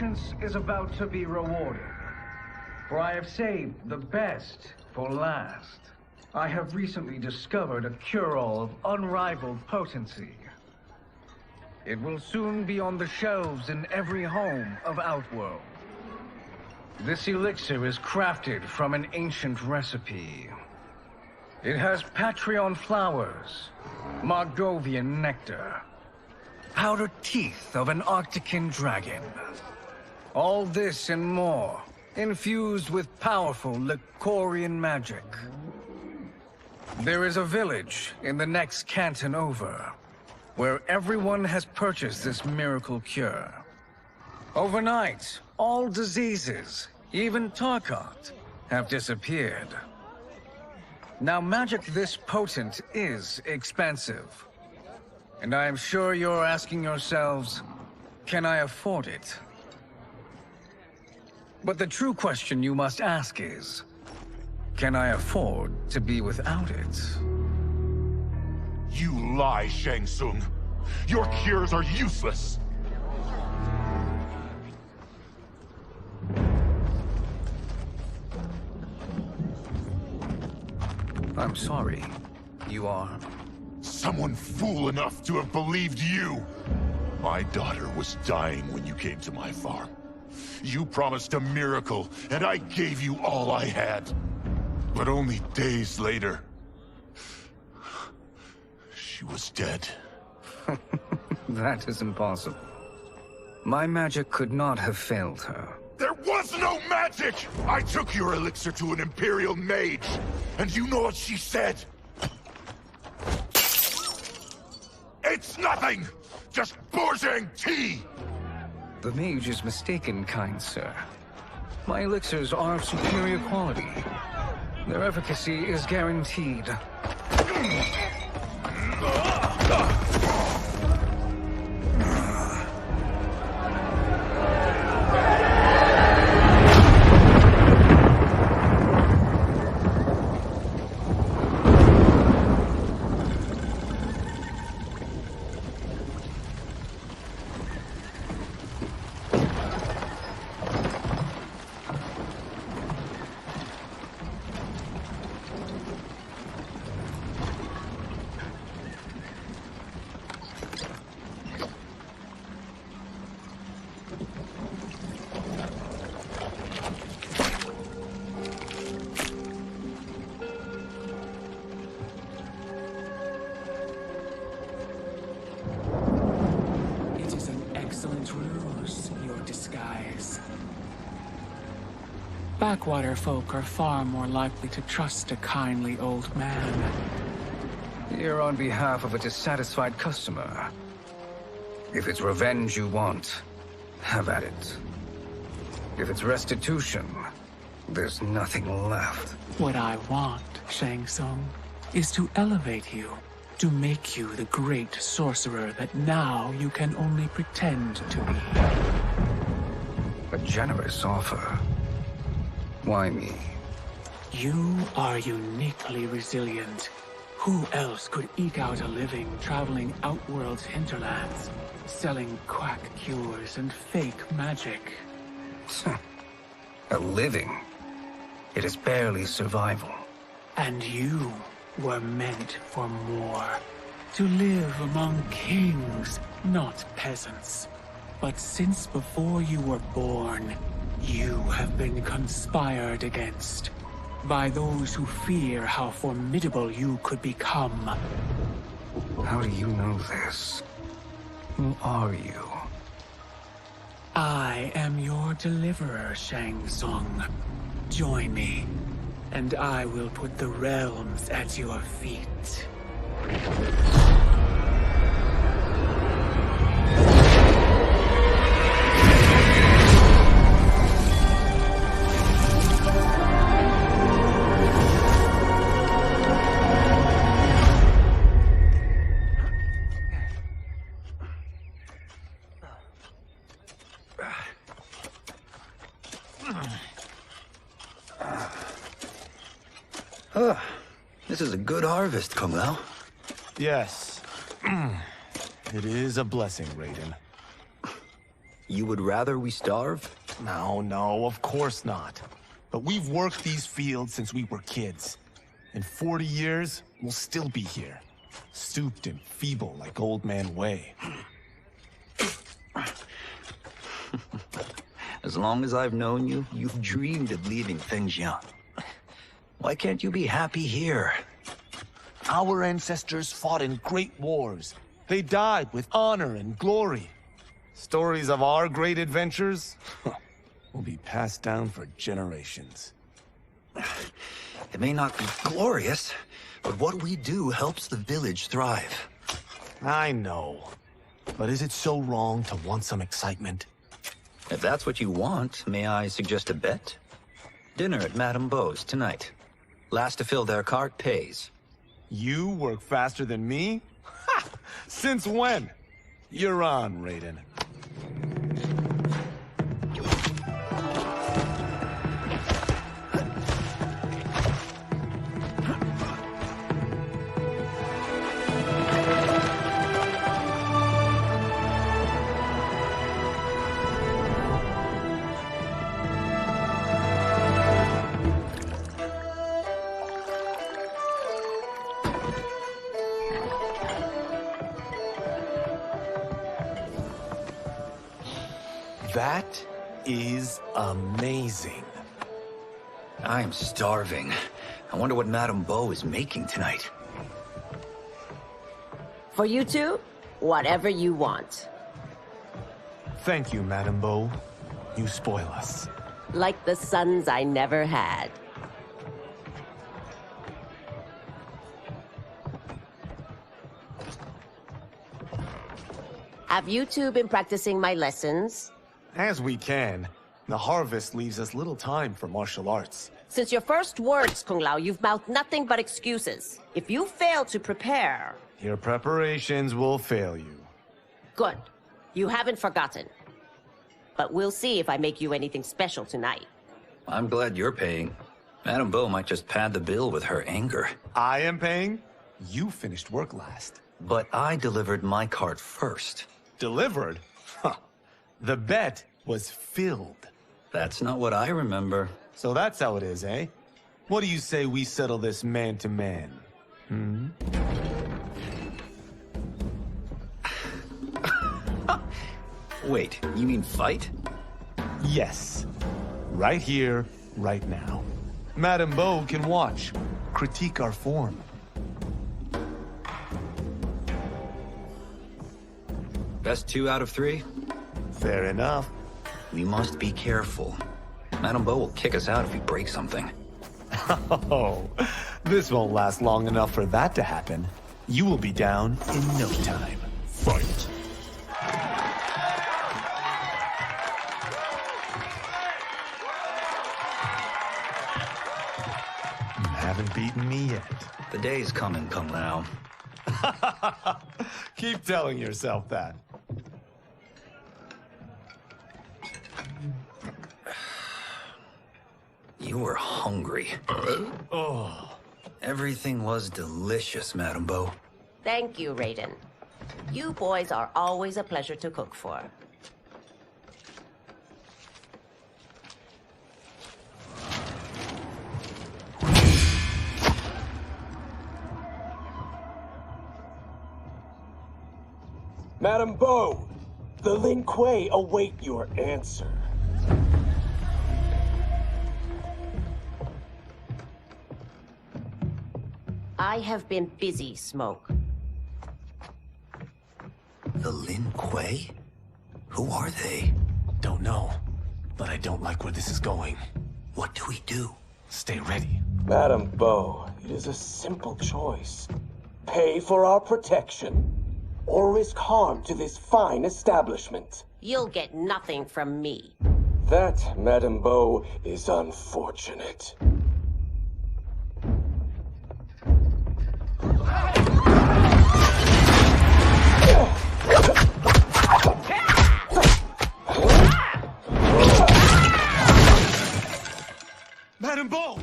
patience is about to be rewarded. For I have saved the best for last. I have recently discovered a cure-all of unrivaled potency. It will soon be on the shelves in every home of Outworld. This elixir is crafted from an ancient recipe. It has Patreon flowers, Margovian nectar, powdered teeth of an Arctican dragon. All this and more, infused with powerful Lycorian magic. There is a village in the next canton over, where everyone has purchased this miracle cure. Overnight, all diseases, even Tarkat, have disappeared. Now, magic this potent is expensive. And I am sure you're asking yourselves, can I afford it? But the true question you must ask is, can I afford to be without it? You lie, Shang Tsung. Your cures are useless. I'm sorry. You are? Someone fool enough to have believed you. My daughter was dying when you came to my farm. You promised a miracle, and I gave you all I had. But only days later, she was dead. That is impossible. My magic could not have failed her. There was no magic! I took your elixir to an Imperial mage, and you know what she said? It's nothing! Just Bourgeois tea! The mage is mistaken, kind sir. My elixirs are of superior quality. Their efficacy is guaranteed. Backwater folk are far more likely to trust a kindly old man. Here on behalf of a dissatisfied customer. If it's revenge you want, have at it. If it's restitution, there's nothing left. What I want, Shang Tsung, is to elevate you, to make you the great sorcerer that now you can only pretend to be. A generous offer. Why me? You are uniquely resilient. Who else could eke out a living traveling Outworld's hinterlands, selling quack cures and fake magic? A living? It is barely survival. And you were meant for more. To live among kings, not peasants. But since before you were born, you have been conspired against by those who fear how formidable you could become. How do you know this? Who are you? I am your deliverer, Shang Tsung. Join me, and I will put the realms at your feet. This is a good harvest, Kung Lao. Yes. It is a blessing, Raiden. You would rather we starve? No, of course not. But we've worked these fields since we were kids. In 40 years, we'll still be here. Stooped and feeble like Old Man Wei. As long as I've known you, you've dreamed of leaving Fengjian. Why can't you be happy here? Our ancestors fought in great wars. They died with honor and glory. Stories of our great adventures will be passed down for generations. It may not be glorious, but what we do helps the village thrive. I know. But is it so wrong to want some excitement? If that's what you want, may I suggest a bet? Dinner at Madame Beau's tonight. Last to fill their cart pays. You work faster than me? Ha! Since when? You're on, Raiden. That is amazing. I'm starving. I wonder what Madame Beau is making tonight. For you two, whatever you want. Thank you, Madame Beau. You spoil us. Like the sons I never had. Have you two been practicing my lessons? As we can. The harvest leaves us little time for martial arts. Since your first words, Kung Lao, you've mouthed nothing but excuses. If you fail to prepare... Your preparations will fail you. Good. You haven't forgotten. But we'll see if I make you anything special tonight. I'm glad you're paying. Madame Beau might just pad the bill with her anger. I am paying? You finished work last. But I delivered my cart first. Delivered? Huh. The bet was filled. That's not what I remember. So that's how it is, eh? What do you say we settle this man to man? Wait, you mean fight? Yes. Right here, right now. Madame Beau can watch, critique our form. Best 2 out of 3? Fair enough. We must be careful. Madame Beau will kick us out if we break something. Oh, this won't last long enough for that to happen. You will be down in no time. Fight. You haven't beaten me yet. The day's coming, Kung Lao. Keep telling yourself that. You were hungry. Oh. Everything was delicious, Madame Beau. Thank you, Raiden. You boys are always a pleasure to cook for. Madame Beau, the Lin Kuei await your answer. I have been busy, Smoke. The Lin Kuei? Who are they? Don't know, but I don't like where this is going. What do we do? Stay ready. Madame Beau, it is a simple choice. Pay for our protection, or risk harm to this fine establishment. You'll get nothing from me. That, Madame Beau, is unfortunate. Madame Beau!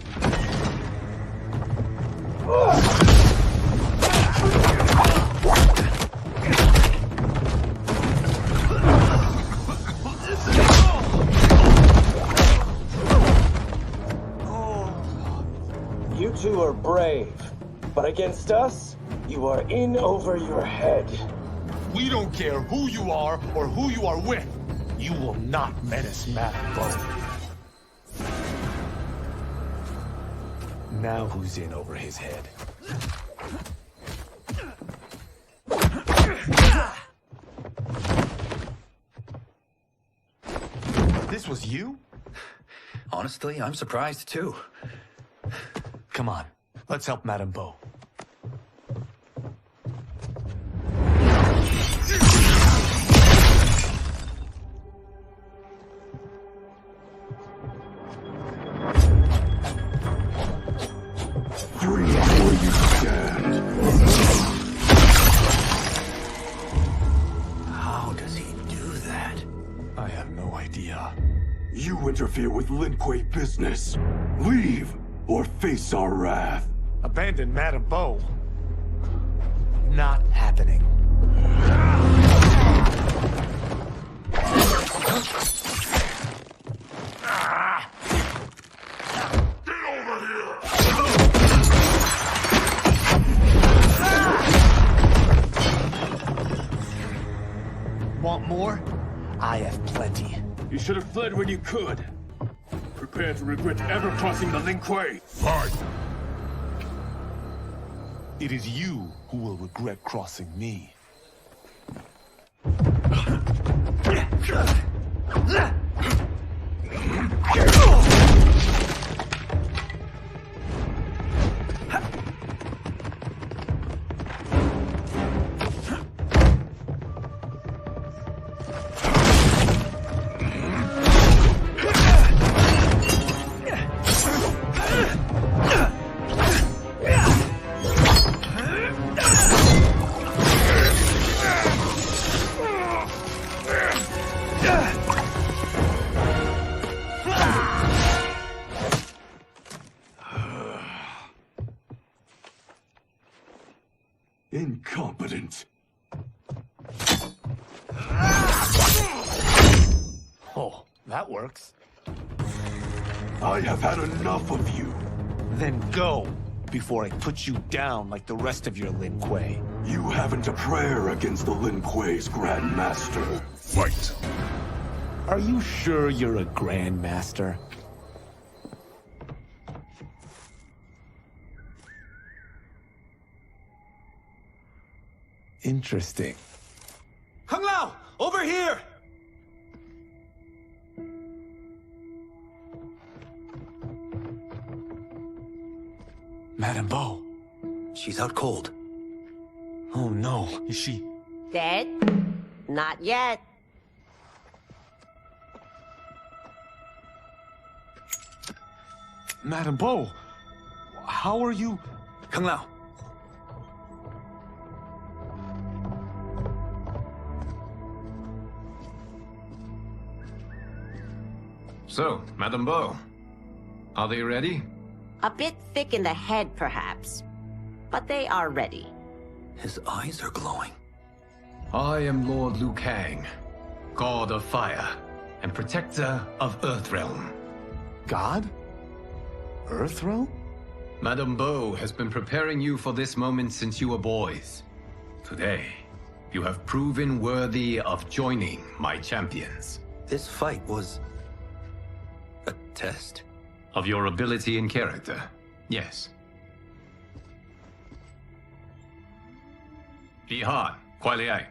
You two are brave, but against us, you are in over your head. We don't care who you are or who you are with. You will not menace Madame Bo. Now who's in over his head? This was you? Honestly, I'm surprised too. Come on, let's help Madame Bo. How does he do that? I have no idea. You interfere with Lin Kuei business. Leave, or face our wrath. Abandon Madame Bo. Not happening. Want more? I have plenty. You should have fled when you could. Prepare to regret ever crossing the Lin Kuei. Fine. It is you who will regret crossing me. Incompetent. Oh, that works. I have had enough of you. Then go, before I put you down like the rest of your Lin Kuei. You haven't a prayer against the Lin Kuei's Grand Master. Fight. Are you sure you're a Grand Master? Interesting. Kang Lao, over here! Madame Bo. She's out cold. Oh no, is she... Dead? Not yet. Madame Bo, how are you... Kang Lao. So, Madame Bo, are they ready? A bit thick in the head, perhaps. But they are ready. His eyes are glowing. I am Lord Liu Kang, God of Fire, and Protector of Earthrealm. God? Earthrealm? Madame Bo has been preparing you for this moment since you were boys. Today, you have proven worthy of joining my champions. This fight was... a test? Of your ability and character, yes. Bihan, Kuai Liang.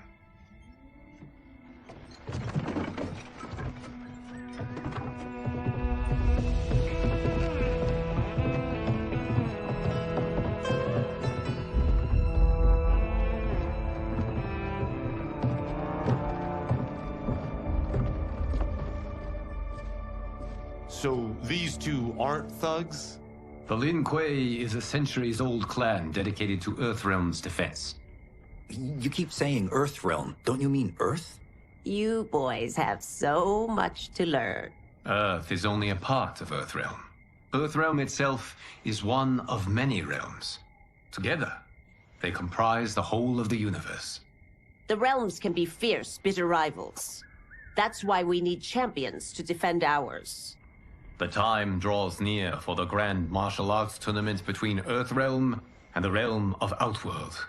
So these two aren't thugs? The Lin Kuei is a centuries-old clan dedicated to Earthrealm's defense. You keep saying Earthrealm. Don't you mean Earth? You boys have so much to learn. Earth is only a part of Earthrealm. Earthrealm itself is one of many realms. Together, they comprise the whole of the universe. The realms can be fierce, bitter rivals. That's why we need champions to defend ours. The time draws near for the grand martial arts tournament between Earthrealm and the realm of Outworld.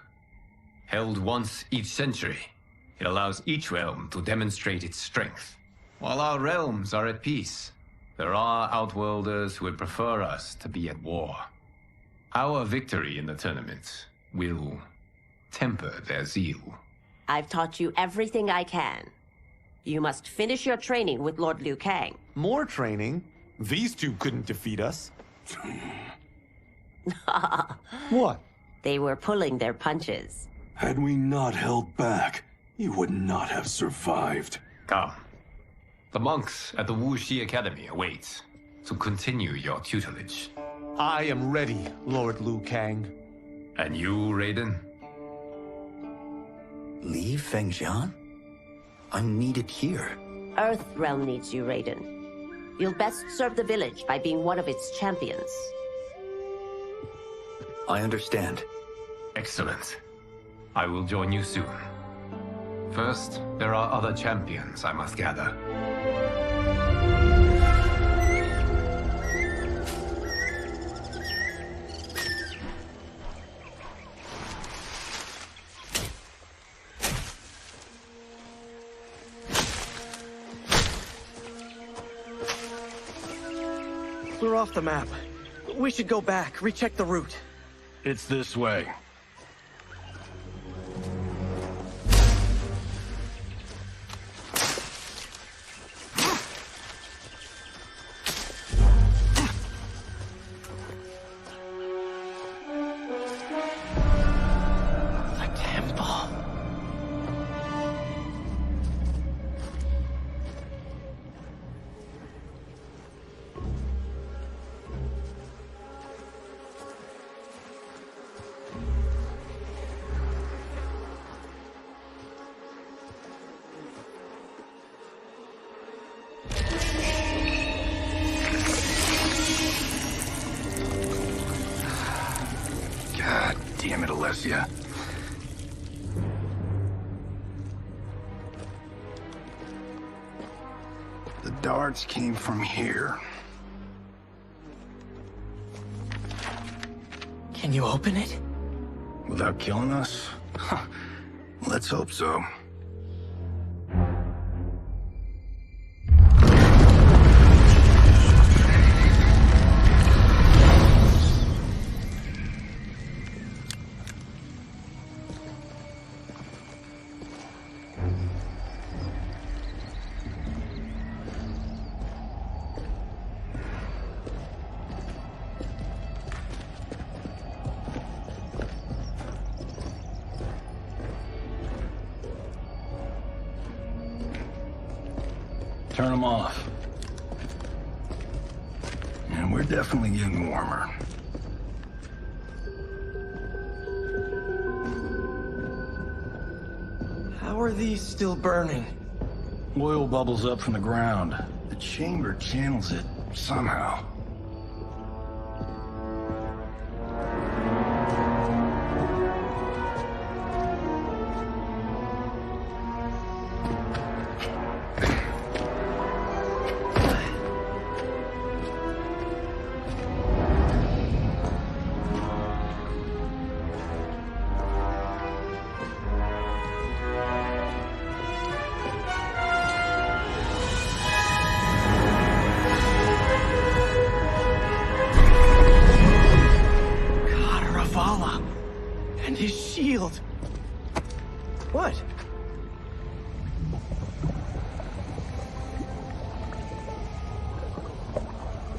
Held once each century, it allows each realm to demonstrate its strength. While our realms are at peace, there are Outworlders who would prefer us to be at war. Our victory in the tournament will temper their zeal. I've taught you everything I can. You must finish your training with Lord Liu Kang. More training? These two couldn't defeat us. What? They were pulling their punches. Had we not held back, you would not have survived. Come. The monks at the Wuxi Academy await to continue your tutelage. I am ready, Lord Liu Kang. And you, Raiden? Leave Fengjian? I'm needed here. Earthrealm needs you, Raiden. You'll best serve the village by being one of its champions. I understand. Excellent. I will join you soon. First, there are other champions I must gather. We're off the map. We should go back, recheck the route. It's this way. Damn it, Alessia. The darts came from here. Can you open it? Without killing us? Huh. Let's hope so. Turn them off. And we're definitely getting warmer. How are these still burning? Oil bubbles up from the ground. The chamber channels it somehow. What?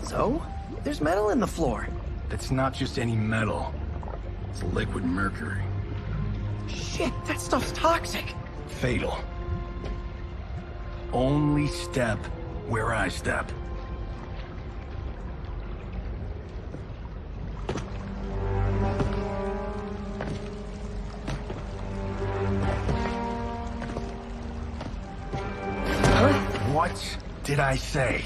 So? There's metal in the floor. It's not just any metal. It's liquid mercury. Shit, that stuff's toxic. Fatal. Only step where I step. What did I say?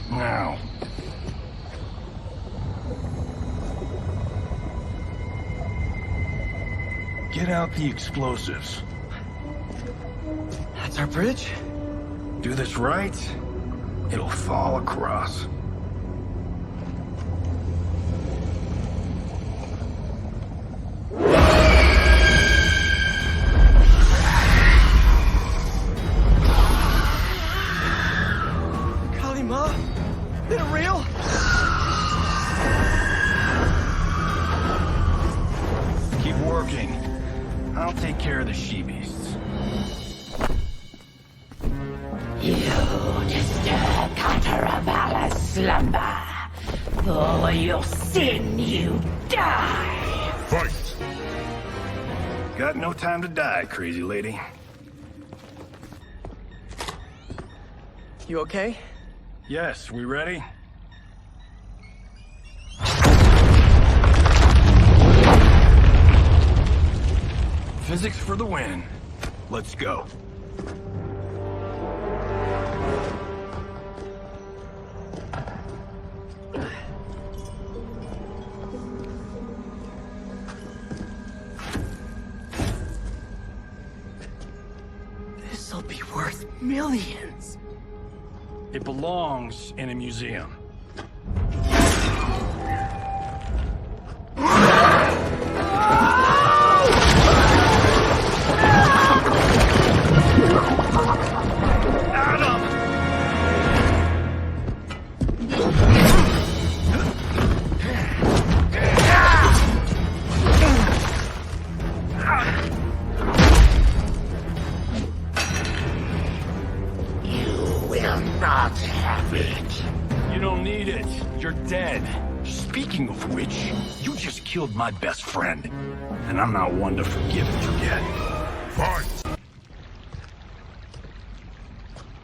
Now. Get out the explosives. That's our bridge? Do this right, it'll fall across. Kalima? Is it real? Keep working. I'll take care of the she-beasts. You disturb Katarabala's slumber. For your sin, you die. Fight! Got no time to die, crazy lady. You okay? Yes, we ready? Physics for the win. Let's go. This'll be worth millions. It belongs in a museum. Speaking of which, you just killed my best friend. And I'm not one to forgive and forget. Fight!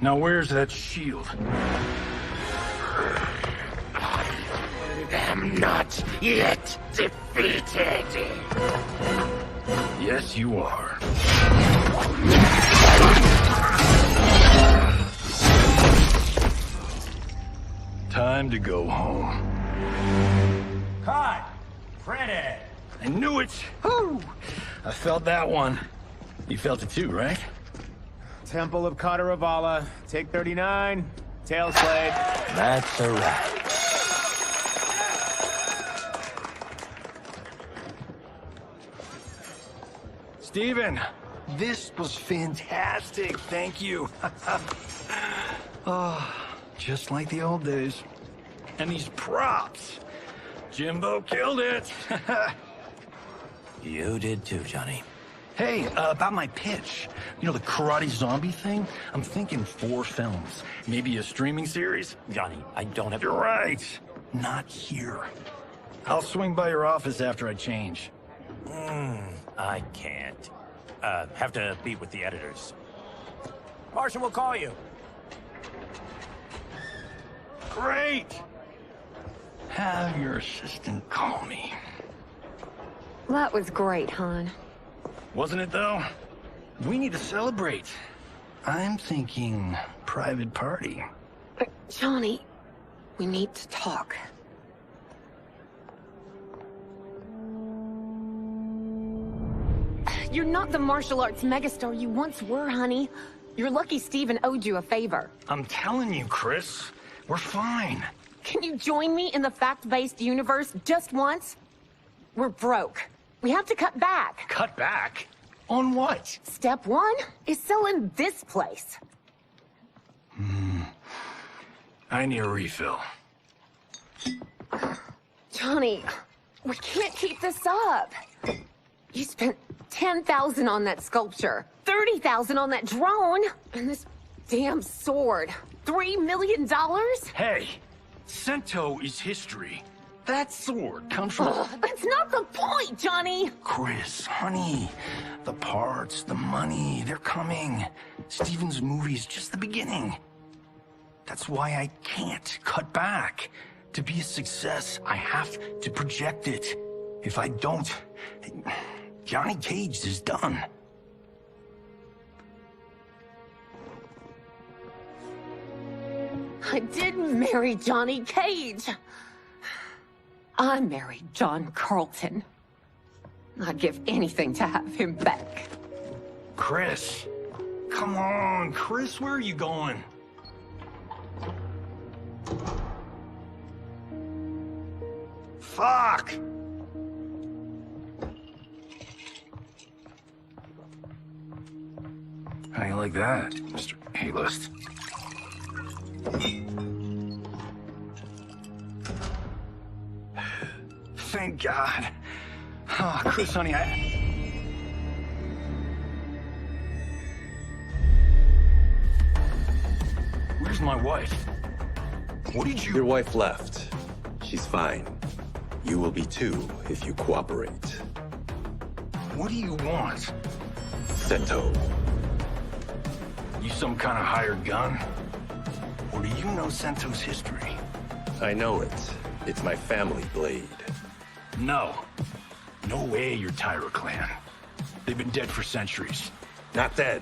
Now where's that shield? I am not yet defeated. Yes, you are. Time to go home. Cut! Printed! I knew it! Woo! I felt that one. You felt it too, right? Temple of Kataravala, take 39, tail slate. That's a wrap. Steven, this was fantastic. Thank you. Oh, just like the old days. And these props. Jimbo killed it. You did too, Johnny. Hey, about my pitch. You know, the karate zombie thing? I'm thinking 4 films. Maybe a streaming series? Johnny, I don't have... You're right. Not here. I'll swing by your office after I change. I can't. Have to meet with the editors. Martian will call you. Great! Have your assistant call me. That was great, hon. Wasn't it, though? We need to celebrate. I'm thinking private party. Johnny, we need to talk. You're not the martial arts megastar you once were, honey. You're lucky Steven owed you a favor. I'm telling you, Chris. We're fine. Can you join me in the fact-based universe just once? We're broke. We have to cut back. Cut back? On what? Step 1 is selling this place. I need a refill. Johnny, we can't keep this up. You spent $10,000 on that sculpture, $30,000 on that drone, and this damn sword. $3 million? Hey, Sento is history. That sword comes from... That's not the point, Johnny! Chris, honey, the parts, the money, they're coming. Steven's movie's just the beginning. That's why I can't cut back. To be a success, I have to project it. If I don't, Johnny Cage is done. I didn't marry Johnny Cage. I married John Carlton. I'd give anything to have him back. Chris. Come on, Chris, where are you going? Fuck! How you like that, Mr. A-list? Thank God. Oh, Chris, honey, Where's my wife? What did you... Your wife left. She's fine. You will be too, if you cooperate. What do you want? Sento. You some kind of hired gun? Or do you know Sento's history? I know it. It's my family blade. No. No way you're Tyra clan. They've been dead for centuries. Not dead.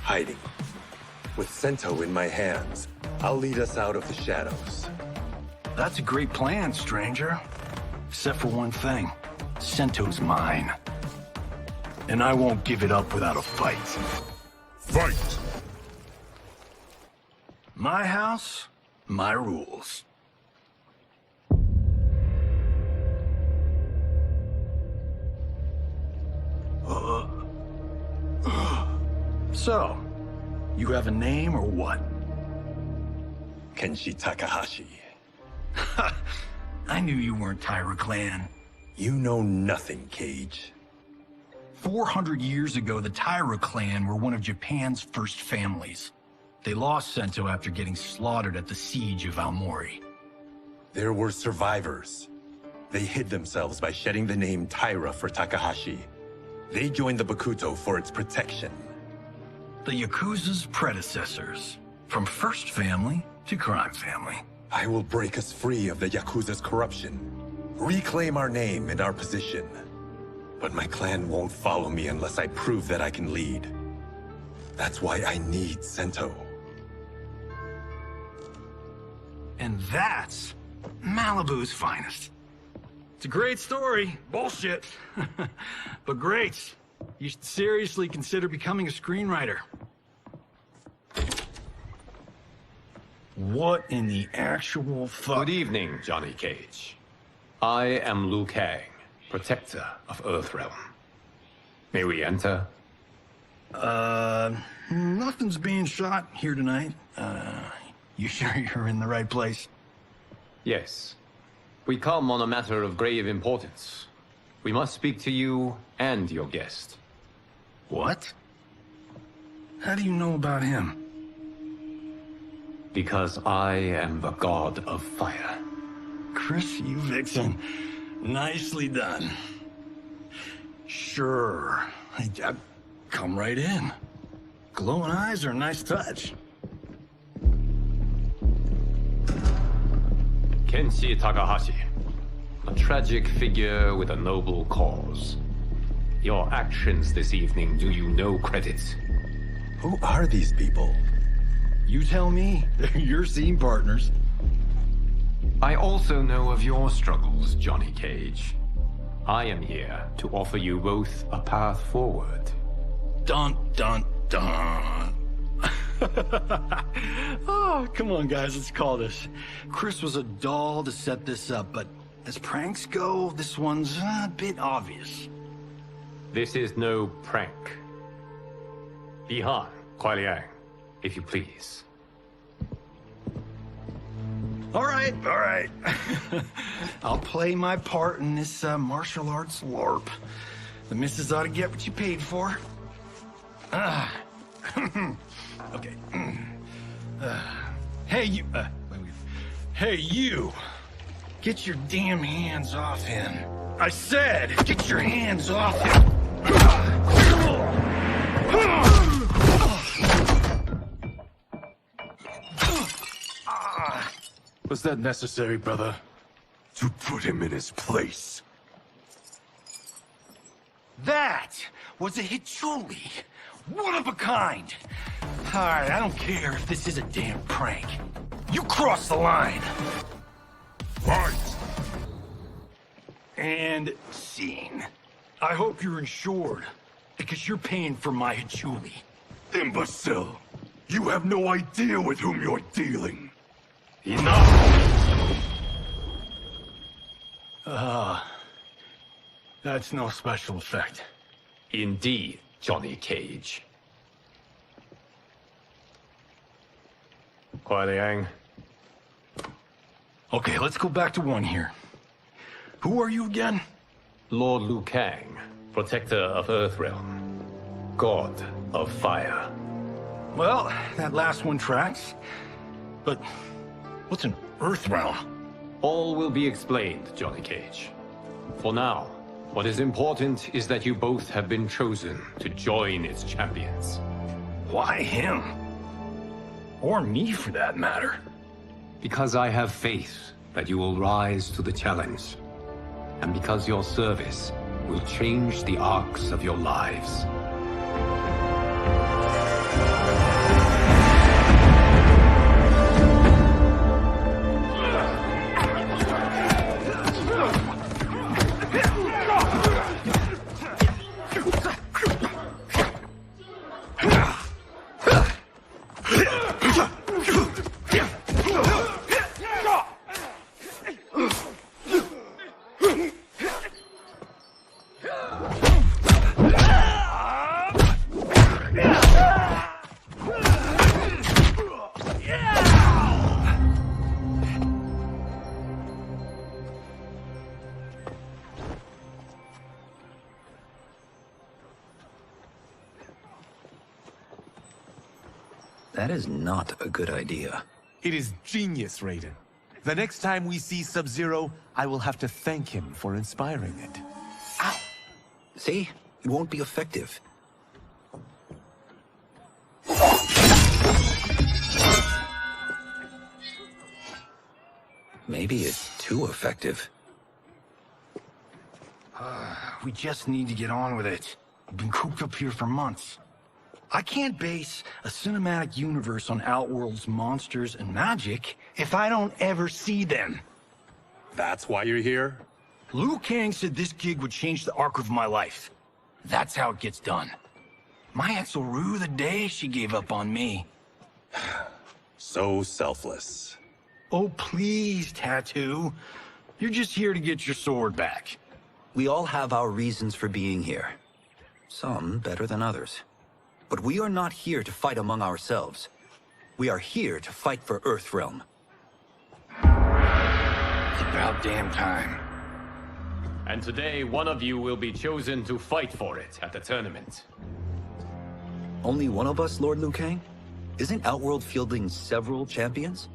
Hiding. With Sento in my hands, I'll lead us out of the shadows. That's a great plan, stranger. Except for one thing. Sento's mine. And I won't give it up without a fight. Fight! My house, my rules. So, you have a name or what? Kenshi Takahashi. I knew you weren't Tyra clan. You know nothing, Cage. 400 years ago, the Tyra clan were one of Japan's first families. They lost Sento after getting slaughtered at the siege of Aomori. There were survivors. They hid themselves by shedding the name Tyra for Takahashi. They joined the Bakuto for its protection. The Yakuza's predecessors. From first family to crime family. I will break us free of the Yakuza's corruption. Reclaim our name and our position. But my clan won't follow me unless I prove that I can lead. That's why I need Sento. And that's Malibu's finest. It's a great story. Bullshit. But great. You should seriously consider becoming a screenwriter. What in the actual fuck? Good evening, Johnny Cage. I am Liu Kang, protector of Earthrealm. May we enter? Nothing's being shot here tonight. You sure you're in the right place? Yes. We come on a matter of grave importance. We must speak to you and your guest. What? How do you know about him? Because I am the god of fire. Chris, you vixen. Nicely done. Sure. Come right in. Glowing eyes are a nice touch. Kenshi Takahashi. A tragic figure with a noble cause. Your actions this evening do you no credit. Who are these people? You tell me. They're your scene partners. I also know of your struggles, Johnny Cage. I am here to offer you both a path forward. Dun, dun, dun. Oh, come on, guys, let's call this. Chris was a doll to set this up, but as pranks go, this one's a bit obvious. This is no prank. Bihan, Kuai Liang, if you please. All right. I'll play my part in this martial arts LARP. The missus ought to get what you paid for. Okay. Hey, you... Hey, you! Get your damn hands off him. I said, get your hands off him! Was that necessary, brother? To put him in his place. That was a Hichuli. One of a kind. All right, I don't care if this is a damn prank. You crossed the line. Fight! And scene. I hope you're insured, because you're paying for my Hachuli. Imbecile! You have no idea with whom you're dealing. Enough! That's no special effect. Indeed, Johnny Cage. Kuai Liang. Okay, let's go back to one here. Who are you again? Lord Liu Kang, protector of Earthrealm, god of fire. Well, that last one tracks. But what's an Earthrealm? All will be explained, Johnny Cage. For now, what is important is that you both have been chosen to join its champions. Why him? Or me, for that matter. Because I have faith that you will rise to the challenge. And because your service will change the arcs of your lives. That is not a good idea. It is genius, Raiden. The next time we see Sub-Zero, I will have to thank him for inspiring it. Ow! See? It won't be effective. Maybe it's too effective. We just need to get on with it. We've been cooped up here for months. I can't base a cinematic universe on Outworld's monsters and magic if I don't ever see them. That's why you're here? Liu Kang said this gig would change the arc of my life. That's how it gets done. My ex will rue the day she gave up on me. So selfless. Oh, please, Tattoo. You're just here to get your sword back. We all have our reasons for being here. Some better than others. But we are not here to fight among ourselves. We are here to fight for Earthrealm. It's about damn time. And today, one of you will be chosen to fight for it at the tournament. Only one of us, Lord Liu Kang? Isn't Outworld fielding several champions?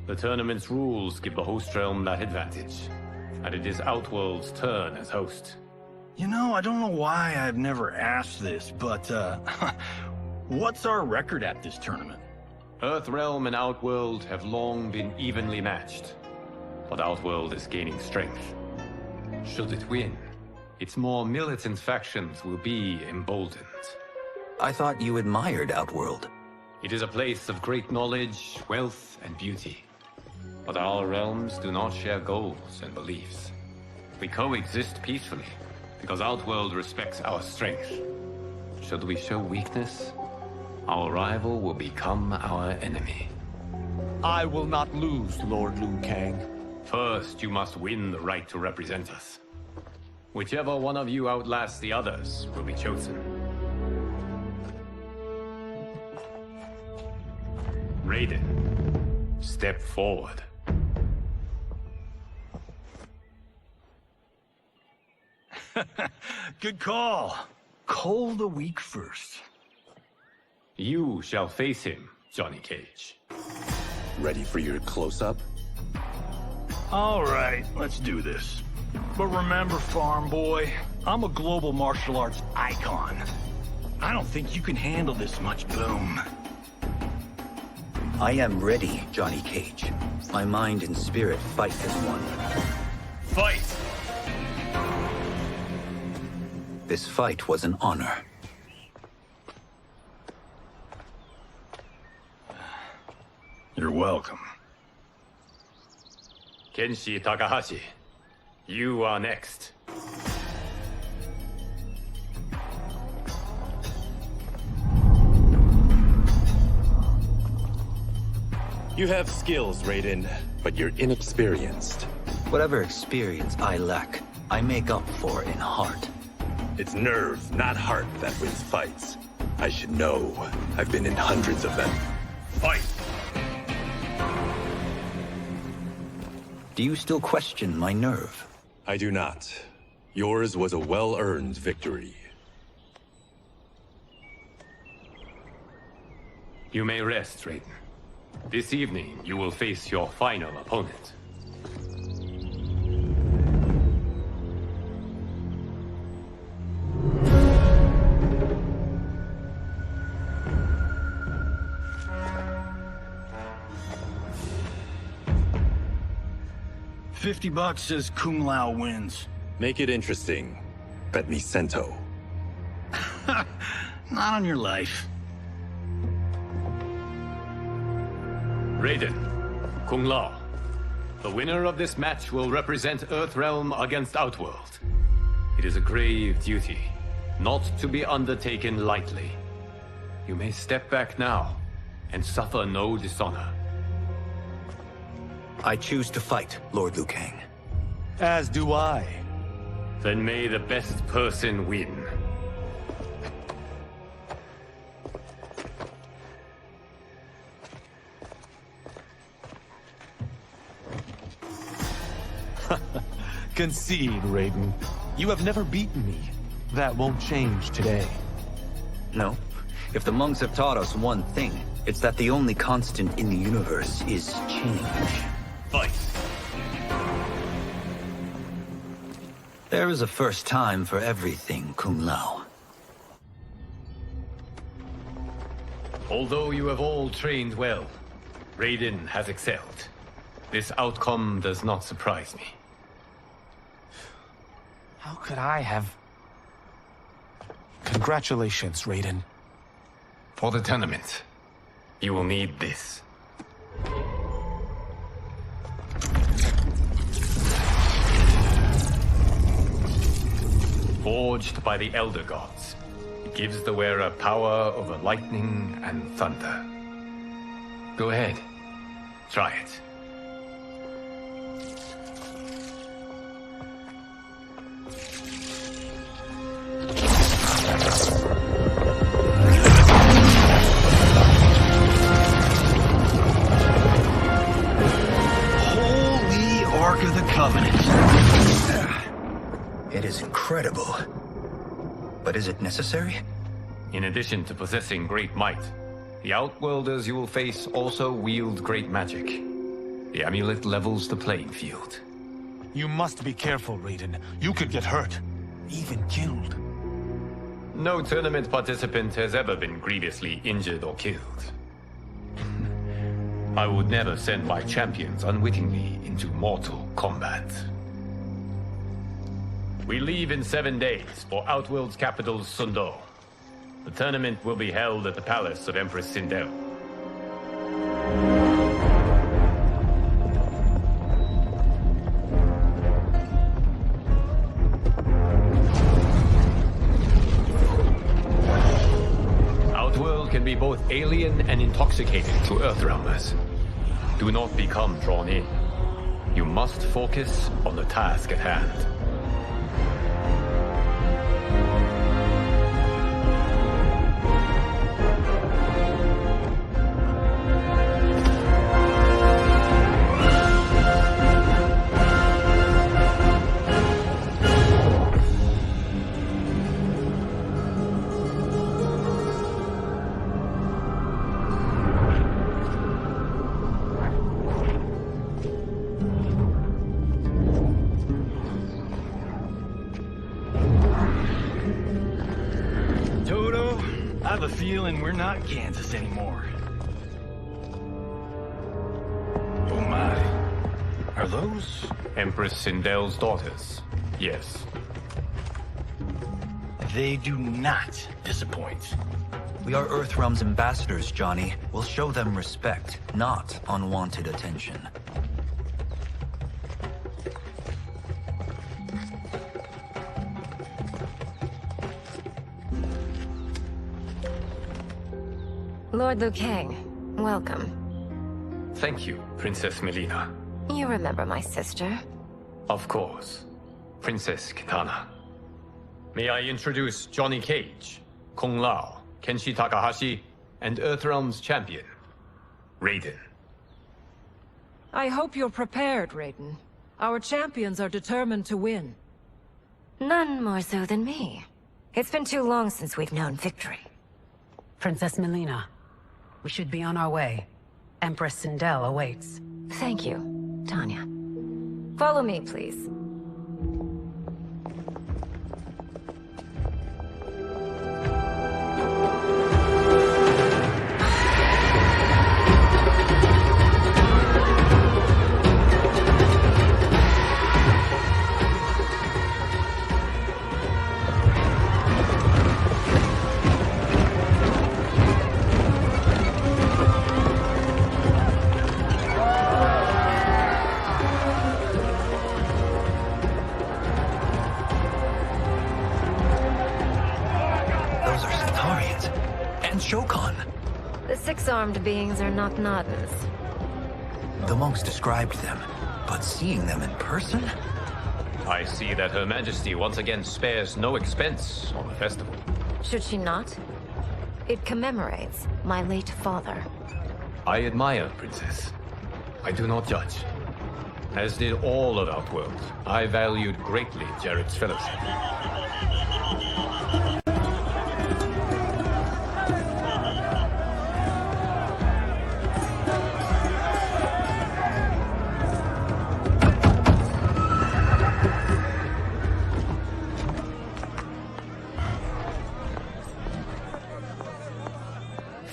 The tournament's rules give the host realm that advantage. And it is Outworld's turn as host. You know, I don't know why I've never asked this, but, what's our record at this tournament? Earthrealm and Outworld have long been evenly matched. But Outworld is gaining strength. Should it win, its more militant factions will be emboldened. I thought you admired Outworld. It is a place of great knowledge, wealth, and beauty. But our realms do not share goals and beliefs. We coexist peacefully, because Outworld respects our strength. Should we show weakness, our rival will become our enemy. I will not lose, Lord Liu Kang. First, you must win the right to represent us. Whichever one of you outlasts the others will be chosen. Raiden, step forward. Good call. Call the weak first. You shall face him, Johnny Cage. Ready for your close-up? All right, let's do this. But remember, farm boy, I'm a global martial arts icon. I don't think you can handle this much boom. I am ready, Johnny Cage. My mind and spirit fight as one. Fight! This fight was an honor. You're welcome. Kenshi Takahashi, you are next. You have skills, Raiden, but you're inexperienced. Whatever experience I lack, I make up for in heart. It's nerve, not heart, that wins fights. I should know. I've been in hundreds of them. Fight! Do you still question my nerve? I do not. Yours was a well-earned victory. You may rest, Raiden. This evening, you will face your final opponent. $50 says Kung Lao wins. Make it interesting. Bet me Cento. Not on your life. Raiden, Kung Lao. The winner of this match will represent Earthrealm against Outworld. It is a grave duty, not to be undertaken lightly. You may step back now, and suffer no dishonor. I choose to fight, Lord Liu Kang. As do I. Then may the best person win. Concede, Raiden. You have never beaten me. That won't change today. No. If the monks have taught us one thing, it's that the only constant in the universe is change. Fight! There is a first time for everything, Kung Lao. Although you have all trained well, Raiden has excelled. This outcome does not surprise me. How could I have... Congratulations, Raiden. For the tournament, you will need this. Forged by the Elder Gods, it gives the wearer power over lightning and thunder. Go ahead, try it. Holy Ark of the Covenant. It is incredible. But is it necessary? In addition to possessing great might, the Outworlders you will face also wield great magic. The amulet levels the playing field. You must be careful, Raiden. You could get hurt. Even killed. No tournament participant has ever been grievously injured or killed. I would never send my champions unwittingly into Mortal Kombat. We leave in 7 days for Outworld's capital, Sindel. The tournament will be held at the palace of Empress Sindel. Outworld can be both alien and intoxicating to Earthrealmers. Do not become drawn in. You must focus on the task at hand. I have a feeling we're not Kansas anymore. Oh my. Are those? Empress Sindel's daughters, yes. They do not disappoint. We are Earthrealm's ambassadors, Johnny. We'll show them respect, not unwanted attention. Lord Liu Kang, welcome. Thank you, Princess Mileena. You remember my sister? Of course. Princess Kitana. May I introduce Johnny Cage, Kung Lao, Kenshi Takahashi, and Earthrealm's champion, Raiden. I hope you're prepared, Raiden. Our champions are determined to win. None more so than me. It's been too long since we've known victory. Princess Mileena, we should be on our way. Empress Sindel awaits. Thank you, Tanya. Follow me, please. The six-armed beings are not Nadans. The monks described them, but seeing them in person? I see that Her Majesty once again spares no expense on the festival. Should she not? It commemorates my late father. I admire, Princess. I do not judge. As did all of Outworld, I valued greatly Jared's fellowship.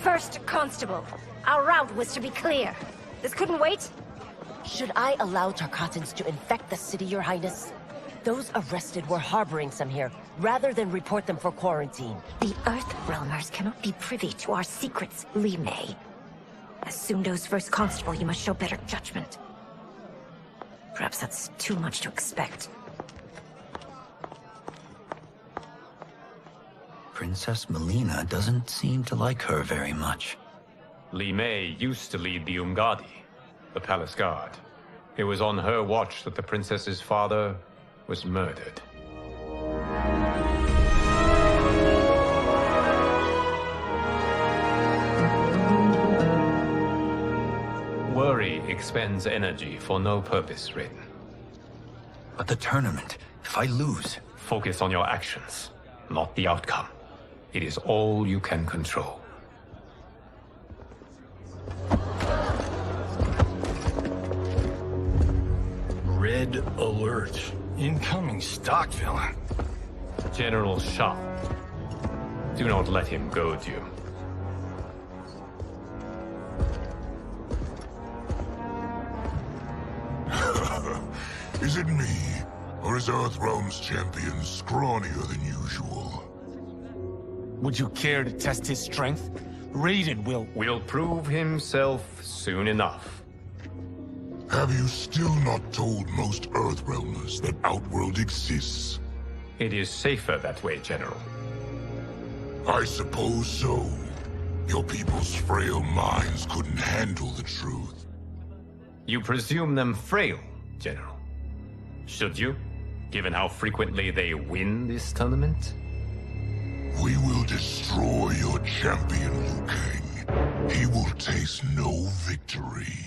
First Constable, our route was to be clear. This couldn't wait? Should I allow Tarkatans to infect the city, Your Highness? Those arrested were harboring some here, rather than report them for quarantine. The Earthrealmers cannot be privy to our secrets, Li Mei. As Sundo's first constable, you must show better judgment. Perhaps that's too much to expect. Princess Mileena doesn't seem to like her very much. Li Mei used to lead the Umgadi, the palace guard. It was on her watch that the princess's father was murdered. Worry expends energy for no purpose, Raiden. But the tournament, if I lose... Focus on your actions, not the outcome. It is all you can control. Red alert. Incoming stock villain. General Shang. Do not let him goad you. Is it me? Or is Earthrealm's champion scrawnier than usual? Would you care to test his strength? Raiden will prove himself soon enough. Have you still not told most Earthrealmers that Outworld exists? It is safer that way, General. I suppose so. Your people's frail minds couldn't handle the truth. You presume them frail, General. Should you, given how frequently they win this tournament? We will destroy your champion, Liu Kang. He will taste no victory.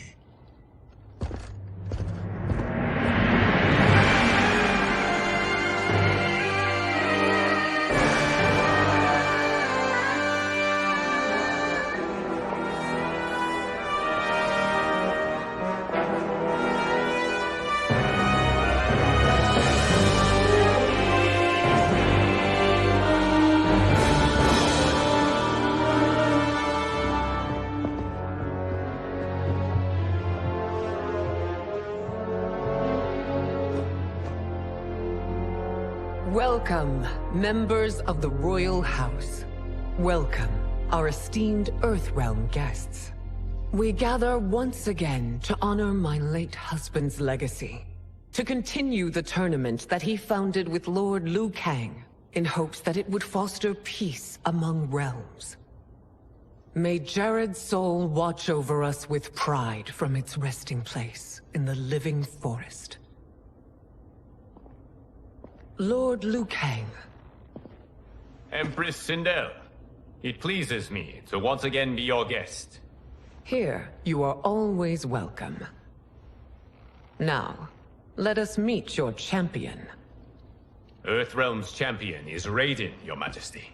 Welcome, members of the Royal House. Welcome, our esteemed Earthrealm guests. We gather once again to honor my late husband's legacy, to continue the tournament that he founded with Lord Liu Kang, in hopes that it would foster peace among realms. May Jared's soul watch over us with pride from its resting place in the living forest. Lord Liu Kang. Empress Sindel, it pleases me to once again be your guest. Here, you are always welcome. Now, let us meet your champion. Earthrealm's champion is Raiden, Your Majesty.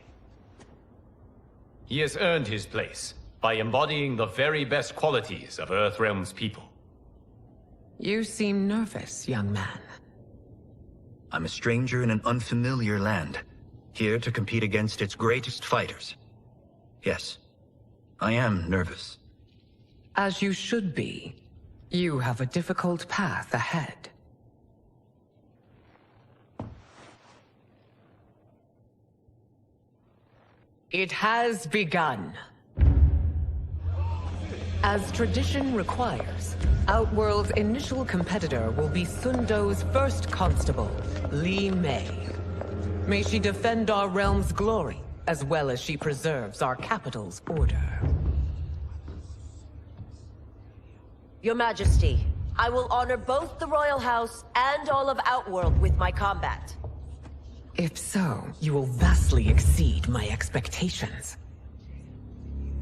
He has earned his place by embodying the very best qualities of Earthrealm's people. You seem nervous, young man. I'm a stranger in an unfamiliar land, here to compete against its greatest fighters. Yes, I am nervous. As you should be. You have a difficult path ahead. It has begun. As tradition requires, Outworld's initial competitor will be Sundo's first constable, Li Mei. May she defend our realm's glory, as well as she preserves our capital's order. Your Majesty, I will honor both the Royal House and all of Outworld with my combat. If so, you will vastly exceed my expectations.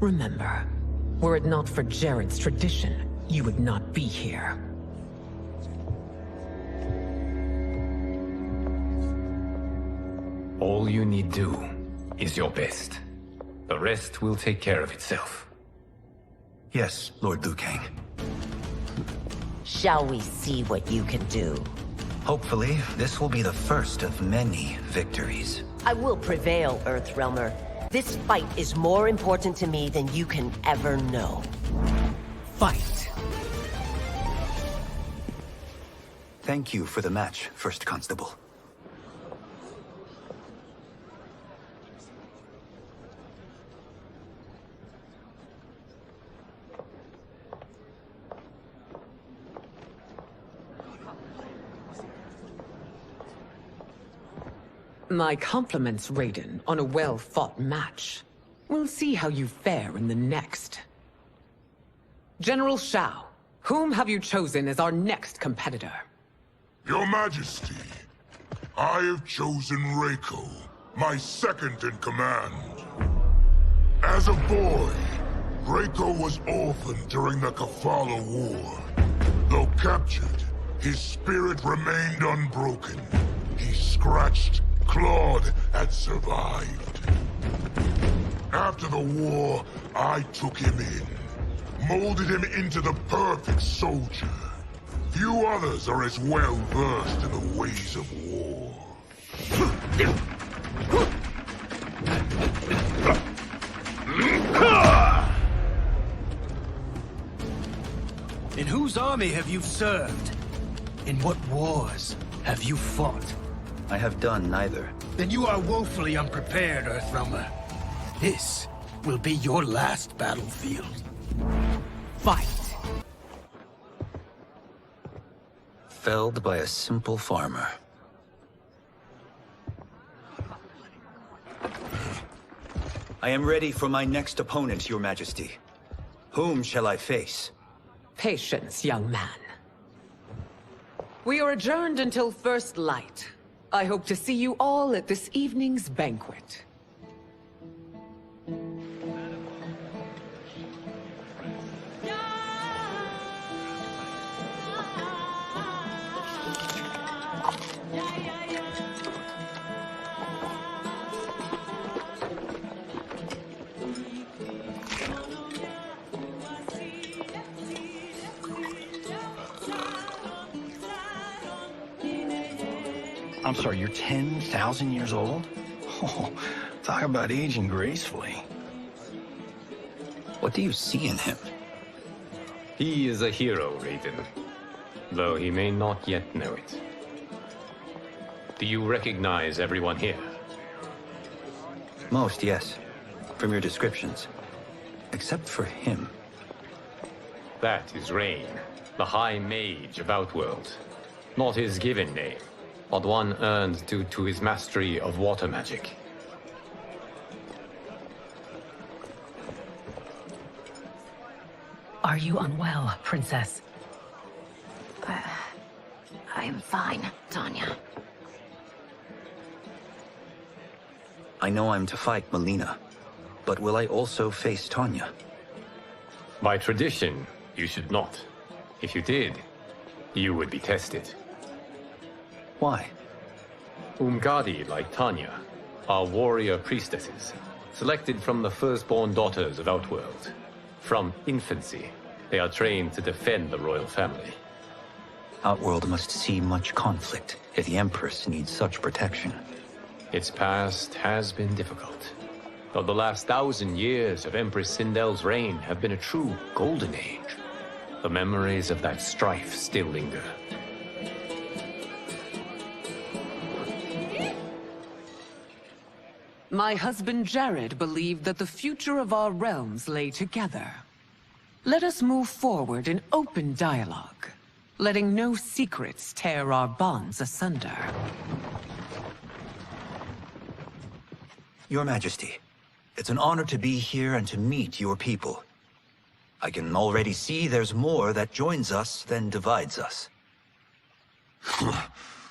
Remember, were it not for Jared's tradition, you would not be here. All you need do is your best. The rest will take care of itself. Yes, Lord Liu Kang. Shall we see what you can do? Hopefully, this will be the first of many victories. I will prevail, Earthrealmer. This fight is more important to me than you can ever know. Fight! Thank you for the match, First Constable. My compliments, Raiden, on a well-fought match. We'll see how you fare in the next. General Shao, whom have you chosen as our next competitor? Your Majesty, I have chosen Reiko, my second in command. As a boy, Reiko was orphaned during the Kafala War. Though captured, his spirit remained unbroken. He scratched, clawed, and survived. After the war, I took him in, molded him into the perfect soldier. Few others are as well versed in the ways of war. In whose army have you served? In what wars have you fought? I have done neither. Then you are woefully unprepared, Earthrealmer. This will be your last battlefield. Fight! Felled by a simple farmer. I am ready for my next opponent, Your Majesty. Whom shall I face? Patience, young man. We are adjourned until first light. I hope to see you all at this evening's banquet. I'm sorry, you're 10,000 years old? Oh, talk about aging gracefully. What do you see in him? He is a hero, Raiden, though he may not yet know it. Do you recognize everyone here? Most, yes. From your descriptions. Except for him. That is Rain, the High Mage of Outworld. Not his given name, but one earned due to his mastery of water magic. Are you unwell, Princess? I'm fine, Tanya. I know I'm to fight Mileena, but will I also face Tanya? By tradition, you should not. If you did, you would be tested. Why? Umgadi, like Tanya, are warrior priestesses, selected from the firstborn daughters of Outworld. From infancy, they are trained to defend the royal family. Outworld must see much conflict if the Empress needs such protection. Its past has been difficult, though the last 1,000 years of Empress Sindel's reign have been a true golden age. The memories of that strife still linger. My husband Jared believed that the future of our realms lay together. Let us move forward in open dialogue, letting no secrets tear our bonds asunder. Your Majesty, it's an honor to be here and to meet your people. I can already see there's more that joins us than divides us.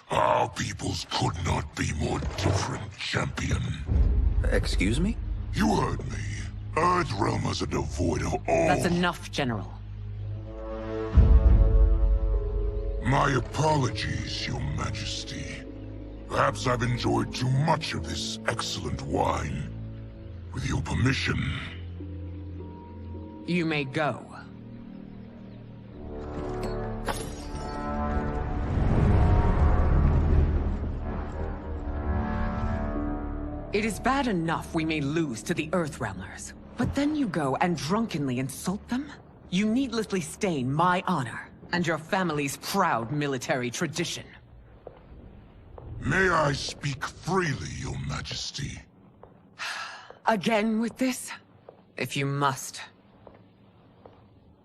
Our peoples could not be more different, champion. Excuse me? You heard me. Earthrealmers are devoid of all... That's enough, General. My apologies, Your Majesty. Perhaps I've enjoyed too much of this excellent wine. With your permission... You may go. It is bad enough we may lose to the Earthrealmers, but then you go and drunkenly insult them? You needlessly stain my honor and your family's proud military tradition. May I speak freely, Your Majesty? Again with this? If you must.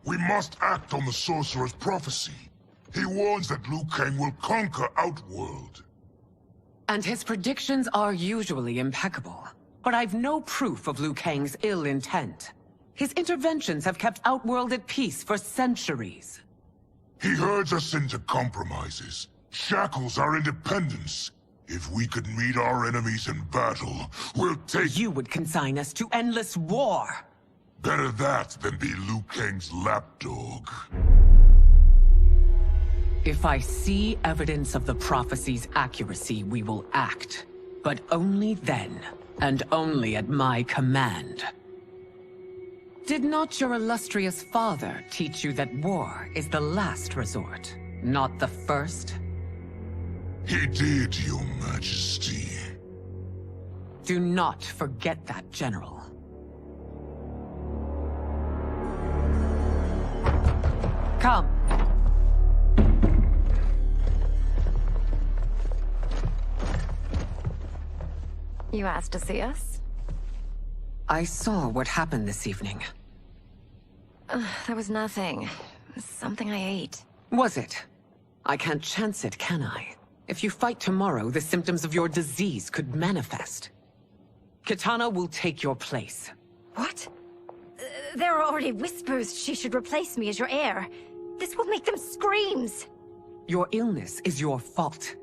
We must act on the Sorcerer's prophecy. He warns that Liu Kang will conquer Outworld. And his predictions are usually impeccable. But I've no proof of Liu Kang's ill intent. His interventions have kept Outworld at peace for centuries. He herds us into compromises, shackles our independence. If we could meet our enemies in battle, we'll take... You would consign us to endless war! Better that than be Liu Kang's lapdog. If I see evidence of the prophecy's accuracy, we will act. But only then, and only at my command. Did not your illustrious father teach you that war is the last resort, not the first? He did, Your Majesty. Do not forget that, General. Come. You asked to see us? I saw what happened this evening. There was nothing. It was something I ate. Was it? I can't chance it, can I? If you fight tomorrow, the symptoms of your disease could manifest. Kitana will take your place. What? There are already whispers she should replace me as your heir. This will make them screams! Your illness is your fault.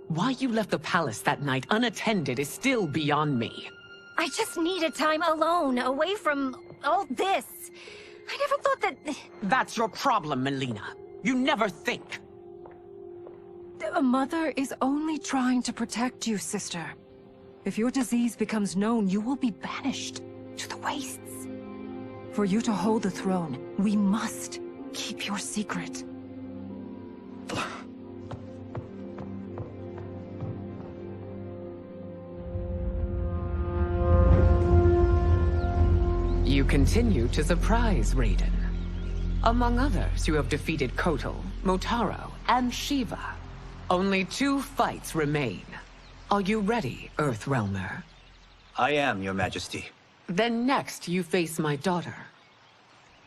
Why you left the palace that night unattended is still beyond me. I just needed time alone, away from all this. I never thought that... That's your problem, Mileena. You never think. A mother is only trying to protect you, sister. If your disease becomes known, you will be banished to the wastes. For you to hold the throne, we must keep your secret. You continue to surprise Raiden. Among others, you have defeated Kotal, Motaro, and Shiva. Only 2 fights remain. Are you ready, Earthrealmer? I am, Your Majesty. Then next, you face my daughter,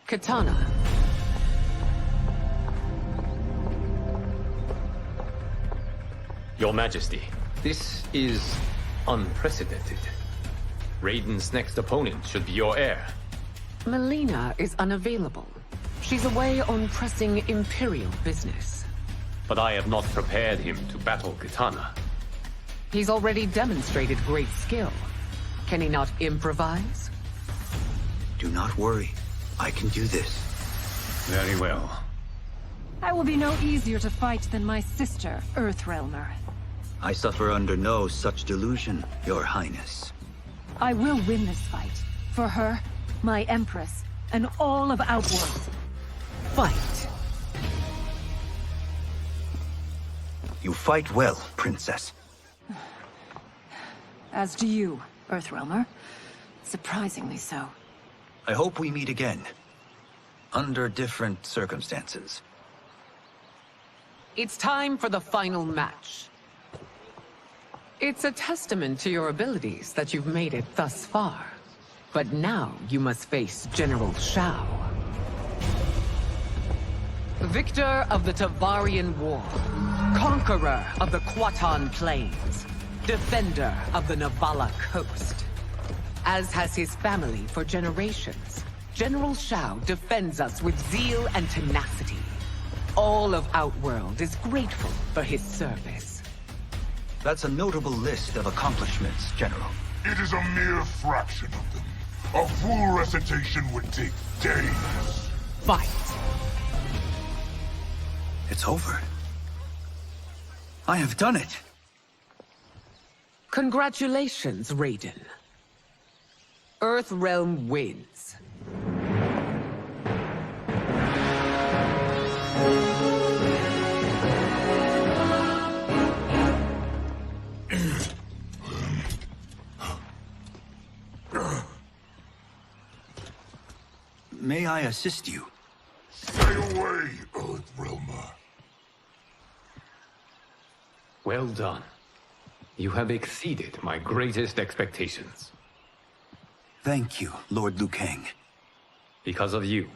Kitana. Your Majesty, this is unprecedented. Raiden's next opponent should be your heir. Mileena is unavailable. She's away on pressing Imperial business. But I have not prepared him to battle Kitana. He's already demonstrated great skill. Can he not improvise? Do not worry. I can do this. Very well. I will be no easier to fight than my sister, Earthrealmer. I suffer under no such delusion, Your Highness. I will win this fight. For her, my Empress, and all of Outworld. Fight! You fight well, Princess. As do you, Earthrealmer. Surprisingly so. I hope we meet again. Under different circumstances. It's time for the final match. It's a testament to your abilities that you've made it thus far. But now you must face General Shao. Victor of the Tavarian War. Conqueror of the Quatan Plains. Defender of the Navala Coast. As has his family for generations, General Shao defends us with zeal and tenacity. All of Outworld is grateful for his service. That's a notable list of accomplishments, General. It is a mere fraction of them. A full recitation would take days. Fight! It's over. I have done it. Congratulations, Raiden. Earthrealm wins. May I assist you? Stay away, Earthrealmer. Well done. You have exceeded my greatest expectations. Thank you, Lord Liu Kang. Because of you,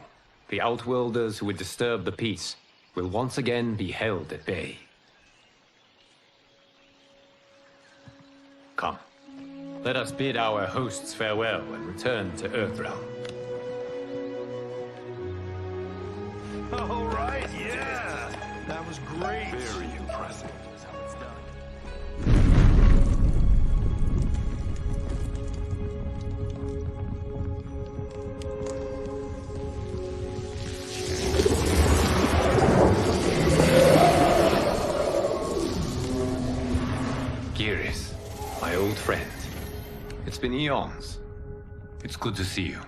the Outworlders who would disturb the peace will once again be held at bay. Come, let us bid our hosts farewell and return to Earthrealm. All right, yeah. That was great. Very impressive. That's how it's done. Geras, my old friend. It's been eons. It's good to see you.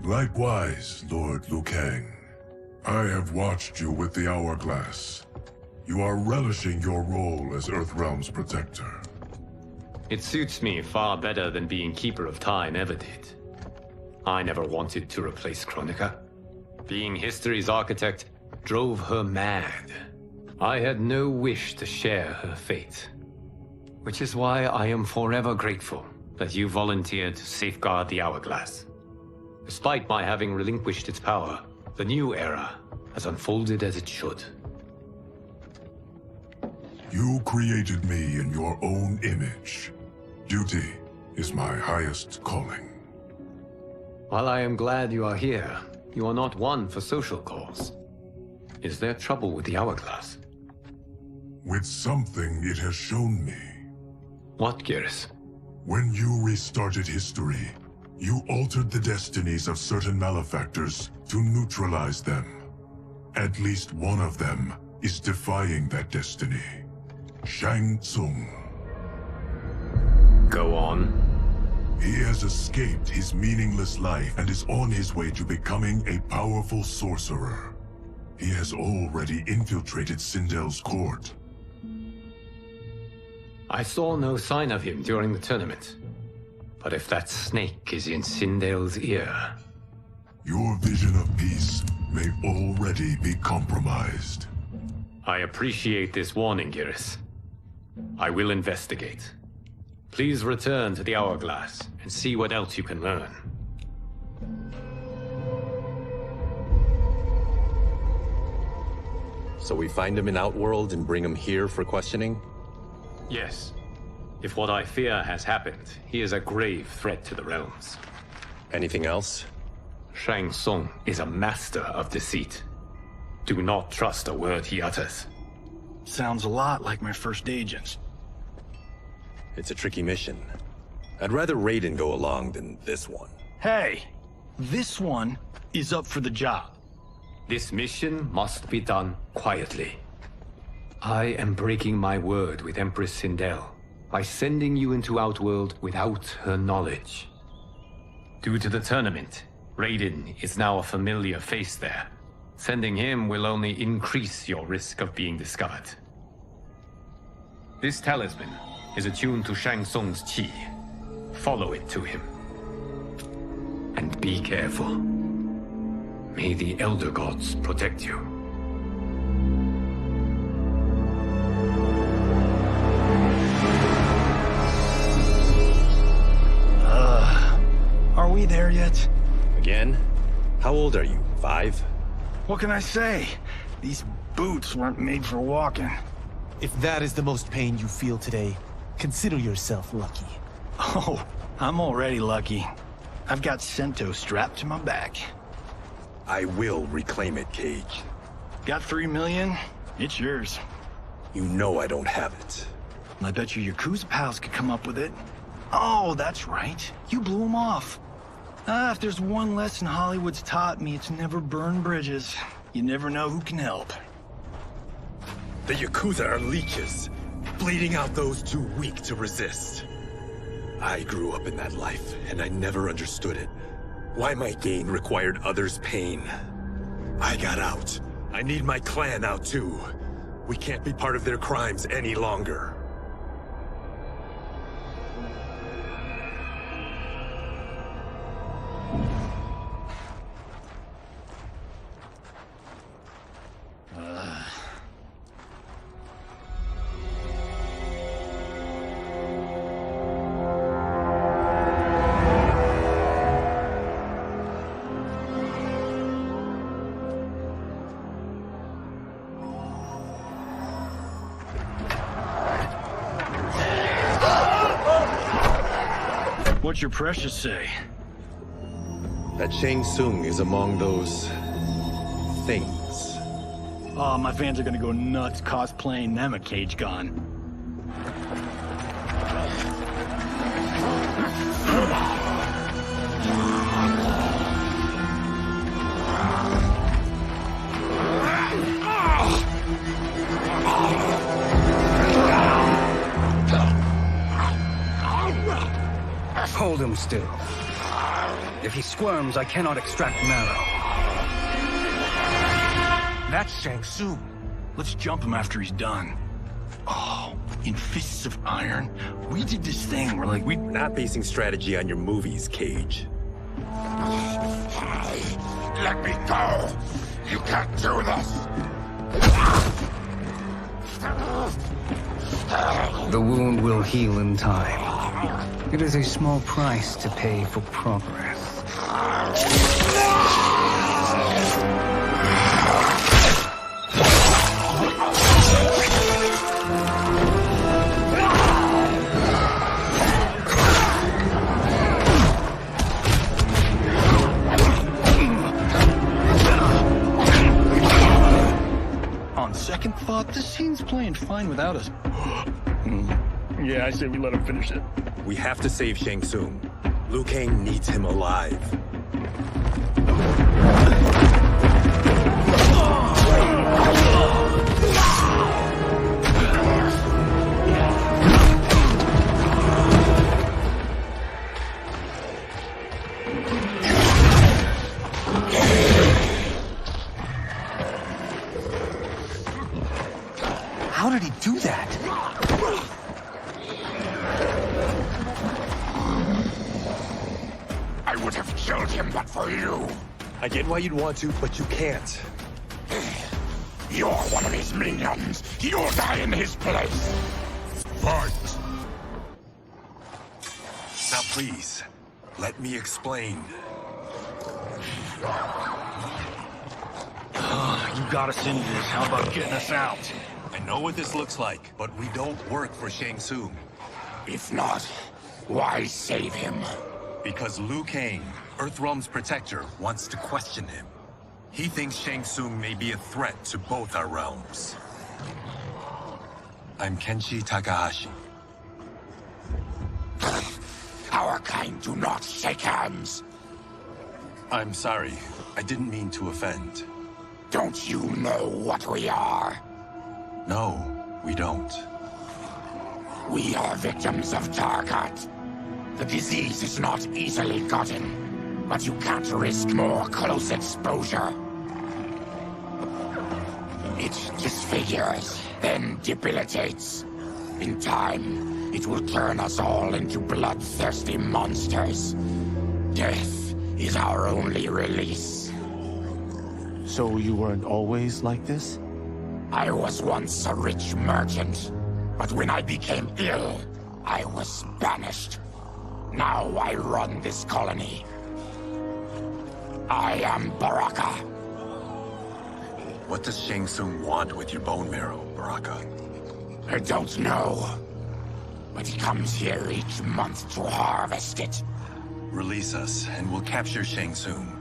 Likewise, Lord Liu Kang. I have watched you with the Hourglass. You are relishing your role as Earthrealm's protector. It suits me far better than being Keeper of Time ever did. I never wanted to replace Kronika. Being history's architect drove her mad. I had no wish to share her fate. Which is why I am forever grateful that you volunteered to safeguard the Hourglass. Despite my having relinquished its power, the new era has unfolded as it should. You created me in your own image. Duty is my highest calling. While I am glad you are here, you are not one for social calls. Is there trouble with the Hourglass? With something it has shown me. What, Geras? When you restarted history, you altered the destinies of certain malefactors to neutralize them. At least one of them is defying that destiny. Shang Tsung. Go on. He has escaped his meaningless life and is on his way to becoming a powerful sorcerer. He has already infiltrated Sindel's court. I saw no sign of him during the tournament. But if that snake is in Sindel's ear... Your vision of peace may already be compromised. I appreciate this warning, Geras. I will investigate. Please return to the Hourglass and see what else you can learn. So we find him in Outworld and bring him here for questioning? Yes. If what I fear has happened, he is a grave threat to the realms. Anything else? Shang Tsung is a master of deceit. Do not trust a word he utters. Sounds a lot like my first agents. It's a tricky mission. I'd rather Raiden go along than this one. Hey! This one is up for the job. This mission must be done quietly. I am breaking my word with Empress Sindel by sending you into Outworld without her knowledge. Due to the tournament, Raiden is now a familiar face there. Sending him will only increase your risk of being discovered. This talisman is attuned to Shang Tsung's chi. Follow it to him. And be careful. May the Elder Gods protect you. Are we there yet? Again? How old are you? 5? What can I say? These boots weren't made for walking. If that is the most pain you feel today, consider yourself lucky. Oh, I'm already lucky. I've got Sento strapped to my back. I will reclaim it, Cage. Got 3 million? It's yours. You know I don't have it. I bet your Yakuza pals could come up with it. Oh, that's right. You blew them off. If there's one lesson Hollywood's taught me, it's never burn bridges. You never know who can help. The Yakuza are leeches, bleeding out those too weak to resist. I grew up in that life, and I never understood it. Why my gain required others' pain. I got out. I need my clan out too. We can't be part of their crimes any longer. What's your precious say? That Shang Tsung is among those... things. Oh, my fans are gonna go nuts cosplaying them a Cage Gon. Hold him still. If he squirms, I cannot extract marrow. That's Shang Tsung. Let's jump him after he's done. Oh, in Fists of Iron, we did this thing where like We're not basing strategy on your movies, Cage. Let me go! You can't do this! The wound will heal in time. It is a small price to pay for progress. On second thought, this scene's playing fine without us. Yeah, I say we let him finish it. We have to save Shang Tsung. Liu Kang needs him alive. How did he do that? I would have killed him but for you. I get why you'd want to, but you can't. You're one of his minions. You'll die in his place. Fight! Now please, let me explain. You got us into this. How about getting us out? I know what this looks like, but we don't work for Shang Tsung. If not, why save him? Because Liu Kang, Earthrealm's protector, wants to question him. He thinks Shang Tsung may be a threat to both our realms. I'm Kenshi Takahashi. Our kind do not shake hands. I'm sorry. I didn't mean to offend. Don't you know what we are? No, we don't. We are victims of Tarkat. The disease is not easily gotten, but you can't risk more close exposure. It disfigures, then debilitates. In time, it will turn us all into bloodthirsty monsters. Death is our only release. So you weren't always like this? I was once a rich merchant, but when I became ill, I was banished. Now I run this colony. I am Baraka. What does Shang Tsung want with your bone marrow, Baraka? I don't know. But he comes here each month to harvest it. Release us, and we'll capture Shang Tsung.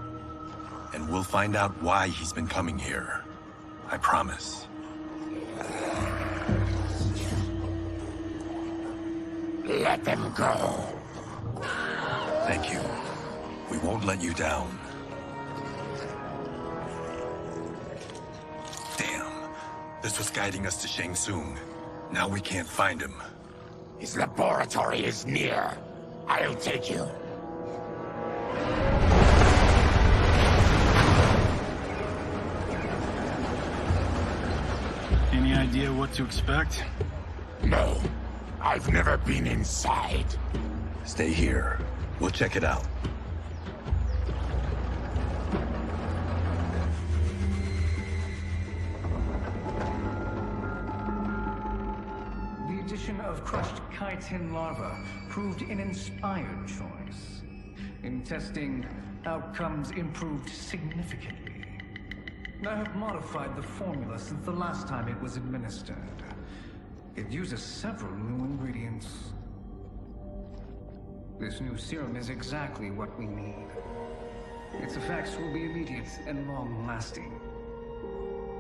And we'll find out why he's been coming here. I promise. Let them go. Thank you. We won't let you down. Damn. This was guiding us to Shang Tsung. Now we can't find him. His laboratory is near. I'll take you. Any idea what to expect? No. I've never been inside. Stay here. We'll check it out. The addition of crushed chitin larva proved an inspired choice. In testing, outcomes improved significantly. I have modified the formula since the last time it was administered. It uses several new ingredients. This new serum is exactly what we need. Its effects will be immediate and long-lasting.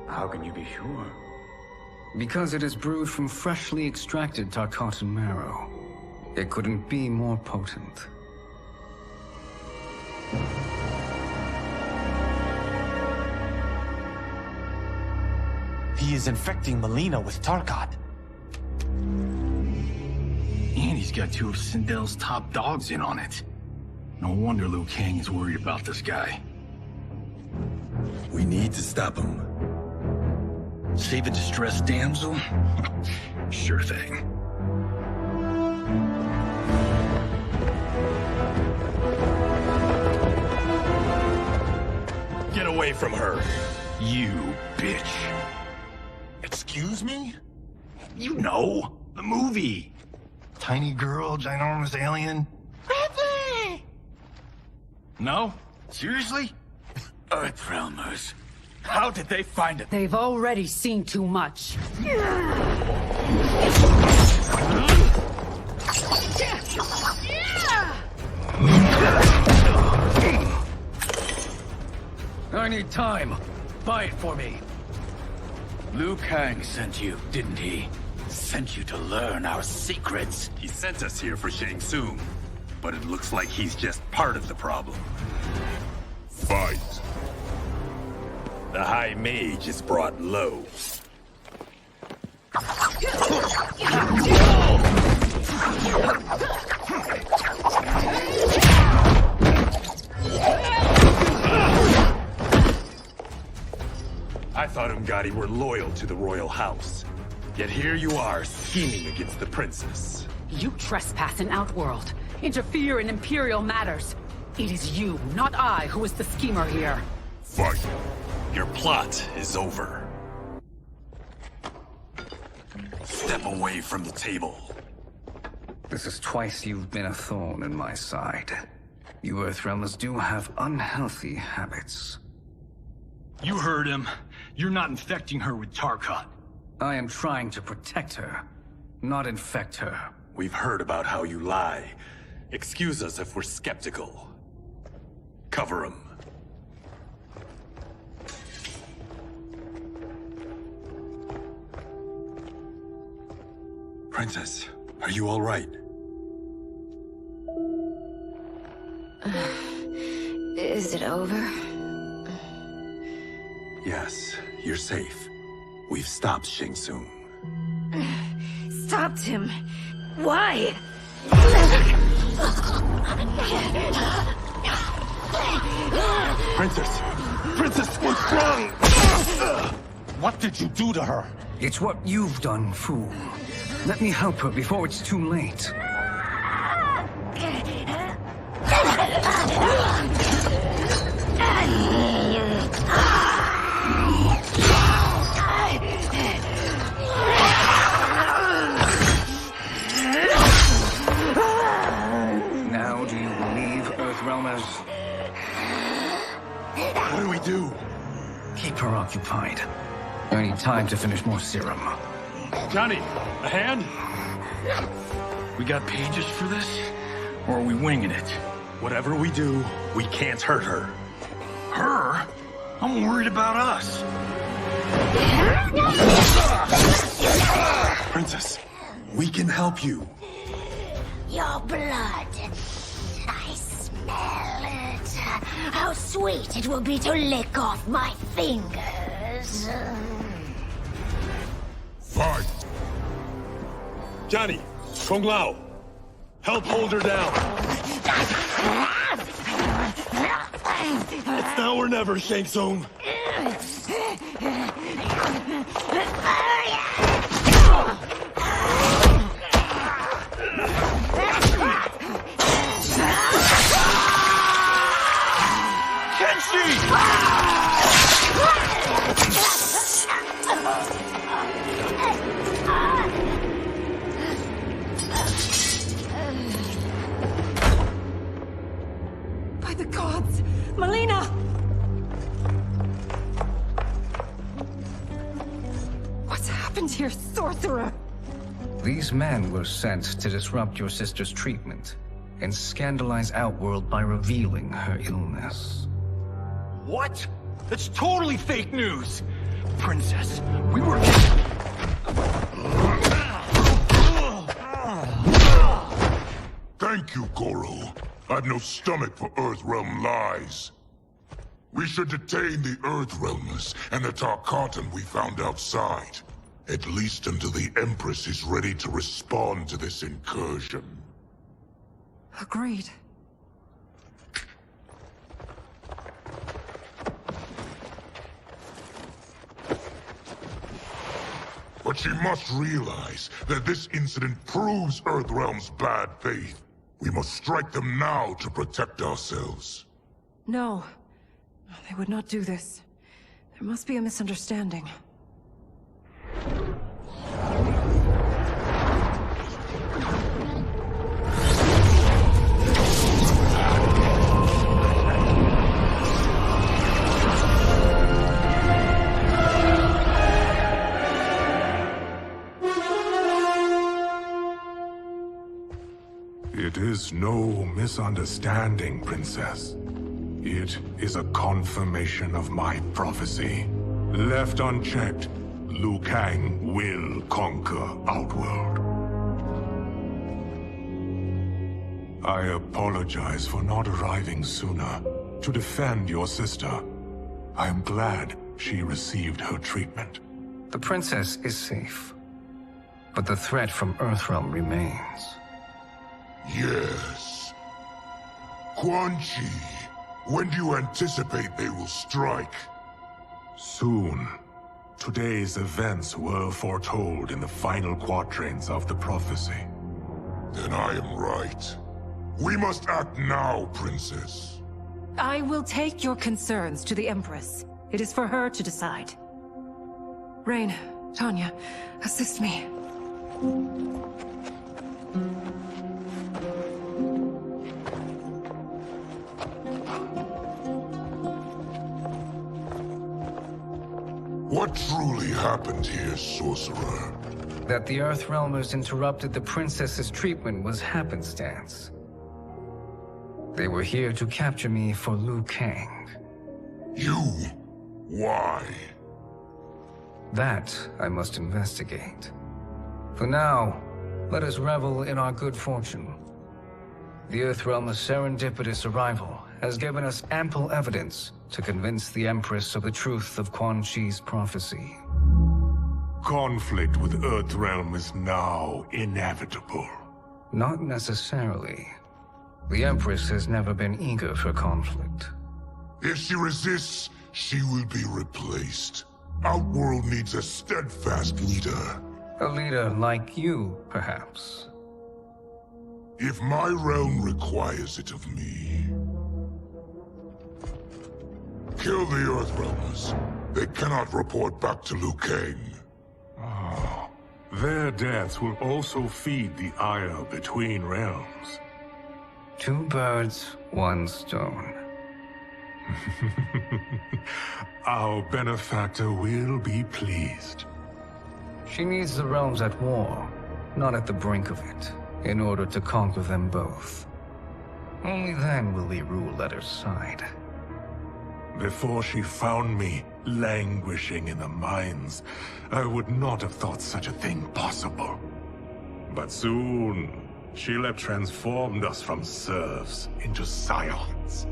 How can you be sure? Because it is brewed from freshly extracted Tarkatan marrow. It couldn't be more potent. He is infecting Mileena with Tarkat. And he's got two of Sindel's top dogs in on it. No wonder Liu Kang is worried about this guy. We need to stop him. Save a distressed damsel? Sure thing. Get away from her! You bitch. Excuse me? You know, the movie. Tiny girl, ginormous alien. Ready! No? Seriously? Earthrealmers. How did they find it? They've already seen too much. I need time. Buy it for me. Liu Kang sent you, didn't he? Sent you to learn our secrets. He sent us here for Shang Tsung, but it looks like he's just part of the problem. Fight! The High Mage is brought low. I thought Ungadi were loyal to the royal house. Yet here you are, scheming against the princess. You trespass in Outworld, interfere in Imperial matters. It is you, not I, who is the schemer here. Fight! Your plot is over. Step away from the table. This is twice you've been a thorn in my side. You Earthrealmers do have unhealthy habits. You heard him. You're not infecting her with Tarkat. I am trying to protect her, not infect her. We've heard about how you lie, Excuse us if we're skeptical. Cover him. Princess, are you all right? Is it over? Yes, you're safe. We've stopped Shang Tsung. Stopped him? Why? Princess! Princess, what's wrong? What did you do to her? It's what you've done, fool. Let me help her before it's too late. Now do you believe, Earthrealmers? What do we do? Keep her occupied. I need time to finish more serum. Johnny, a hand? We got pages for this? Or are we winging it? Whatever we do, we can't hurt her. Her? I'm worried about us. Princess, we can help you. Your blood. I smell it. How sweet it will be to lick off my fingers. Fight! Johnny, Kung Lao, help hold her down. It's now or never, Shang Tsung. By the gods! Mileena! What's happened here, sorcerer? These men were sent to disrupt your sister's treatment and scandalize Outworld by revealing her illness. What? That's totally fake news! Princess, we were... Thank you, Goro. I've no stomach for Earthrealm lies. We should detain the Earthrealmers and the Tarkatan we found outside. At least until the Empress is ready to respond to this incursion. Agreed. But she must realize that this incident proves Earthrealm's bad faith. We must strike them now to protect ourselves. No. They would not do this. There must be a misunderstanding. It is no misunderstanding, Princess. It is a confirmation of my prophecy. Left unchecked, Liu Kang will conquer Outworld. I apologize for not arriving sooner to defend your sister. I am glad she received her treatment. The princess is safe, but the threat from Earthrealm remains. Yes. Quan Chi, when do you anticipate they will strike? Soon. Today's events were foretold in the final quatrains of the prophecy. Then I am right. We must act now, Princess. I will take your concerns to the Empress. It is for her to decide. Rain, Tanya, assist me. What truly happened here, Sorcerer? That the Earthrealmers interrupted the princess's treatment was happenstance. They were here to capture me for Liu Kang. You? Why? That I must investigate. For now, let us revel in our good fortune. The Earthrealm's serendipitous arrival has given us ample evidence to convince the Empress of the truth of Quan Chi's prophecy. Conflict with Earthrealm is now inevitable. Not necessarily. The Empress has never been eager for conflict. If she resists, she will be replaced. Outworld needs a steadfast leader. A leader like you, perhaps. If my realm requires it of me. Kill the Earthrealmers. They cannot report back to Liu Kang. Their deaths will also feed the ire between realms. 2 birds, 1 stone. Our benefactor will be pleased. She needs the realms at war, not at the brink of it, in order to conquer them both. Only then will we rule at her side. Before she found me languishing in the mines, I would not have thought such a thing possible. But soon, she'll have transformed us from serfs into scions.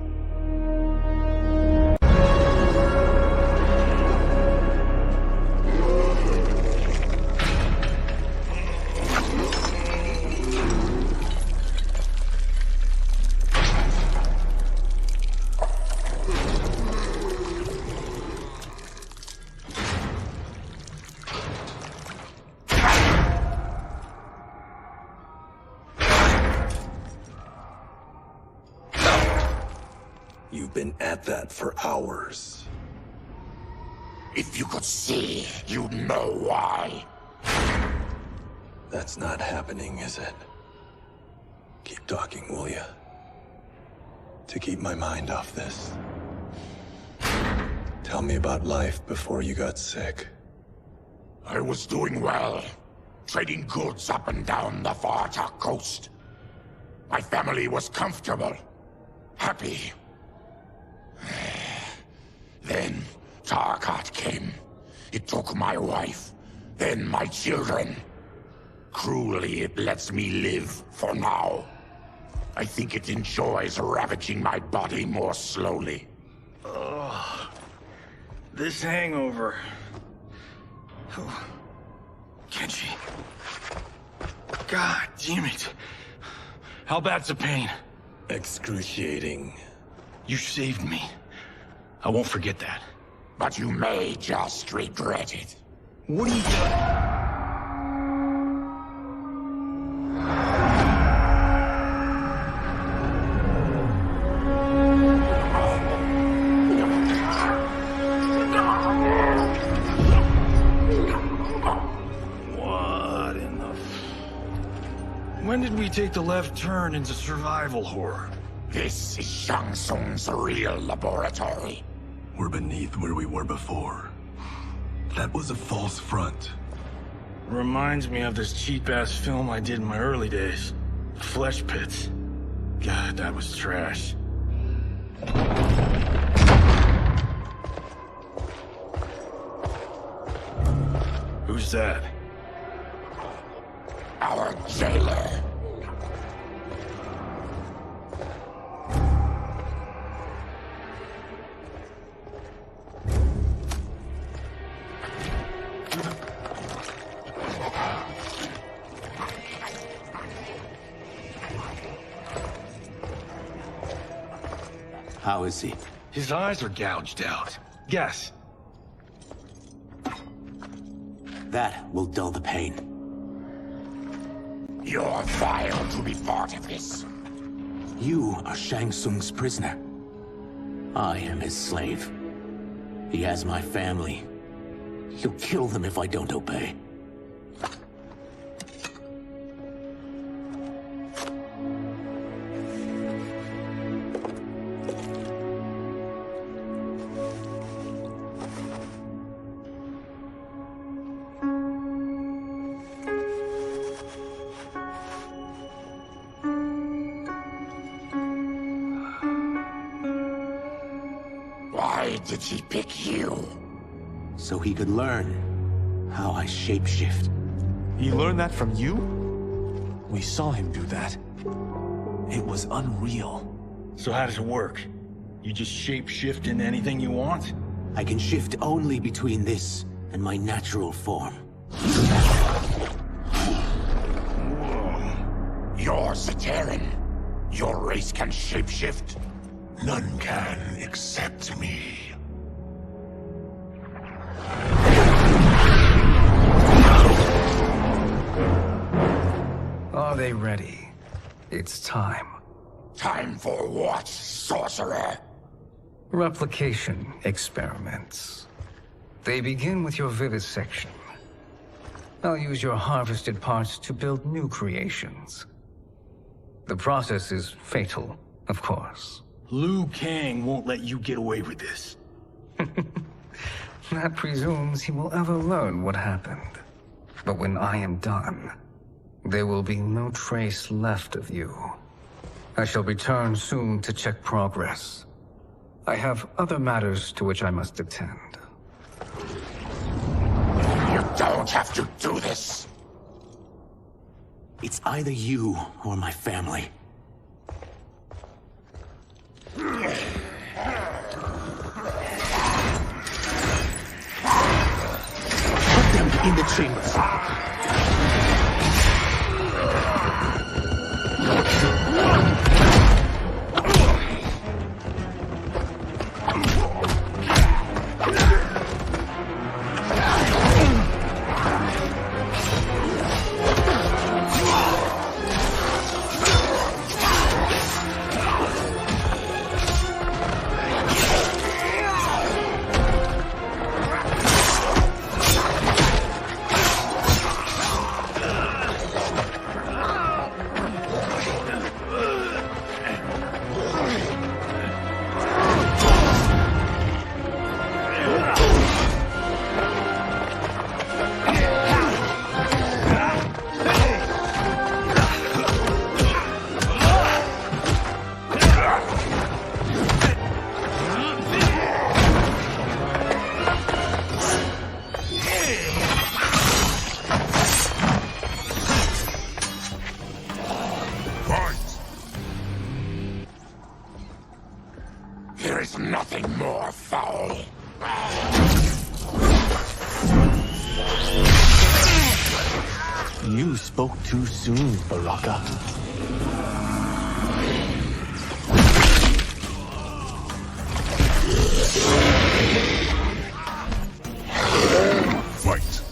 You've been at that for hours. If you could see, you'd know why. That's not happening, is it? Keep talking, will ya? To keep my mind off this. Tell me about life before you got sick. I was doing well, trading goods up and down the Varta coast. My family was comfortable, happy. Then Tarkat came. It took my wife, then my children. Cruelly, it lets me live for now. I think it enjoys ravaging my body more slowly. Ugh. This hangover. Oh. Kenshi. God damn it. How bad's the pain? Excruciating. You saved me. I won't forget that. But you may just regret it. What are you doing? When did we take the left turn into survival horror? This is Shang Tsung's real laboratory. We're beneath where we were before. That was a false front. Reminds me of this cheap-ass film I did in my early days. Flesh Pits. God, that was trash. Who's that? Our jailer. How is he? His eyes are gouged out. Guess. That will dull the pain. You're vile to be part of this. You are Shang Tsung's prisoner. I am his slave. He has my family. He'll kill them if I don't obey. did he pick you? So he could learn how I shapeshift. He learned that from you? We saw him do that. It was unreal. So how does it work? You just shape-shift into anything you want? I can shift only between this and my natural form. You're Zateran. Your race can shapeshift. None can except me. Are they ready? It's time. Time for what, sorcerer? Replication experiments. They begin with your vivisection. I'll use your harvested parts to build new creations. The process is fatal, of course. Liu Kang won't let you get away with this. That presumes he will ever learn what happened. But when I am done, there will be no trace left of you. I shall return soon to check progress. I have other matters to which I must attend. You don't have to do this! It's either you or my family. Put them in the chambers. There is nothing more foul. You spoke too soon, Baraka. Fight.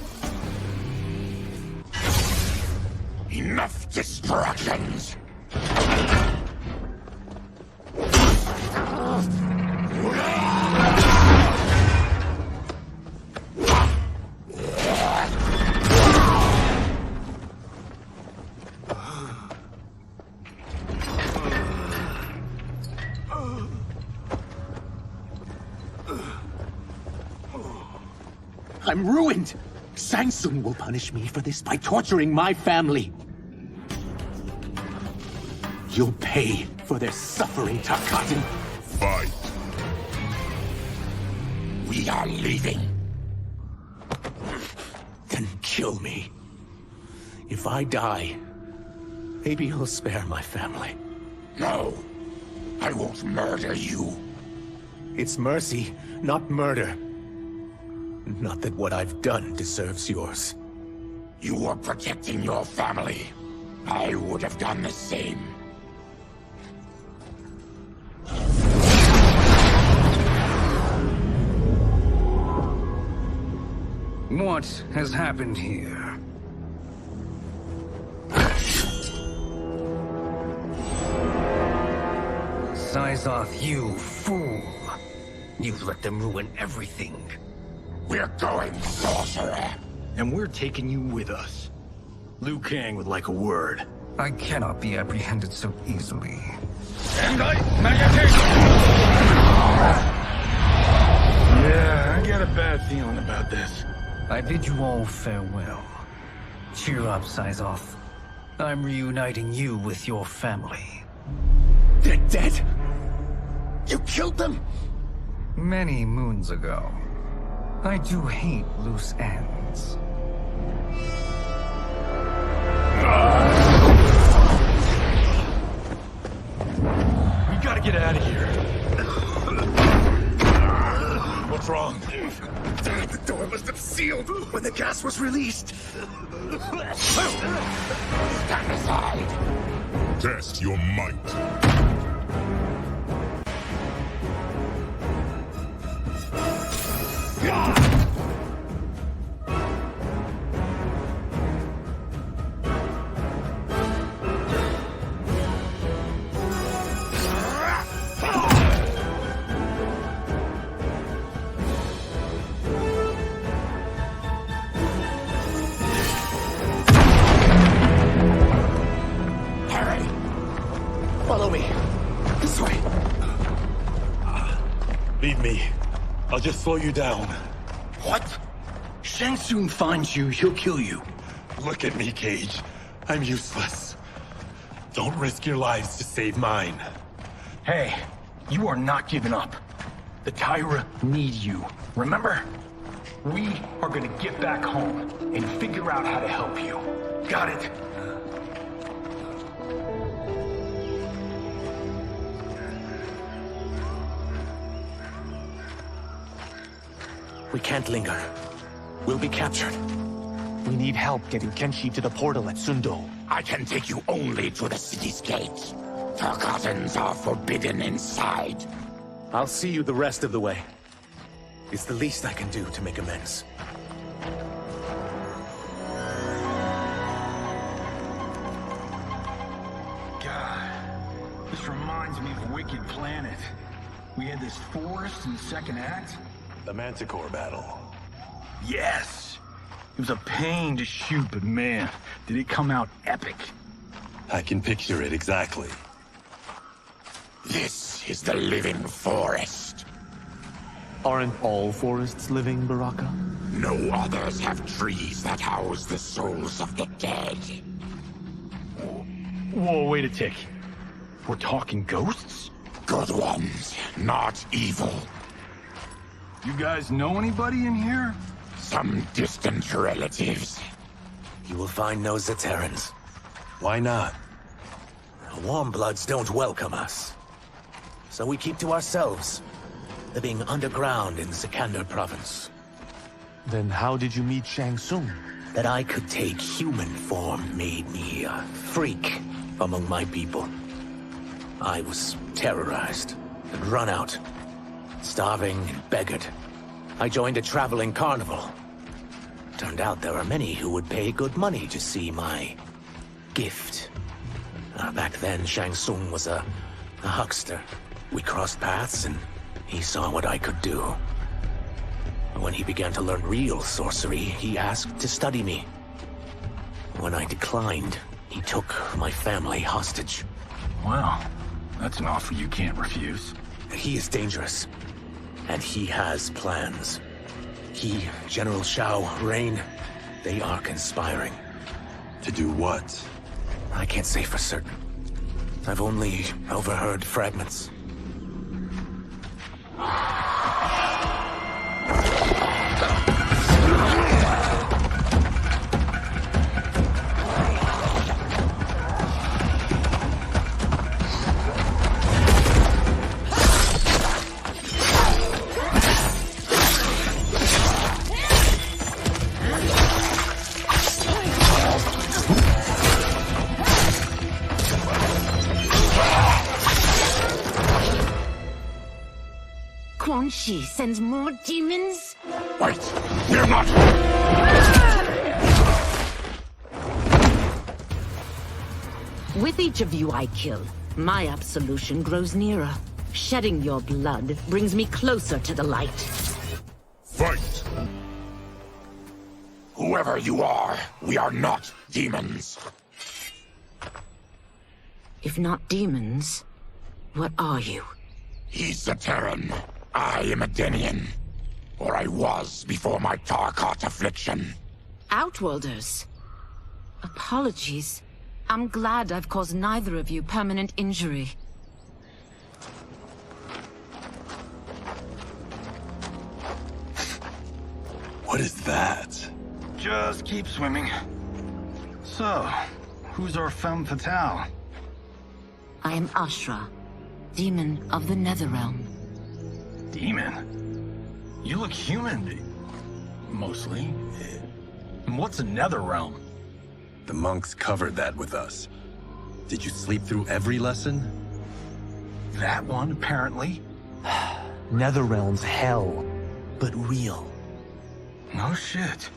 Enough distractions. I'm ruined! Tsung will punish me for this by torturing my family. You'll pay for their suffering, Tarkatan. Fight. We are leaving. Then kill me. If I die, maybe you'll spare my family. No, I won't murder you. It's mercy, not murder. Not that what I've done deserves yours. You were protecting your family. I would have done the same. What has happened here? Syzoth, you fool. You let them ruin everything. We're going, sorcerer. And we're taking you with us. Liu Kang would like a word. I cannot be apprehended so easily. Yeah, I got a bad feeling about this. I bid you all farewell. Cheer up, Syzoth. I'm reuniting you with your family. They're dead? You killed them? Many moons ago. I do hate loose ends. We gotta get out of here. What's wrong? The door must have sealed when the gas was released. Stand aside. Test your might. Follow me. This way. Leave me. I'll just slow you down. What? Shang soon finds you, he'll kill you. Look at me, Cage. I'm useless. Don't risk your lives to save mine. Hey, you are not giving up. The Tyra need you, remember? We are gonna get back home and figure out how to help you. Got it? We can't linger. We'll be captured. We need help getting Kenshi to the portal at Sindel. I can take you only to the city's gate. Forgottens are forbidden inside. I'll see you the rest of the way. It's the least I can do to make amends. God, this reminds me of Wicked Planet. We had this forest in the second act. The Manticore battle. Yes! It was a pain to shoot, but man, did it come out epic. I can picture it exactly. This is the living forest. Aren't all forests living, Baraka? No others have trees that house the souls of the dead. Whoa, wait a tick. We're talking ghosts? Good ones, not evil. You guys know anybody in here? Some distant relatives. You will find no Zaterrans. Why not? The Warmbloods don't welcome us. So we keep to ourselves, living underground in Sikander province. Then how did you meet Shang Tsung? That I could take human form made me a freak among my people. I was terrorized and run out, starving and beggared. I joined a traveling carnival. Turned out there are many who would pay good money to see my gift. Back then, Shang Tsung was a huckster. We crossed paths and he saw what I could do. When he began to learn real sorcery, he asked to study me. When I declined, he took my family hostage. Wow, that's an offer you can't refuse. He is dangerous, and he has plans. He, General Shao, Rain, they are conspiring. To do what? I can't say for certain. I've only overheard fragments. Kenshi sends more demons? Wait, we're not... With each of you I kill, my absolution grows nearer. Shedding your blood brings me closer to the light. Fight! Whoever you are, we are not demons. If not demons, what are you? He's a Terran. I am a Denian. Or I was before my Tarkat affliction. Outworlders. Apologies. I'm glad I've caused neither of you permanent injury. What is that? Just keep swimming. So, who's our femme fatale? I am Ashrah, demon of the Netherrealm. Demon? You look human, mostly. And what's a Netherrealm? The monks covered that with us. Did you sleep through every lesson? That one, apparently. Netherrealm's hell, but real. No shit.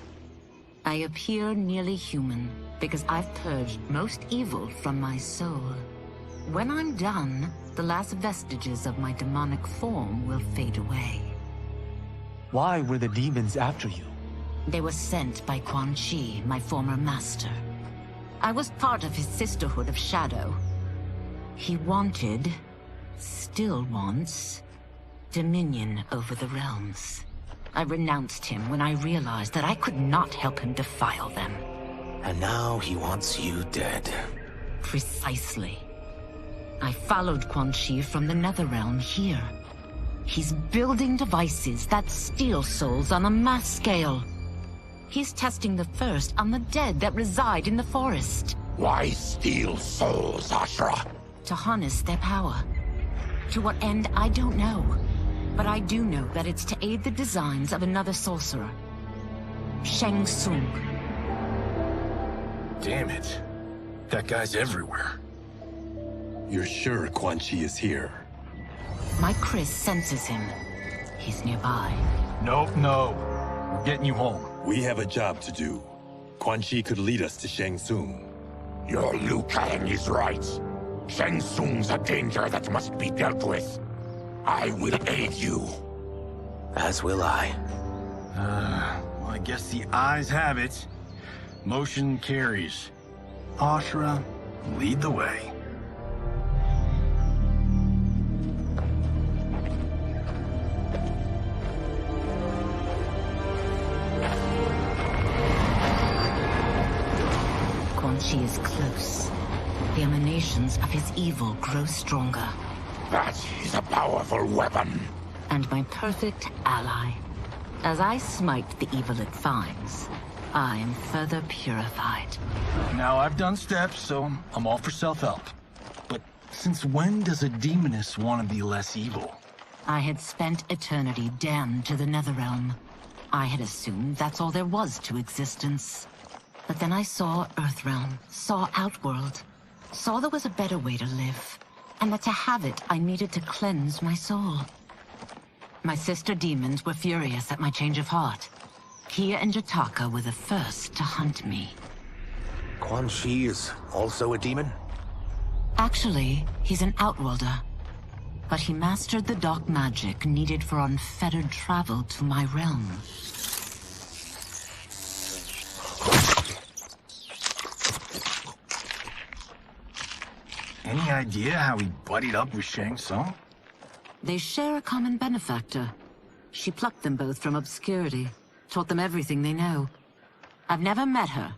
I appear nearly human because I've purged most evil from my soul. When I'm done, the last vestiges of my demonic form will fade away. Why were the demons after you? They were sent by Quan Chi, my former master. I was part of his Sisterhood of Shadow. He wanted, still wants, dominion over the realms. I renounced him when I realized that I could not help him defile them. And now he wants you dead. Precisely. I followed Quan Chi from the Netherrealm here. He's building devices that steal souls on a mass scale. He's testing the first on the dead that reside in the forest. Why steal souls, Ashrah? To harness their power. To what end, I don't know. But I do know that it's to aid the designs of another sorcerer. Shang Tsung. Damn it. That guy's everywhere. You're sure Quan Chi is here? My Chris senses him. He's nearby. Nope, no. We're getting you home. We have a job to do. Quan Chi could lead us to Shang Tsung. Your Liu Kang is right. Shang Tsung's a danger that must be dealt with. I will aid you. As will I. Well, I guess the eyes have it. Motion carries. Ashrah, lead the way. Quan Chi is close. The emanations of his evil grow stronger. That is a powerful weapon. And my perfect ally. As I smite the evil it finds, I am further purified. Now I've done steps, so I'm all for self-help. But since when does a demoness want to be less evil? I had spent eternity damned to the Netherrealm. I had assumed that's all there was to existence. But then I saw Earthrealm, saw Outworld, saw there was a better way to live, and that to have it, I needed to cleanse my soul. My sister demons were furious at my change of heart. Kia and Jataka were the first to hunt me. Quan Chi is also a demon? Actually, he's an Outworlder. But he mastered the dark magic needed for unfettered travel to my realm. Any idea how he buddied up with Shang Tsung? They share a common benefactor. She plucked them both from obscurity, taught them everything they know. I've never met her,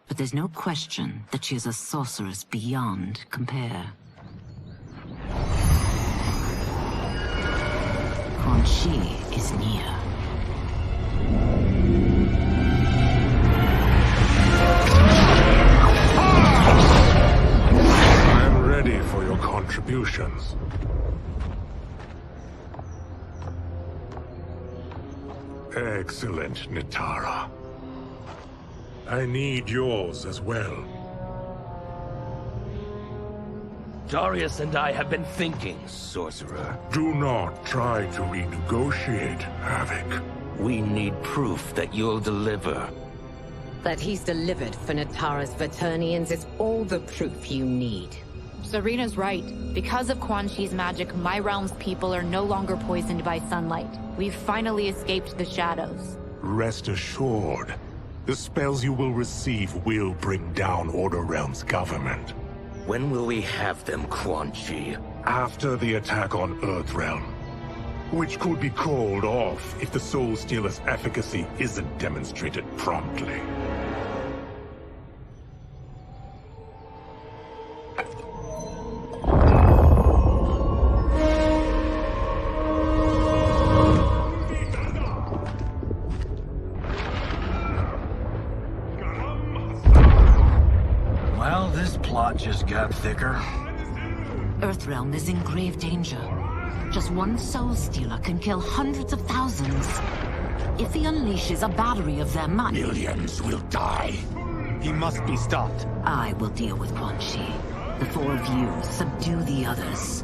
but there's no question that she is a sorceress beyond compare. Quan Chi is near. I'm ready for your contributions. Excellent, Nitara. I need yours as well. Darius and I have been thinking, Sorcerer. Do not try to renegotiate, Havoc. We need proof that you'll deliver. That he's delivered for Natara's Vaternians is all the proof you need. Serena's right. Because of Quan Chi's magic, my realm's people are no longer poisoned by sunlight. We've finally escaped the shadows. Rest assured, the spells you will receive will bring down Order Realm's government. When will we have them, Quan Chi? After the attack on Earthrealm, which could be called off if the Soul Stealer's efficacy isn't demonstrated promptly. Well, this plot just got thicker. Earthrealm is in grave danger. Just one soul stealer can kill hundreds of thousands. If he unleashes a battery of them, millions will die. He must be stopped. I will deal with Quan Chi. The four of you subdue the others.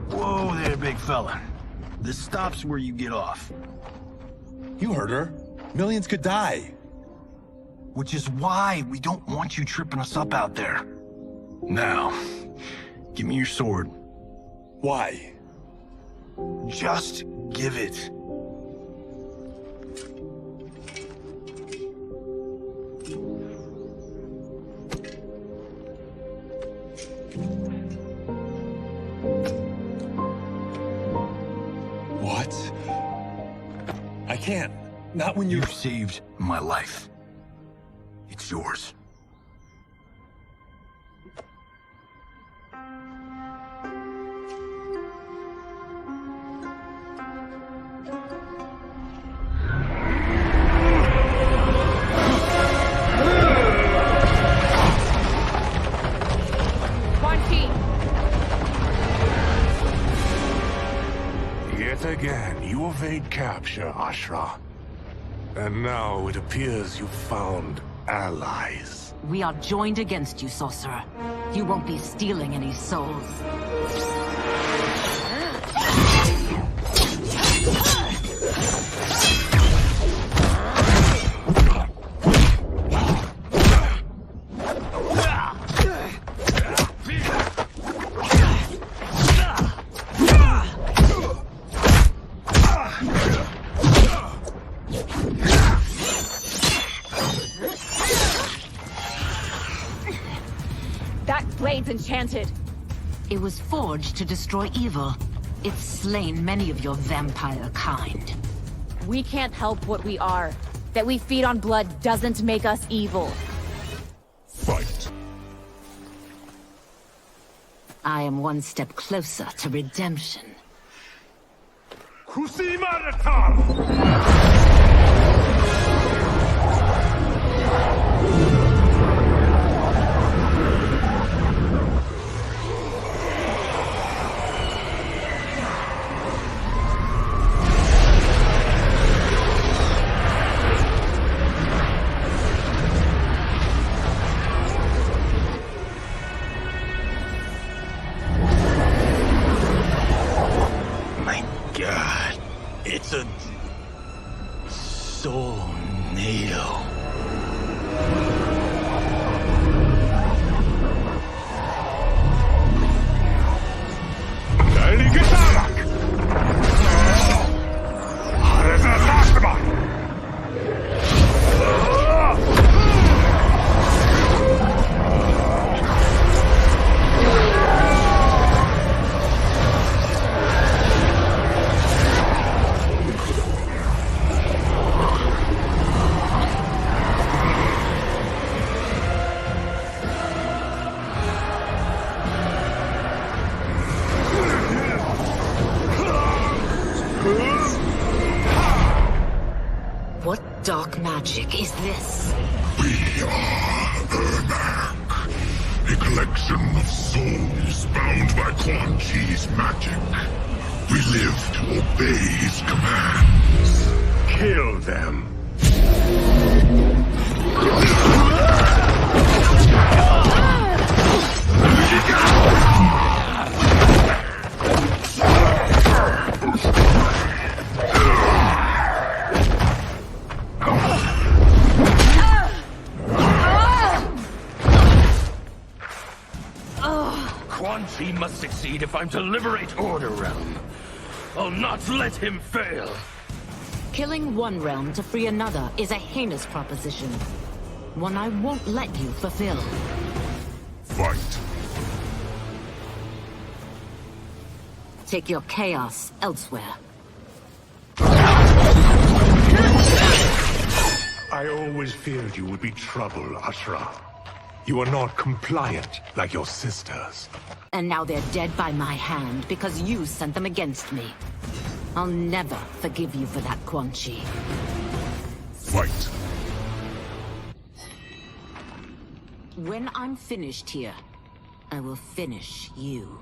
Whoa there, big fella. This stops where you get off. You heard her. Millions could die. Which is why we don't want you tripping us up out there. Now, give me your sword. Why? Just give it. What? I can't. Not when you've saved my life. It's yours. Yet again, you evade capture, Ashrah. And now it appears you've found allies. We are joined against you, sorcerer. You won't be stealing any souls. Enchanted. It was forged to destroy evil. It's slain many of your vampire kind. We can't help what we are. That we feed on blood doesn't make us evil. Fight. I am one step closer to redemption. It's a soul nail. Dark magic is this? We are Ermac, a collection of souls bound by Quan Chi's magic. We live to obey his commands. Kill them. Quan Chi must succeed if I'm to liberate Order Realm. I'll not let him fail. Killing one realm to free another is a heinous proposition. One I won't let you fulfill. Fight. Take your chaos elsewhere. I always feared you would be trouble, Ashrah. You are not compliant like your sisters. And now they're dead by my hand because you sent them against me. I'll never forgive you for that, Quan Chi. Fight. When I'm finished here, I will finish you.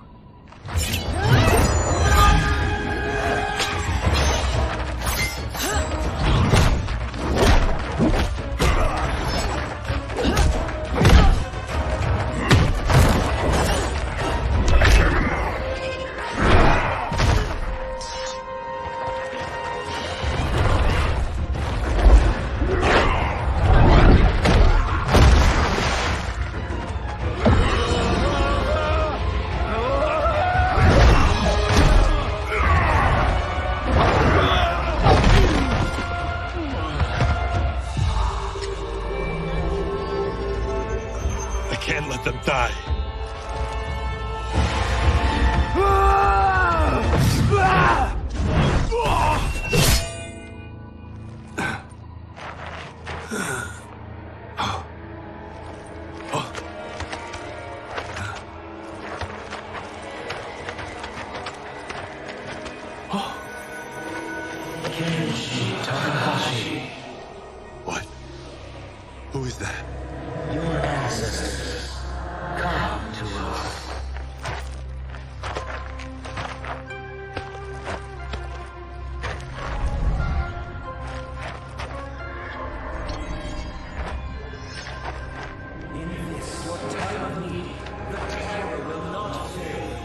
What? Who is that? Your ancestors. Come to us. In this, your time of need, the terror will not fail.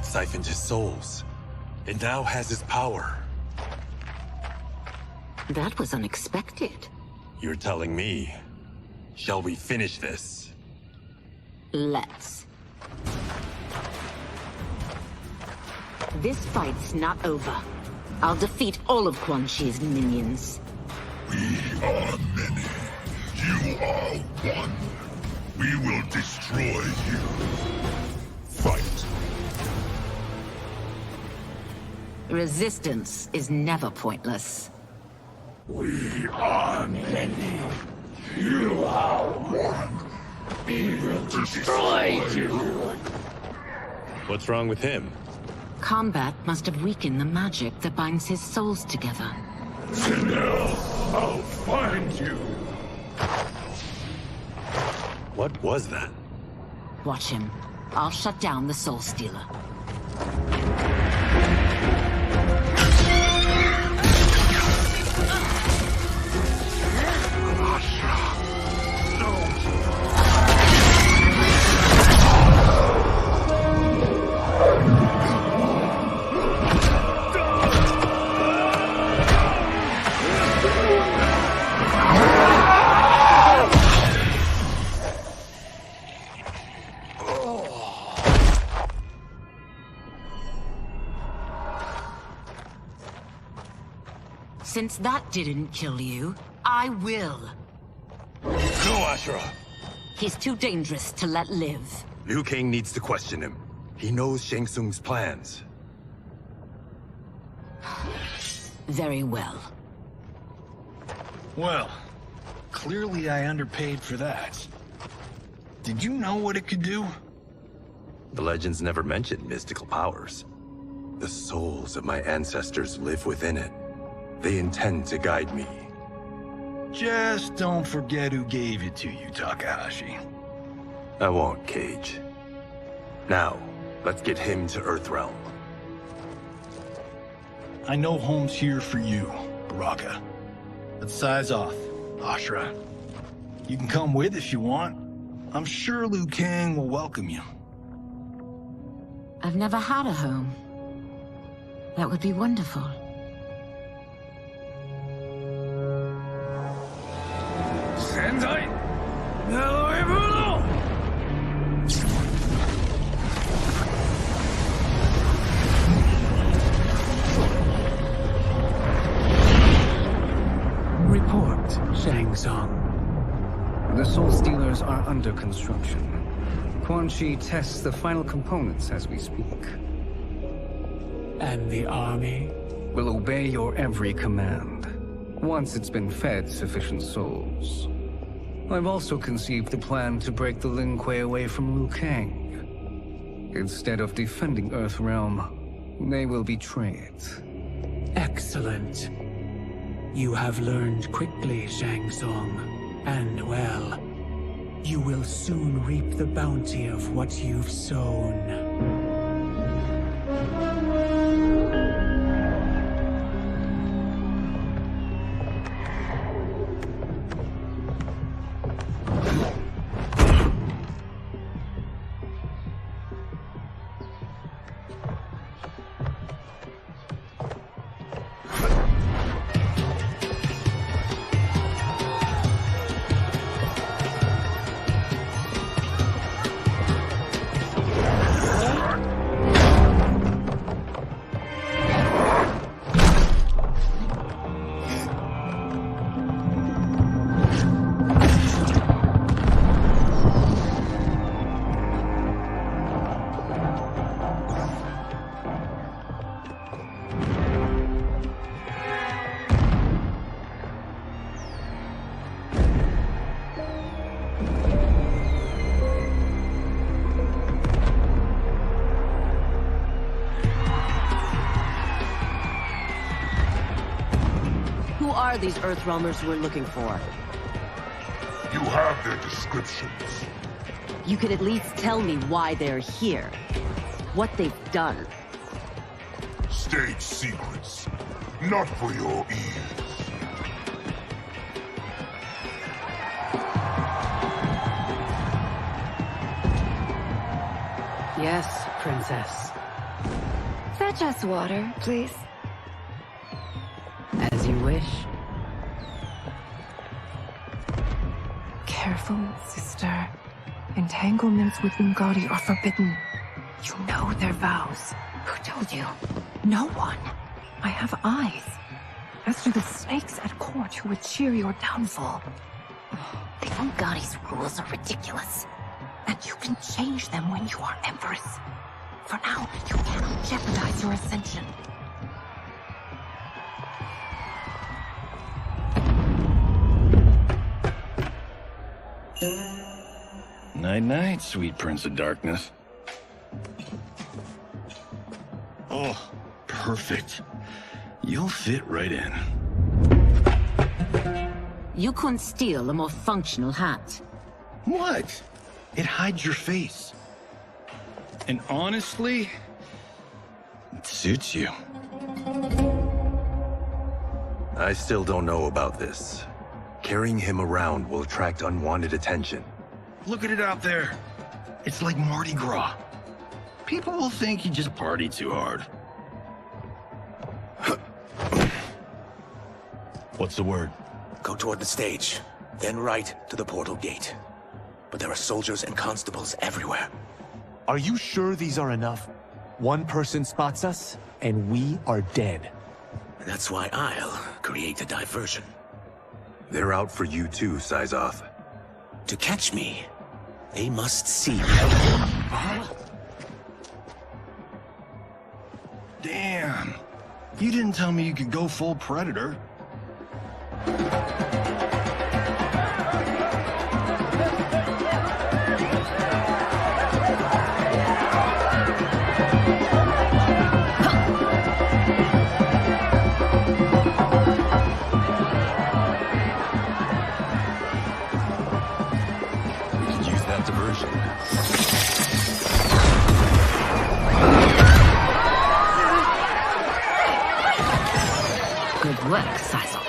Siphoned his souls. It now has his power. That was unexpected. You're telling me. Shall we finish this? Let's. This fight's not over. I'll defeat all of Quan Chi's minions. We are many. You are one. We will destroy you. Fight. Resistance is never pointless. We are many. You are one. We will destroy you. What's wrong with him? Combat must have weakened the magic that binds his souls together. Sindel, I'll find you. What was that? Watch him. I'll shut down the Soul Stealer. Since that didn't kill you, I will. Go, Ashrah! He's too dangerous to let live. Liu Kang needs to question him. He knows Shang Tsung's plans. Very well. Well, clearly I underpaid for that. Did you know what it could do? The legends never mentioned mystical powers. The souls of my ancestors live within it. They intend to guide me. Just don't forget who gave it to you, Takahashi. I won't, Cage. Now, let's get him to Earthrealm. I know home's here for you, Baraka. Let's size off, Ashrah. You can come with if you want. I'm sure Liu Kang will welcome you. I've never had a home. That would be wonderful. Sendai! Report, Shang Tsung. The Soul Stealers are under construction. Quan Chi tests the final components as we speak. And the army? will obey your every command, once it's been fed sufficient souls. I've also conceived a plan to break the Lin Kuei away from Liu Kang. Instead of defending Earthrealm, they will betray it. Excellent. You have learned quickly, Shang Tsung, and well, you will soon reap the bounty of what you've sown. These Earthrealmers we're looking for. You have their descriptions. You could at least tell me why they're here. What they've done. State secrets. Not for your ears. Yes, Princess. Fetch us water, please. As you wish. Careful, sister. Entanglements with Ungadi are forbidden. You know their vows. Who told you? No one. I have eyes. As do the snakes at court who would cheer your downfall. The Ungadi's rules are ridiculous. And you can change them when you are Empress. For now, you cannot jeopardize your ascension. Night-night, sweet Prince of Darkness. Oh, perfect. You'll fit right in. You couldn't steal a more functional hat. What? It hides your face. And honestly, it suits you. I still don't know about this. Carrying him around will attract unwanted attention. Look at it out there. It's like Mardi Gras. People will think you just party too hard. What's the word? Go toward the stage, then right to the portal gate. But there are soldiers and constables everywhere. Are you sure these are enough? One person spots us, and we are dead. That's why I'll create a diversion. They're out for you too, Syzoth. To catch me, they must see me. Damn. You didn't tell me you could go full Predator. Good work, Syzoth.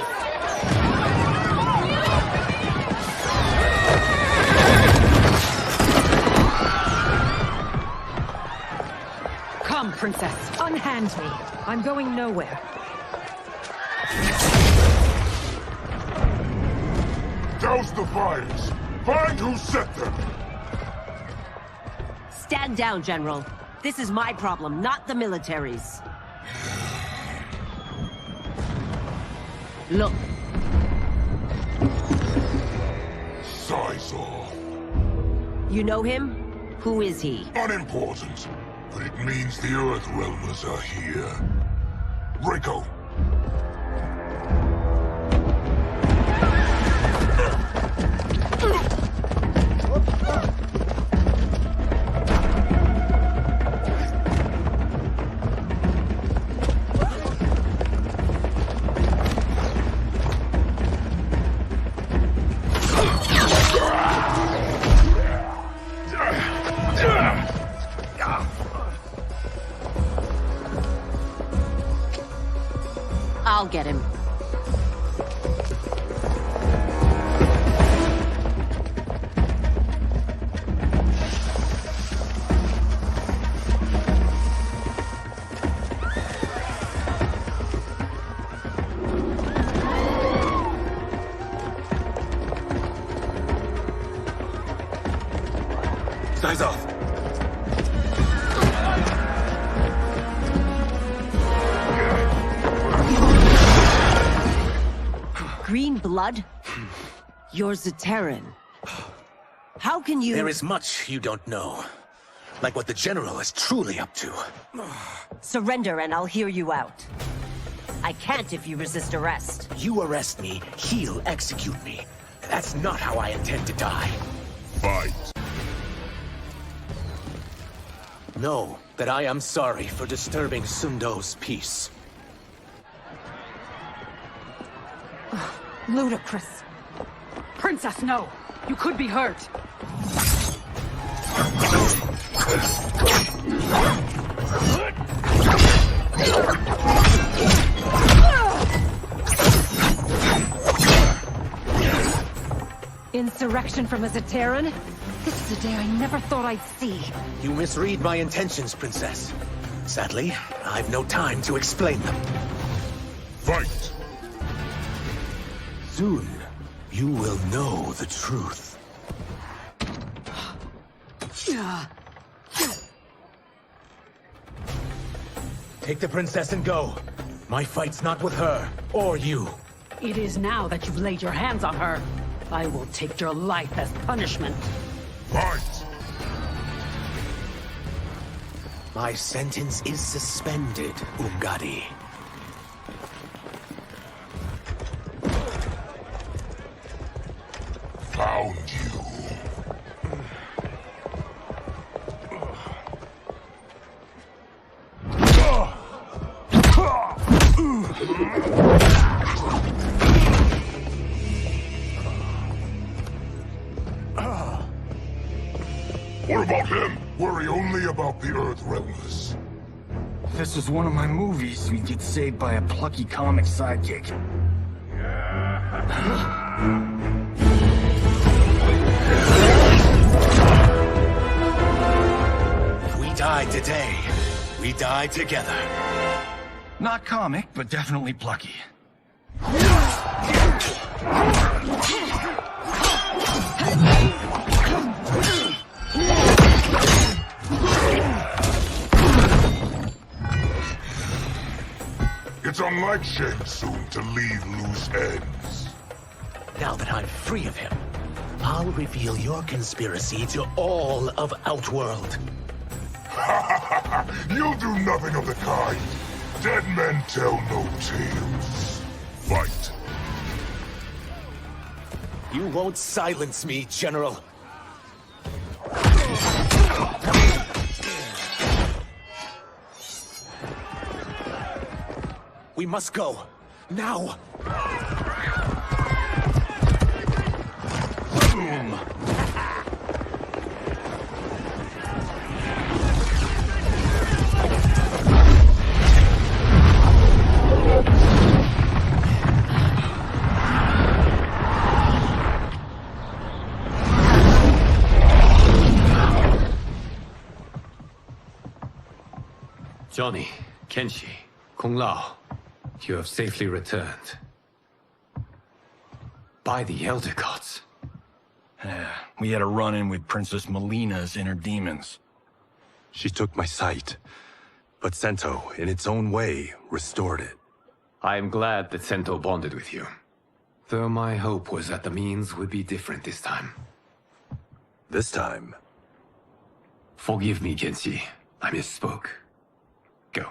Come, Princess. Unhand me. I'm going nowhere. Douse the fires! Find who set them! Stand down, General. This is my problem, not the military's. Look. Syzoth. You know him? Who is he? Unimportant, but it means the Earthrealmers are here. Reiko! I'll get him. Eyes off. Green blood? You're Zaterran. How can you— There is much you don't know. Like what the General is truly up to. Surrender and I'll hear you out. I can't if you resist arrest. You arrest me, he'll execute me. That's not how I intend to die. Fight. Know that I am sorry for disturbing Sundo's peace. Ludicrous. Princess, no! You could be hurt! Insurrection from a Zaterran? This is a day I never thought I'd see. You misread my intentions, Princess. Sadly, I've no time to explain them. Fight! Soon, you will know the truth. Take the princess and go. My fight's not with her, or you. It is now that you've laid your hands on her. I will take your life as punishment. Fight! My sentence is suspended, Ungadi. Found you. What about him? Worry only about the Earth Realmers. If this was one of my movies, we'd get saved by a plucky comic sidekick. If we die today, we die together. Not comic, but definitely plucky. It's unlike Shang Tsung to leave loose ends. Now that I'm free of him, I'll reveal your conspiracy to all of Outworld. You'll do nothing of the kind. Dead men tell no tales. Fight. You won't silence me, General. We must go. Now! Boom! Johnny, Kenshi, Kung Lao, you have safely returned. By the Elder Gods. We had a run-in with Princess Mileena's inner demons. She took my sight, but Sento, in its own way, restored it. I am glad that Sento bonded with you. Though my hope was that the means would be different this time. This time? Forgive me, Kenshi. I misspoke. Go.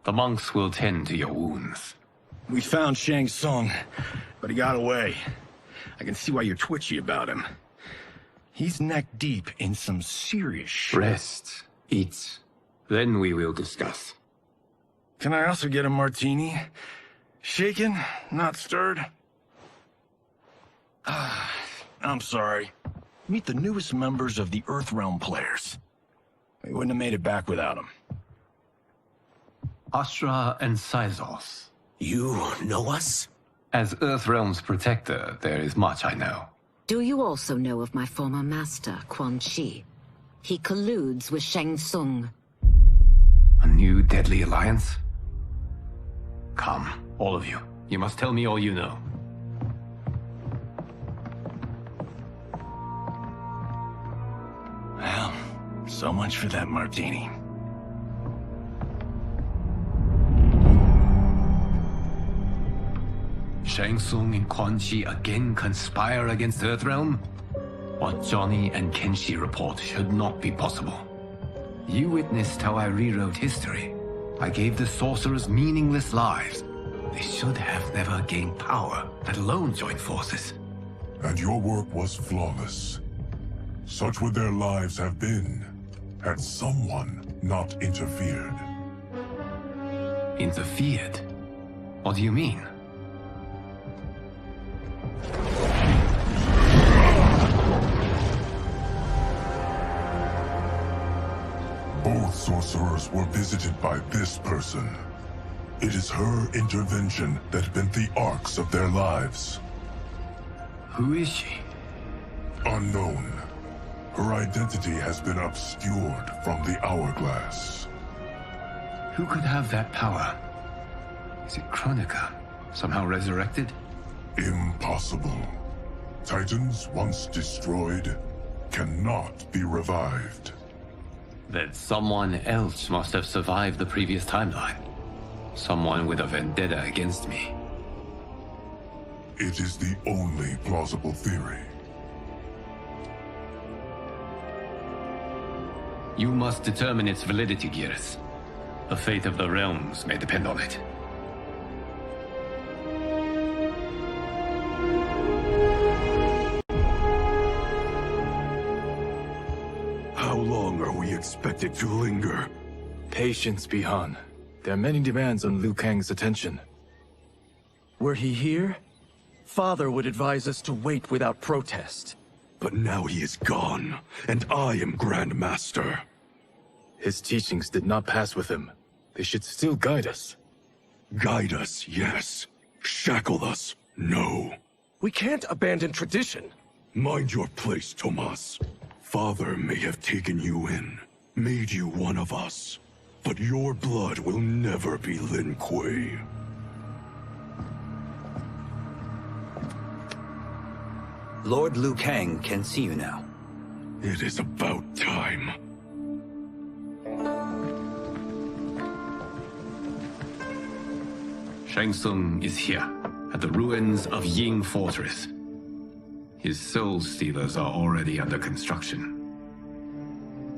The monks will tend to your wounds. We found Tsung, but he got away. I can see why you're twitchy about him. He's neck deep in some serious shit. Rest. Eat. Then we will discuss. Can I also get a martini? Shaken, not stirred? I'm sorry. Meet the newest members of the Earthrealm players. We wouldn't have made it back without them. Ashrah and Sizos. You know us? As Earthrealm's protector, there is much I know. Do you also know of my former master, Quan Chi? He colludes with Shang Tsung. A new deadly alliance? Come, all of you. You must tell me all you know. Well, so much for that martini. Shang Tsung and Quan Chi again conspire against Earthrealm? What Johnny and Kenshi report should not be possible. You witnessed how I rewrote history. I gave the sorcerers meaningless lives. They should have never gained power, let alone join forces. And your work was flawless. Such would their lives have been, had someone not interfered. Interfered? What do you mean? Both sorcerers were visited by this person. It is her intervention that bent the arcs of their lives. Who is she? Unknown. Her identity has been obscured from the hourglass. Who could have that power? Is it Kronika? Somehow resurrected? Impossible. Titans once destroyed cannot be revived. Then someone else must have survived the previous timeline. Someone with a vendetta against me. It is the only plausible theory. You must determine its validity, Geras. The fate of the realms may depend on it. How long are we expected to linger? Patience, Bihan. There are many demands on Liu Kang's attention. Were he here, Father would advise us to wait without protest. But now he is gone, and I am Grand Master. His teachings did not pass with him. They should still guide us. Guide us, yes. Shackle us, no. We can't abandon tradition. Mind your place, Tomas. Father may have taken you in, made you one of us. But your blood will never be Lin Kuei. Lord Liu Kang can see you now. It is about time. Shang Tsung is here, at the ruins of Ying Fortress. His soul stealers are already under construction.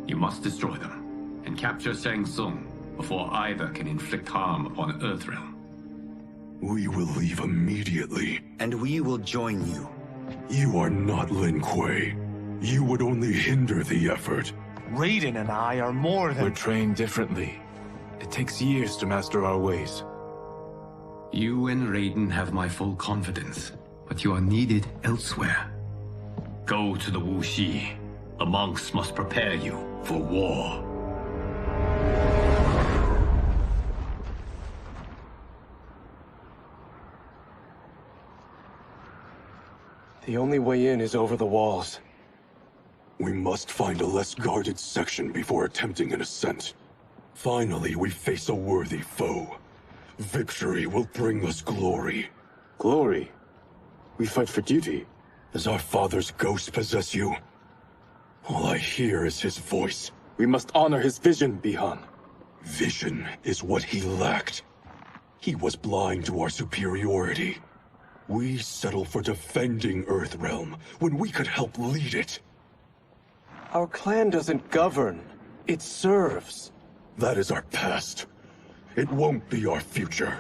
You must destroy them, and capture Shang Tsung before either can inflict harm upon Earthrealm. We will leave immediately. And we will join you. You are not Lin Kuei. You would only hinder the effort. Raiden and I are more than... We're trained differently. It takes years to master our ways. You and Raiden have my full confidence, but you are needed elsewhere. Go to the Wuxi. The monks must prepare you for war. The only way in is over the walls. We must find a less guarded section before attempting an ascent. Finally, we face a worthy foe. Victory will bring us glory. Glory? We fight for duty. Does our father's ghost possess you? All I hear is his voice. We must honor his vision, Bihan. Vision is what he lacked. He was blind to our superiority. We settle for defending Earthrealm when we could help lead it. Our clan doesn't govern. It serves. That is our past. It won't be our future.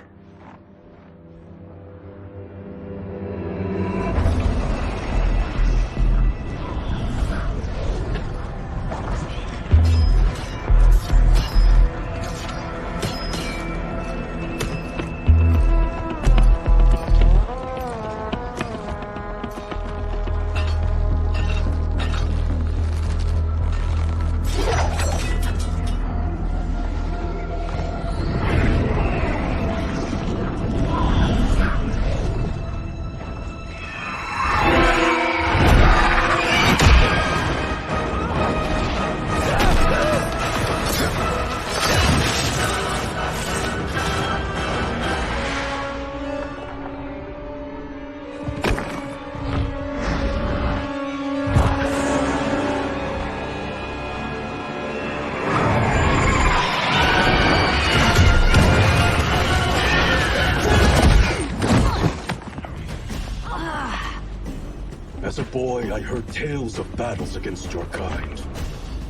As a boy, I heard tales of battles against your kind.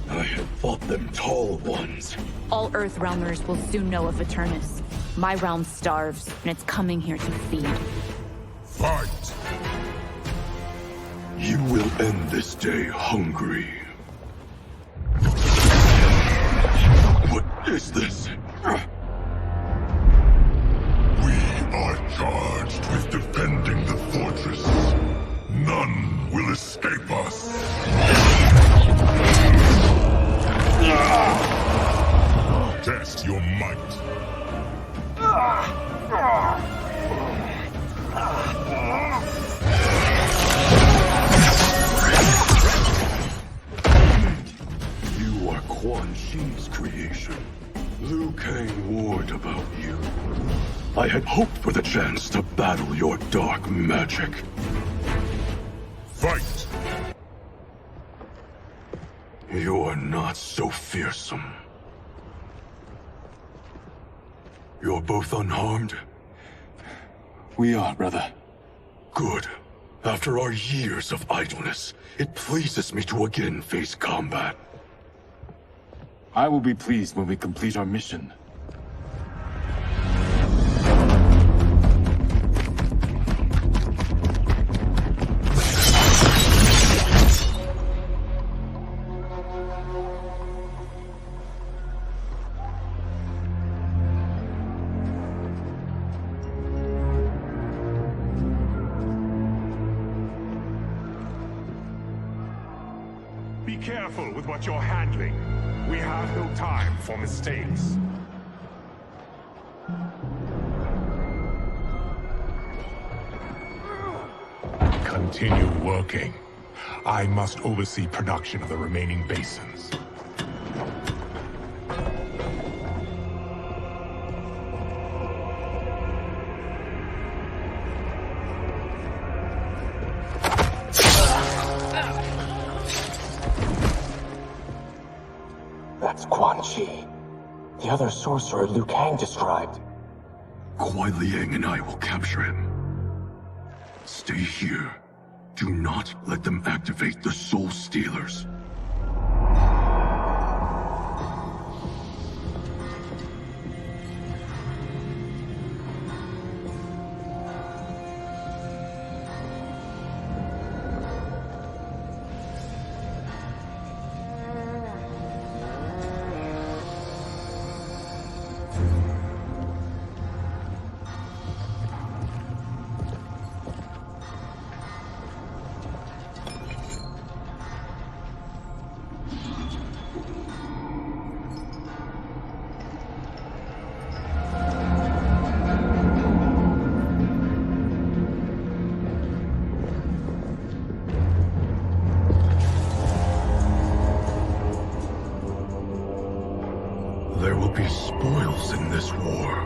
I had fought them tall ones. All Earthrealmers will soon know of Eternus. My realm starves, and it's coming here to feed. Fight! You will end this day hungry. What is this? We are charged with defending the fortress. None will escape us. Test your might. You are Quan Chi's creation. Liu Kang warned about you. I had hoped for the chance to battle your dark magic. Fight! You're not so fearsome. You're both unharmed? We are, brother. Good. After our years of idleness, it pleases me to again face combat. I will be pleased when we complete our mission. Be careful with what you're handling. We have no time for mistakes. Continue working. I must oversee production of the remaining basins. That's Quan Chi. The other sorcerer Liu Kang described. Kuai Liang and I will capture him. Stay here. Do not let them activate the Soul Stealers. There will be spoils in this war.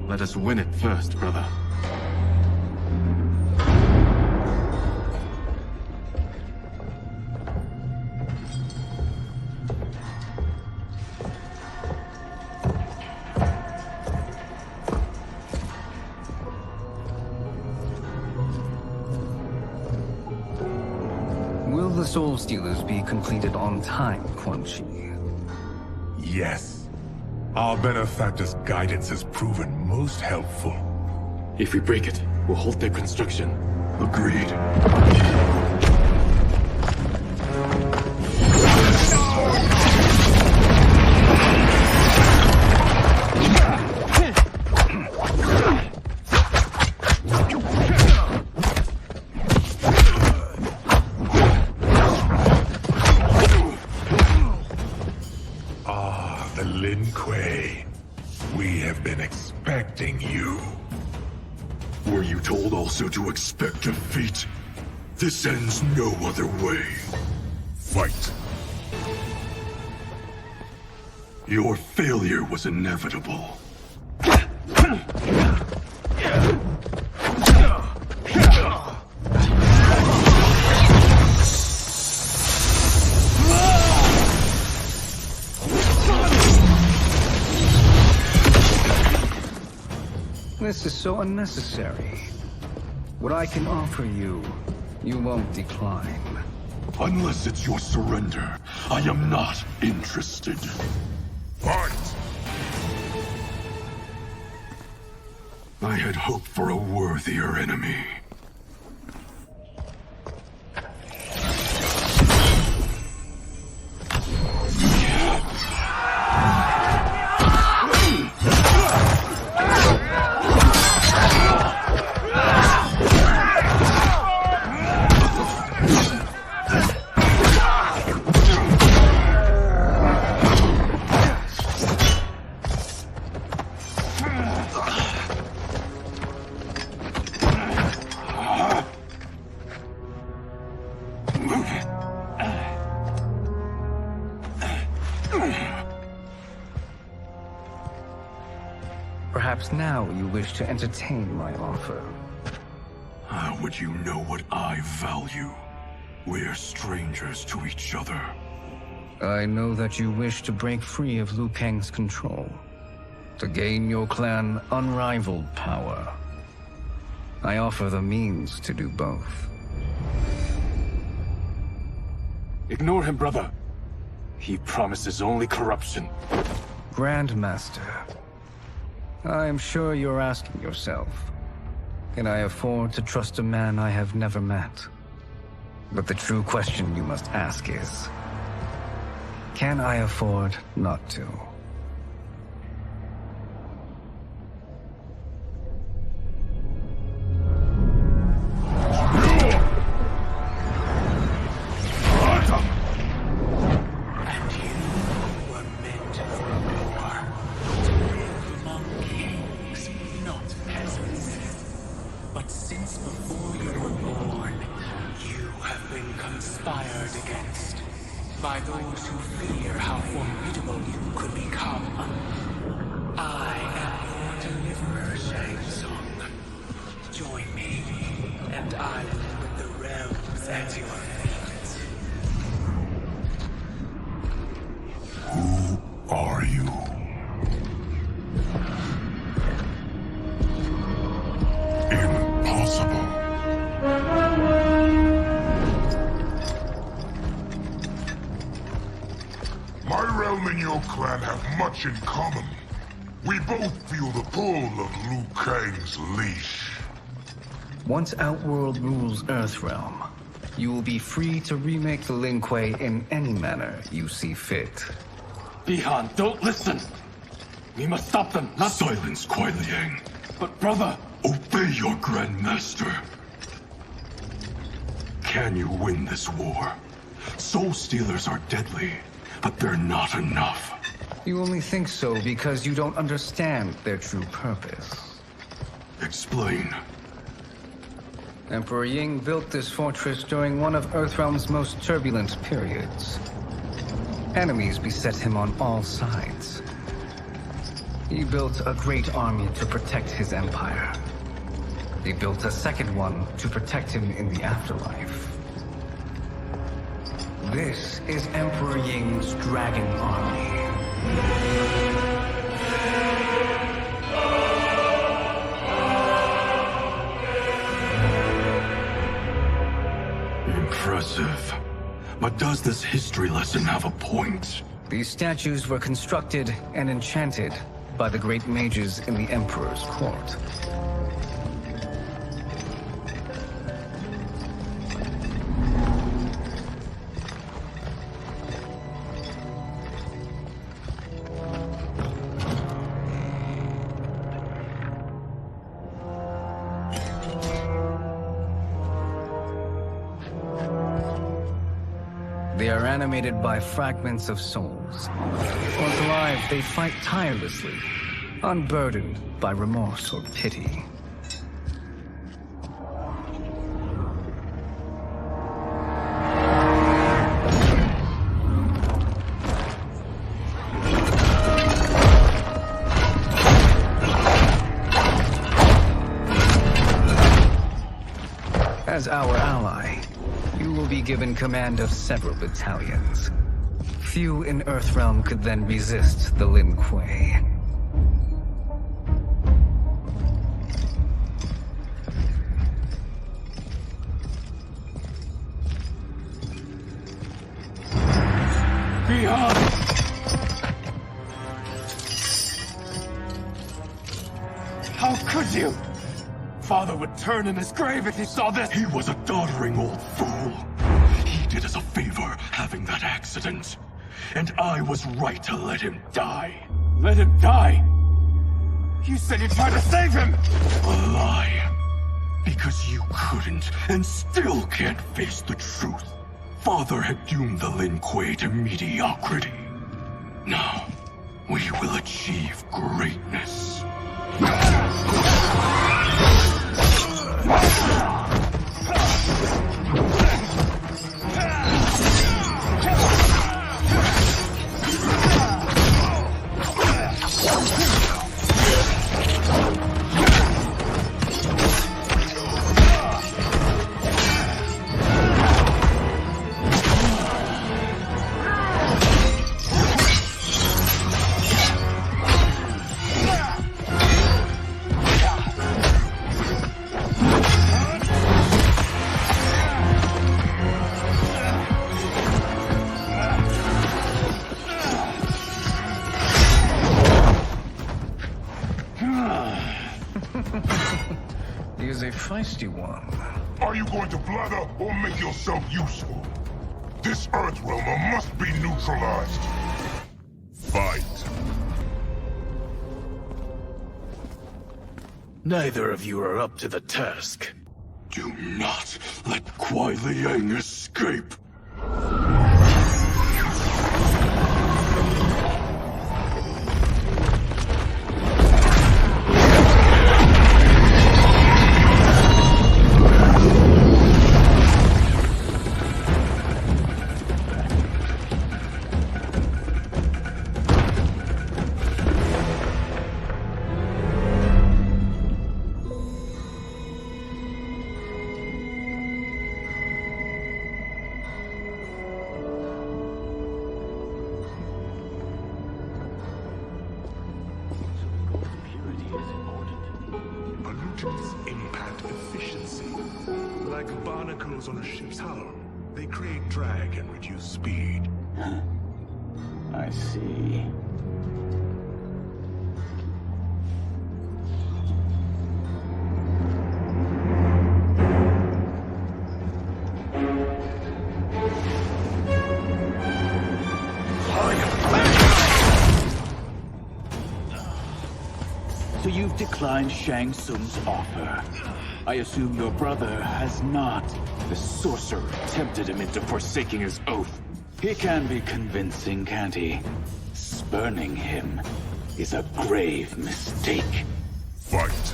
Let us win it first, brother. Will the Soul Stealers be completed on time, Quan Chi? Yes. Our benefactor's guidance has proven most helpful. If we break it, we'll halt their construction. Agreed. The Lin Kuei. We have been expecting you. Were you told also to expect defeat? This ends no other way. Fight. Your failure was inevitable. This is so unnecessary. What I can offer you, you won't decline. Unless it's your surrender, I am not interested. Fight! I had hoped for a worthier enemy. Perhaps now you wish to entertain my offer. How would you know what I value? We're strangers to each other. I know that you wish to break free of Liu Kang's control, to gain your clan unrivaled power. I offer the means to do both. Ignore him, brother. He promises only corruption. Grandmaster, I am sure you're asking yourself, can I afford to trust a man I have never met? But the true question you must ask is, can I afford not to? By those who fear how formidable you could become. I am your deliverer, Shang. Join me, and I will put the realms at your feet. Who are you? Impossible. My realm and your clan have much in common. We both feel the pull of Liu Kang's leash. Once Outworld rules Earthrealm, you will be free to remake the Lin Kuei in any manner you see fit. Bihan, don't listen! We must stop them, not— Silence, Kuai Liang. But brother— Obey your Grandmaster. Can you win this war? Soul Stealers are deadly, but they're not enough. You only think so because you don't understand their true purpose. Explain. Emperor Ying built this fortress during one of Earthrealm's most turbulent periods. Enemies beset him on all sides. He built a great army to protect his empire. He built a second one to protect him in the afterlife. This is Emperor Ying's Dragon Army. Impressive. But does this history lesson have a point? These statues were constructed and enchanted by the great mages in the Emperor's court. They are animated by fragments of souls. Once alive, they fight tirelessly, unburdened by remorse or pity. As our ally, you will be given command of several battalions. Few in Earthrealm could then resist the Lin Kuei. Behind! How could you? Father would turn in his grave if he saw this! He was a doddering old fool. He did us a favor having that accident. And I was right to let him die. Let him die? You said you tried to save him! A lie. Because you couldn't and still can't face the truth. Father had doomed the Lin Kuei to mediocrity. Now, we will achieve greatness. He is a feisty one. Are you going to blather or make yourself useful? This Earthrealmer must be neutralized. Fight. Neither of you are up to the task. Do not let Kuai Liang escape. Pollutants impact efficiency. Like barnacles on a ship's hull, they create drag and reduce speed. I see. So you've declined Shang Tsung's offer. I assume your brother has not. The sorcerer tempted him into forsaking his oath. He can be convincing, can't he? Spurning him is a grave mistake. Fight.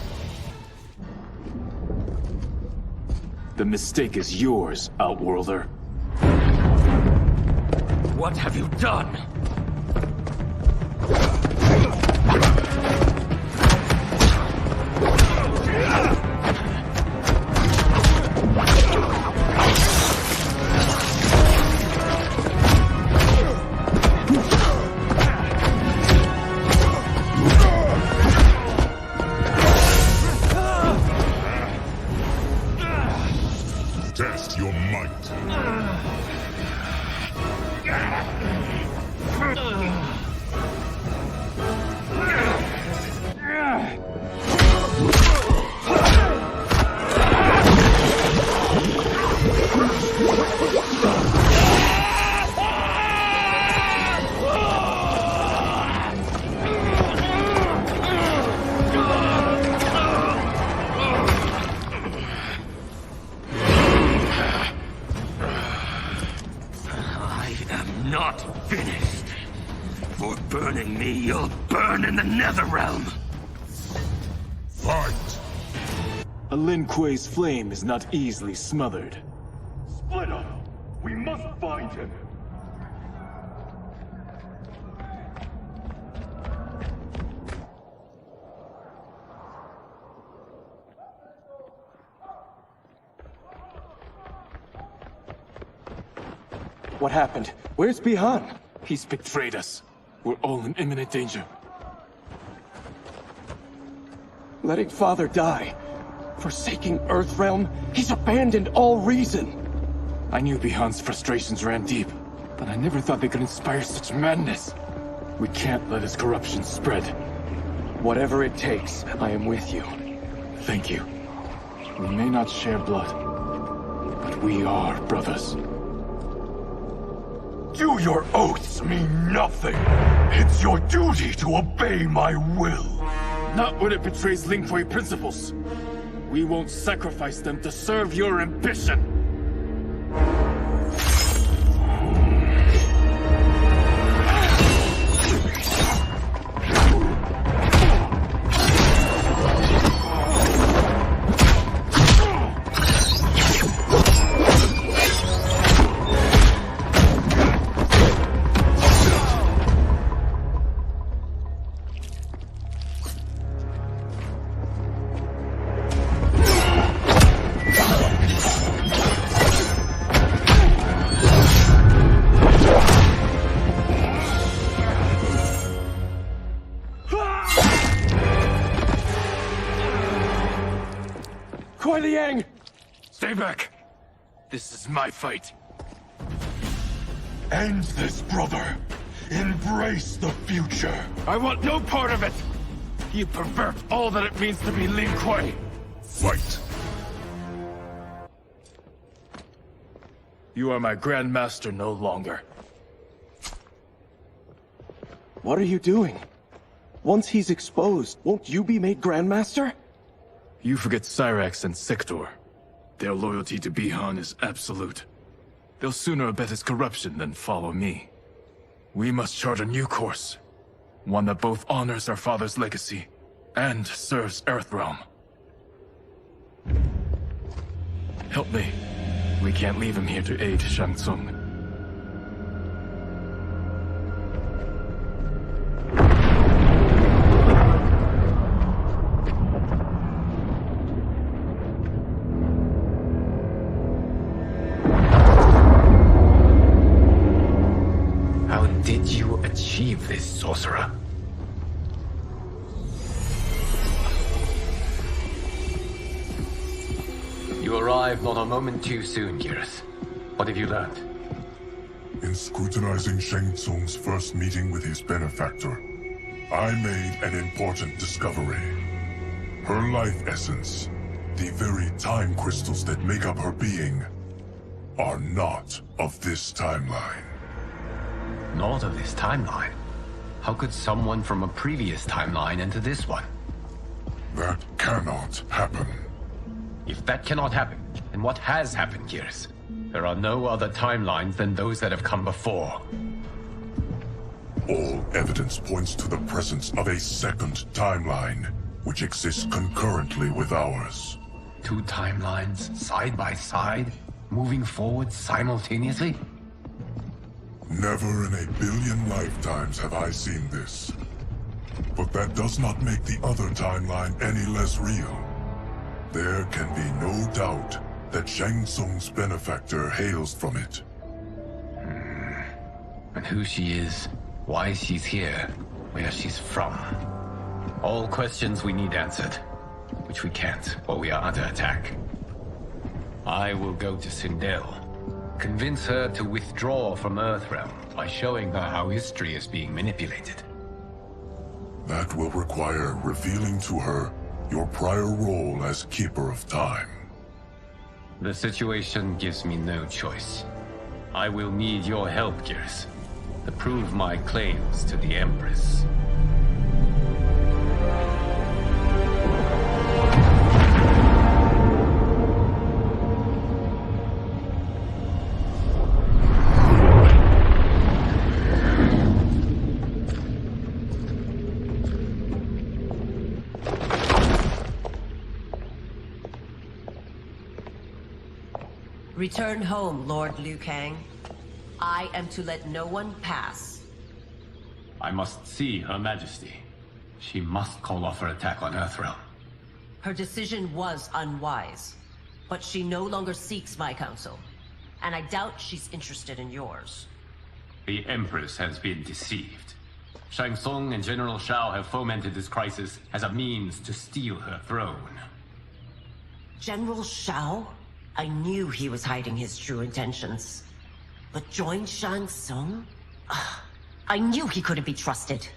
The mistake is yours, Outworlder. What have you done? Test your might. Not finished. For burning me, you'll burn in the Netherrealm. Fight! A Lin Kuei's flame is not easily smothered. Split up! We must find him! What happened? Where's Bihan? He's betrayed us. We're all in imminent danger. Letting Father die. Forsaking Earthrealm. He's abandoned all reason. I knew Bihan's frustrations ran deep, but I never thought they could inspire such madness. We can't let his corruption spread. Whatever it takes, I am with you. Thank you. We may not share blood, but we are brothers. Do your oaths mean nothing? It's your duty to obey my will. Not when it betrays Lin Kuei principles. We won't sacrifice them to serve your ambition. Stay back. This is my fight. End this, brother. Embrace the future. I want no part of it! You pervert all that it means to be Lin Kuei! Fight! You are my Grandmaster no longer. What are you doing? Once he's exposed, won't you be made Grandmaster? You forget Cyrax and Sector. Their loyalty to Bihan is absolute. They'll sooner abet his corruption than follow me. We must chart a new course. One that both honors our father's legacy and serves Earthrealm. Help me. We can't leave him here to aid Shang Tsung. Did you achieve this, sorcerer? You arrived not a moment too soon, Geras. What have you learned? In scrutinizing Shang Tsung's first meeting with his benefactor, I made an important discovery. Her life essence, the very time crystals that make up her being, are not of this timeline. Not of this timeline? How could someone from a previous timeline enter this one? That cannot happen. If that cannot happen, then what has happened, Geras? There are no other timelines than those that have come before. All evidence points to the presence of a second timeline, which exists concurrently with ours. Two timelines, side by side, moving forward simultaneously? Never in a billion lifetimes have I seen this. But that does not make the other timeline any less real. There can be no doubt that Shang Tsung's benefactor hails from it. And who she is, why she's here, where she's from. All questions we need answered, which we can't while we are under attack. I will go to Sindel, convince her to withdraw from Earthrealm by showing her how history is being manipulated. That will require revealing to her your prior role as Keeper of Time. The situation gives me no choice. I will need your help, Gears, to prove my claims to the Empress. Return home, Lord Liu Kang. I am to let no one pass. I must see Her Majesty. She must call off her attack on Earthrealm. Her decision was unwise, but she no longer seeks my counsel, and I doubt she's interested in yours. The Empress has been deceived. Shang Tsung and General Shao have fomented this crisis as a means to steal her throne. General Shao? I knew he was hiding his true intentions. But join Shang Tsung? I knew he couldn't be trusted.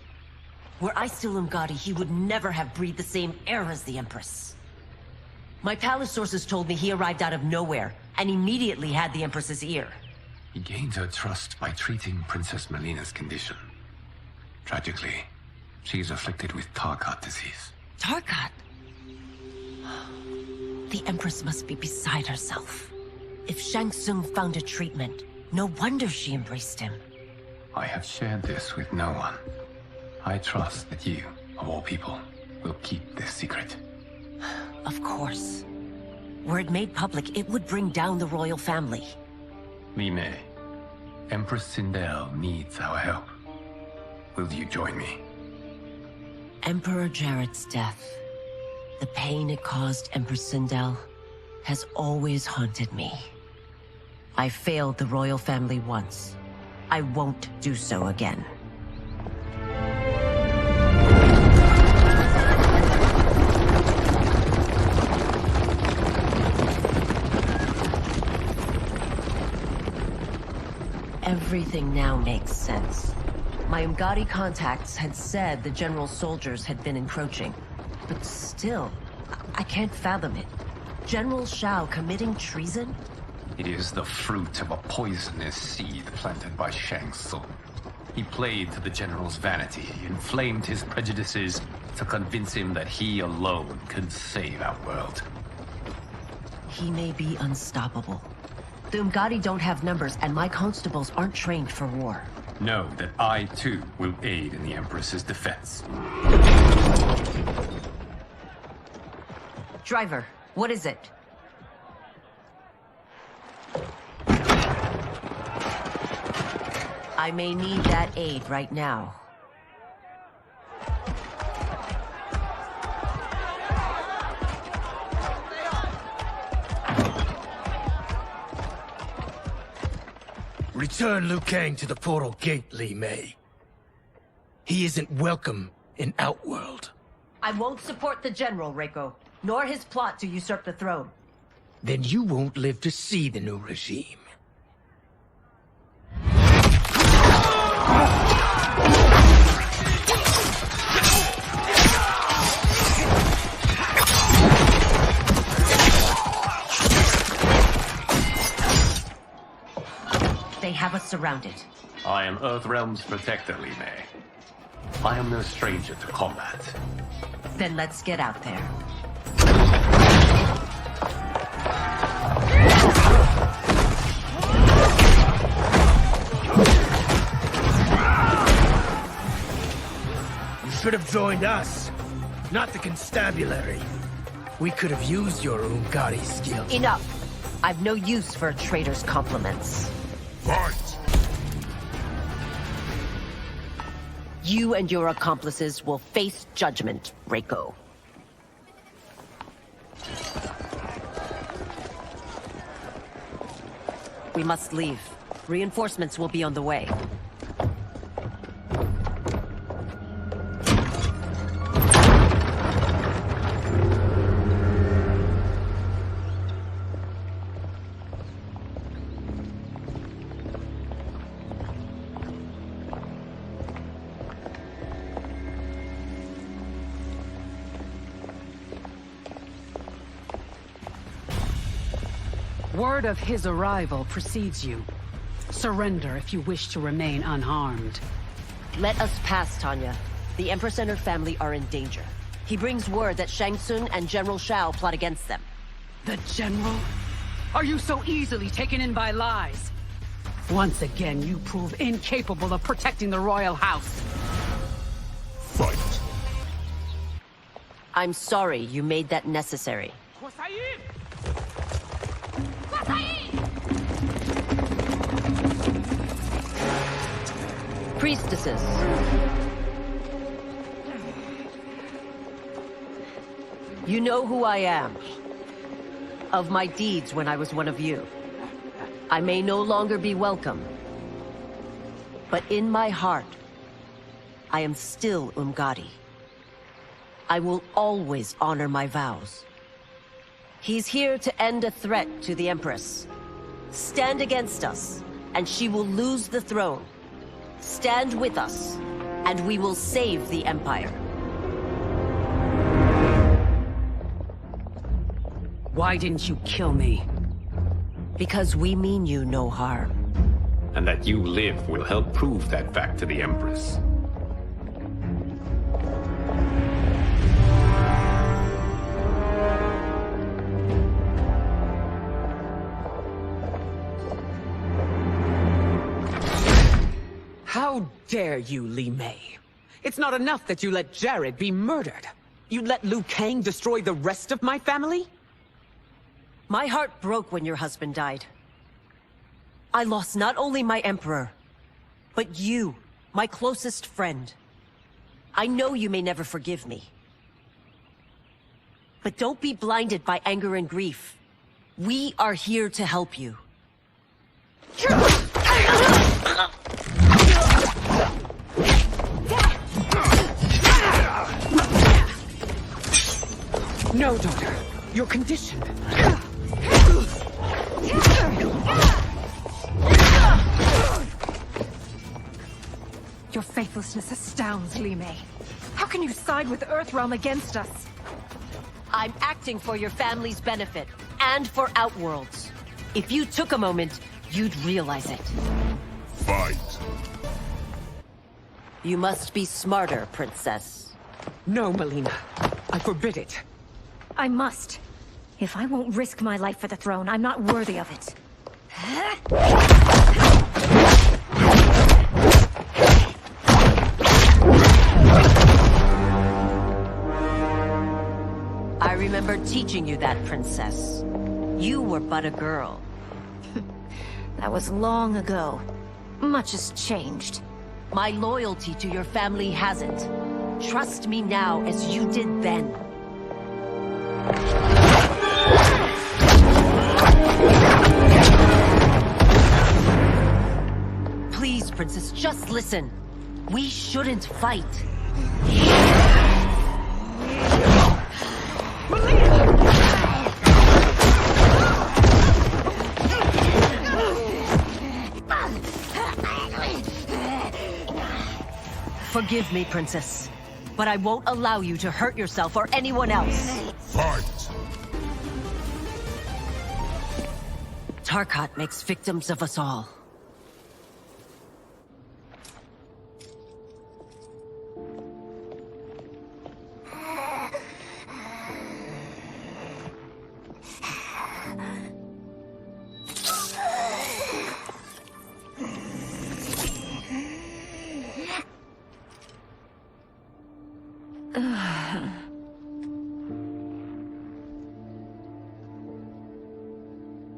Were I still Umgadi, he would never have breathed the same air as the Empress. My palace sources told me he arrived out of nowhere, and immediately had the Empress's ear. He gained her trust by treating Princess Mileena's condition. Tragically, she is afflicted with Tarkat disease. Tarkat? The Empress must be beside herself. If Shang Tsung found a treatment, no wonder she embraced him. I have shared this with no one. I trust that you, of all people, will keep this secret. Of course. Were it made public, it would bring down the royal family. Li Mei, Empress Sindel needs our help. Will you join me? Emperor Jarrett's death, the pain it caused Empress Sindel, has always haunted me. I failed the royal family once. I won't do so again. Everything now makes sense. My Umgadi contacts had said the general soldiers had been encroaching. But still, I can't fathom it. General Shao committing treason? It is the fruit of a poisonous seed planted by Shang Tsung. He played to the general's vanity, inflamed his prejudices to convince him that he alone could save our world. He may be unstoppable. The Umgadi don't have numbers, and my constables aren't trained for war. Know that I, too, will aid in the Empress's defense. Driver, what is it? I may need that aid right now. Return Liu Kang to the portal gate, Li Mei. He isn't welcome in Outworld. I won't support the General, Reiko, nor his plot to usurp the throne. Then you won't live to see the new regime. They have us surrounded. I am Earthrealm's protector, Li Mei. I am no stranger to combat. Then let's get out there. You should have joined us, not the constabulary. We could have used your Umgadi skills. Enough! I've no use for a traitor's compliments. Fight! You and your accomplices will face judgment, Reiko. We must leave. Reinforcements will be on the way. Word of his arrival precedes you. Surrender if you wish to remain unharmed. Let us pass, Tanya. The Empress and her family are in danger. He brings word that Shang Tsung and General Shao plot against them. The General? Are you so easily taken in by lies? Once again, you prove incapable of protecting the royal house. Fight. I'm sorry you made that necessary. Priestesses. You know who I am. Of my deeds when I was one of you. I may no longer be welcome. But in my heart, I am still Umgadi. I will always honor my vows. He's here to end a threat to the Empress. Stand against us, and she will lose the throne. Stand with us, and we will save the Empire. Why didn't you kill me? Because we mean you no harm. And that you live will help prove that fact to the Empress. How dare you, Li Mei? It's not enough that you let Jared be murdered. You let Liu Kang destroy the rest of my family? My heart broke when your husband died. I lost not only my emperor, but you, my closest friend. I know you may never forgive me. But don't be blinded by anger and grief. We are here to help you. No, daughter. Your condition. Your faithlessness astounds, Li Mei. How can you side with Earthrealm against us? I'm acting for your family's benefit, and for Outworld's. If you took a moment, you'd realize it. Fight. You must be smarter, Princess. No, Mileena. I forbid it. I must. If I won't risk my life for the throne, I'm not worthy of it. I remember teaching you that, Princess. You were but a girl. That was long ago. Much has changed. My loyalty to your family hasn't. Trust me now as you did then. Please, Princess, just listen. We shouldn't fight. Forgive me, Princess, but I won't allow you to hurt yourself or anyone else. Fight! Tarkat makes victims of us all.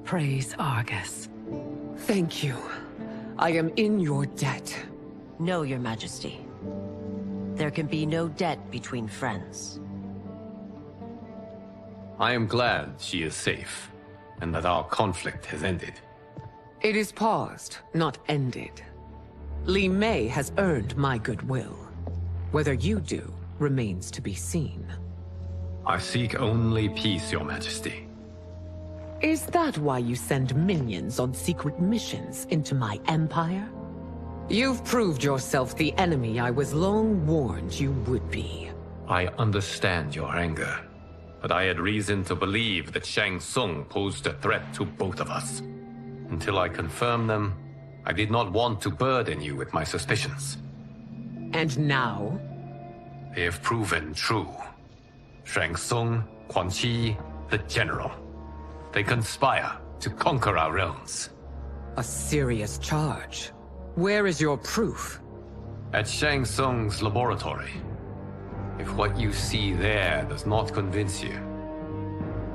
Praise Argus. Thank you. I am in your debt. No, Your Majesty. There can be no debt between friends. I am glad she is safe, and that our conflict has ended. It is paused, not ended. Li Mei has earned my goodwill. Whether you do remains to be seen. I seek only peace, Your Majesty. Is that why you send minions on secret missions into my empire? You've proved yourself the enemy I was long warned you would be. I understand your anger, but I had reason to believe that Shang Tsung posed a threat to both of us. Until I confirmed them, I did not want to burden you with my suspicions. And now? They have proven true. Shang Tsung, Quan Chi, the General. They conspire to conquer our realms. A serious charge. Where is your proof? At Shang Tsung's laboratory. If what you see there does not convince you,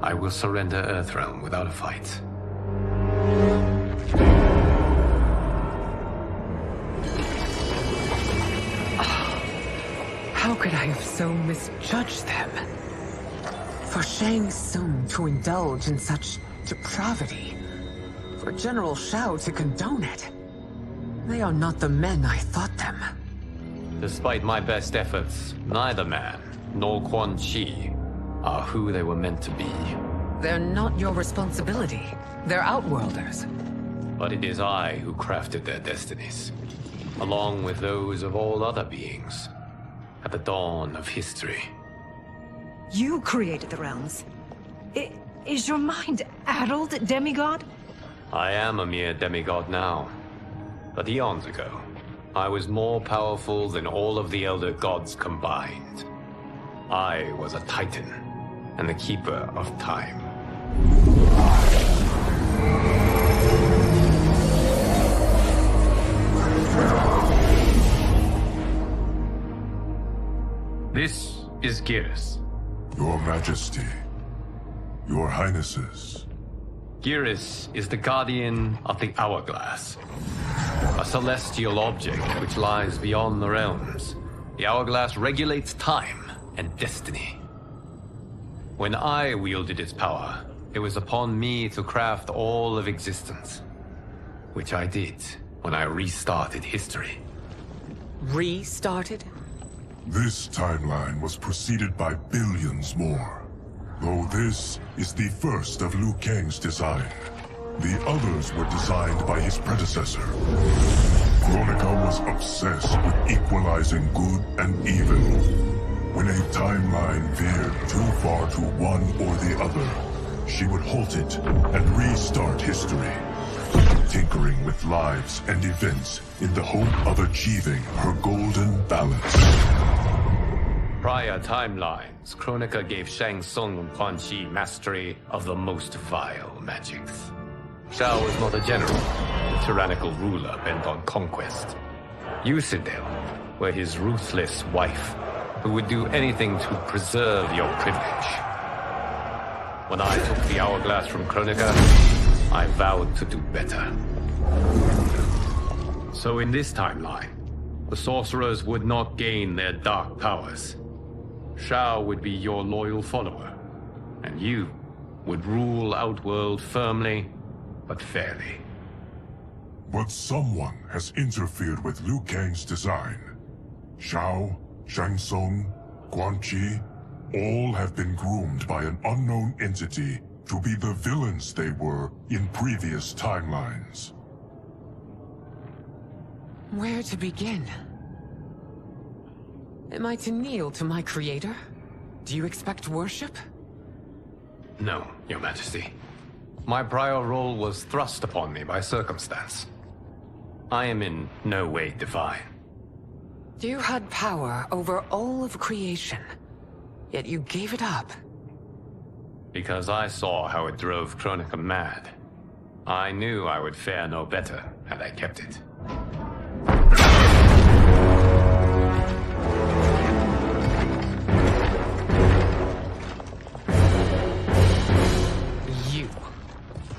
I will surrender Earthrealm without a fight. How could I have so misjudged them? For Shang Tsung to indulge in such depravity, for General Shao to condone it, they are not the men I thought them. Despite my best efforts, neither man nor Quan Chi are who they were meant to be. They're not your responsibility. They're Outworlders. But it is I who crafted their destinies, along with those of all other beings, at the dawn of history. You created the realms. Is your mind addled, demigod? I am a mere demigod now, but eons ago, I was more powerful than all of the Elder Gods combined. I was a Titan, and the Keeper of Time. This is Geras. Your Majesty. Your Highnesses. Geras is the guardian of the Hourglass. A celestial object which lies beyond the realms. The Hourglass regulates time and destiny. When I wielded its power, it was upon me to craft all of existence. Which I did when I restarted history. Restarted? This timeline was preceded by billions more. Though this is the first of Liu Kang's design. The others were designed by his predecessor. Kronika was obsessed with equalizing good and evil. When a timeline veered too far to one or the other, she would halt it and restart history, tinkering with lives and events in the hope of achieving her golden balance. Prior timelines, Kronika gave Shang Tsung and Quan Chi mastery of the most vile magics. Shao was not a general, a tyrannical ruler bent on conquest. You, Sindel, were his ruthless wife, who would do anything to preserve your privilege. When I took the Hourglass from Kronika, I vowed to do better. So in this timeline, the sorcerers would not gain their dark powers. Shao would be your loyal follower, and you would rule Outworld firmly, but fairly. But someone has interfered with Liu Kang's design. Shao, Shang Tsung, Quan Chi, all have been groomed by an unknown entity to be the villains they were in previous timelines. Where to begin? Am I to kneel to my creator? Do you expect worship? No, Your Majesty. My prior role was thrust upon me by circumstance. I am in no way divine. You had power over all of creation, yet you gave it up. Because I saw how it drove Kronika mad. I knew I would fare no better had I kept it.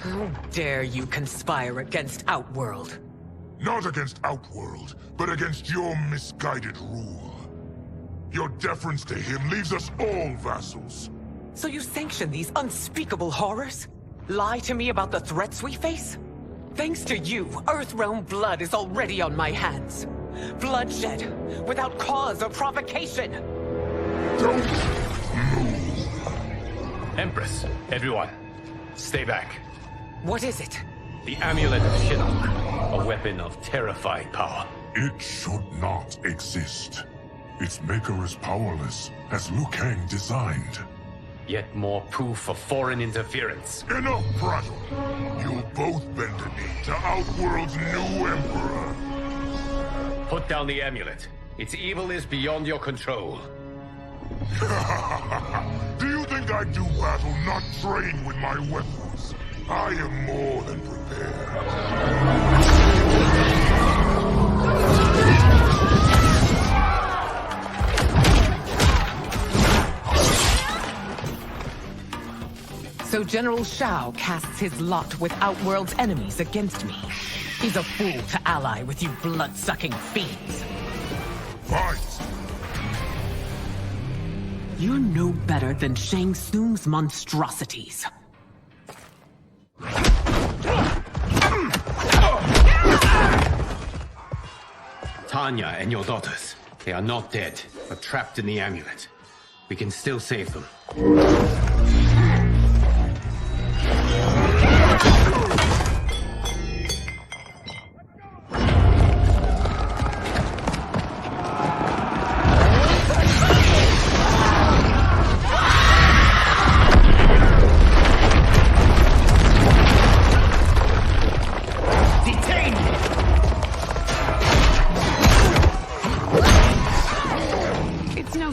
How dare you conspire against Outworld? Not against Outworld, but against your misguided rule. Your deference to him leaves us all vassals. So you sanction these unspeakable horrors? Lie to me about the threats we face? Thanks to you, Earthrealm blood is already on my hands. Bloodshed, without cause or provocation. Don't move. Empress, everyone, stay back. What is it? The Amulet of Shinnok, a weapon of terrifying power. It should not exist. Its maker is powerless, as Liu Kang designed. Yet more proof of foreign interference. Enough prattle! You'll both bend a knee to Outworld's new Emperor. Put down the amulet. Its evil is beyond your control. Do you think I do battle not trained with my weapons? I am more than prepared. So General Shao casts his lot with Outworld's enemies against me. He's a fool to ally with you blood-sucking fiends. Fight! You're no better than Shang Tsung's monstrosities. Tanya and your daughters. They are not dead, but trapped in the amulet. We can still save them.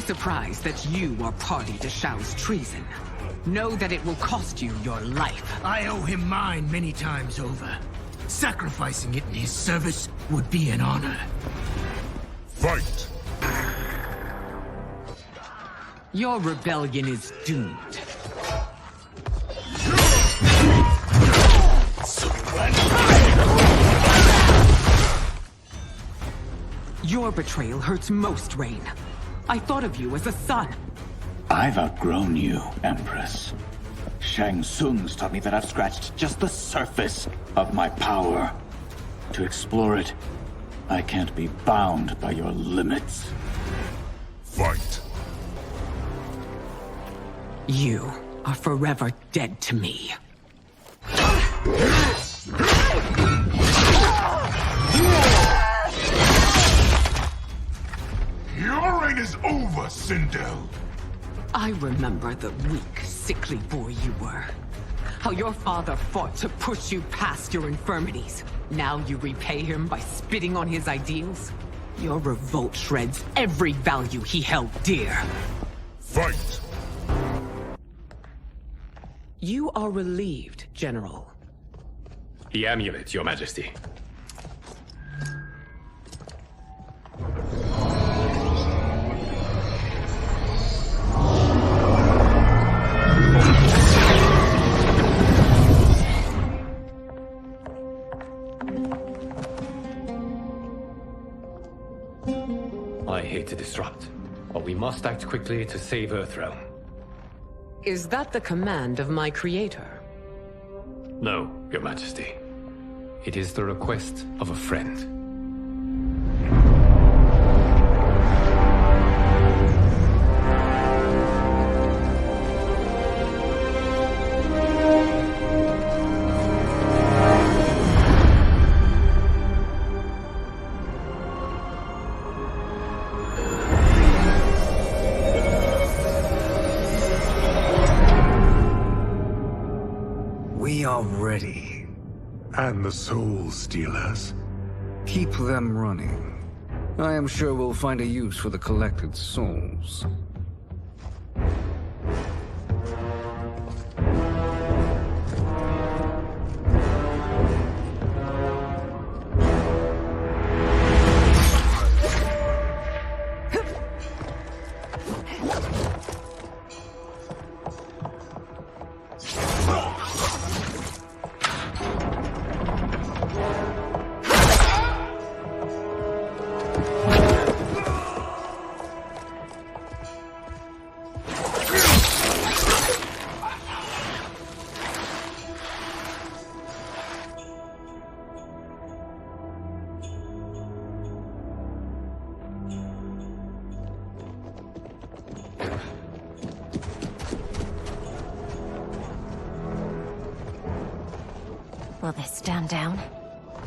Surprised that you are party to Shao's treason. Know that it will cost you your life. I owe him mine many times over. Sacrificing it in his service would be an honor. Fight! Your rebellion is doomed. Your betrayal hurts most, Rain. I thought of you as a son. I've outgrown you, Empress. Shang Tsung's taught me that I've scratched just the surface of my power. To explore it, I can't be bound by your limits. Fight! You are forever dead to me. Your reign is over, Sindel! I remember the weak, sickly boy you were. How your father fought to push you past your infirmities. Now you repay him by spitting on his ideals? Your revolt shreds every value he held dear. Fight! You are relieved, General. The amulet, Your Majesty. I hate to disrupt, but we must act quickly to save Earthrealm. Is that the command of my creator? No, Your Majesty. It is the request of a friend. We are ready. And the Soul Stealers? Keep them running. I am sure we'll find a use for the collected souls. Will they stand down,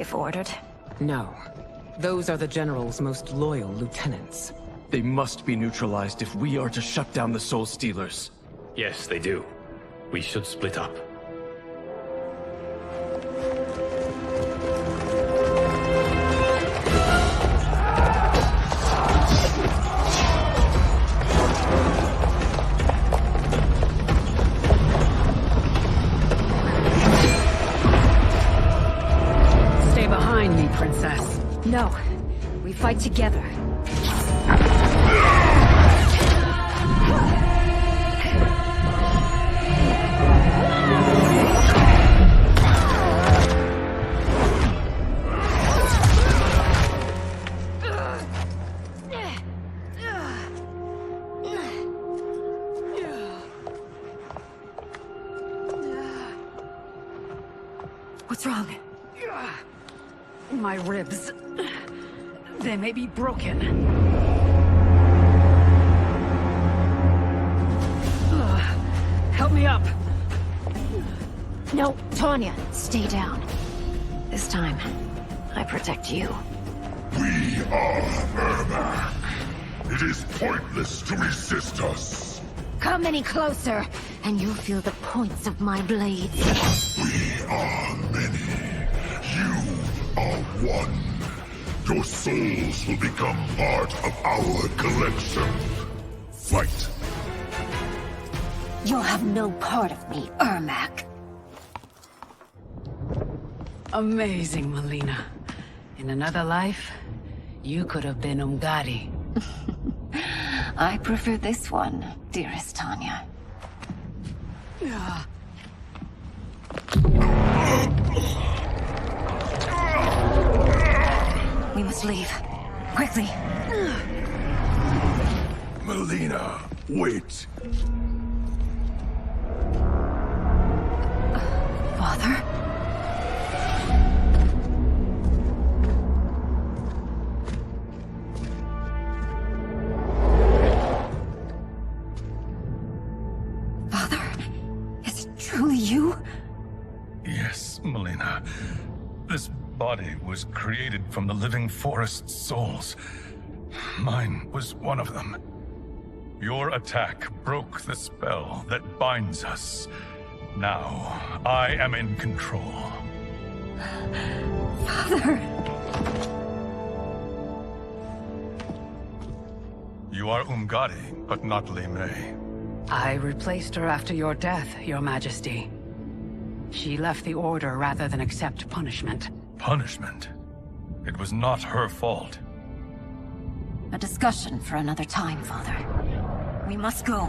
if ordered? No. Those are the General's most loyal lieutenants. They must be neutralized if we are to shut down the Soul Stealers. Yes, they do. We should split up. Stay behind me, Princess. No, we fight together. What's wrong? My ribs. They may be broken. Help me up. No, Tanya, stay down. This time, I protect you. We are Ermac. It is pointless to resist us. Come any closer, and you'll feel the points of my blades. We are many. You are one. Your souls will become part of our collection. Fight. You'll have no part of me, Ermac. Amazing, Mileena. In another life, you could have been Umgadi. I prefer this one, dearest Tanya. We must leave. Quickly. Mileena, wait. Father? Father? Is it truly you? Yes, Mileena. This body was created from the living forest's souls. Mine was one of them. Your attack broke the spell that binds us. Now, I am in control. Father! You are Umgadi, but not Li Mei. I replaced her after your death, Your Majesty. She left the Order rather than accept punishment. Punishment? It was not her fault. A discussion for another time, Father. We must go.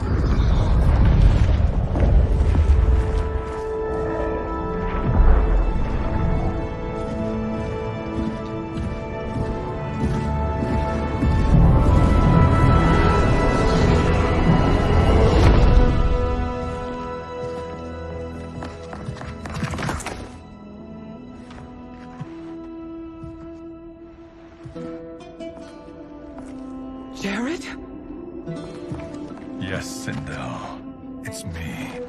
Jared? Yes, Sindel. It's me.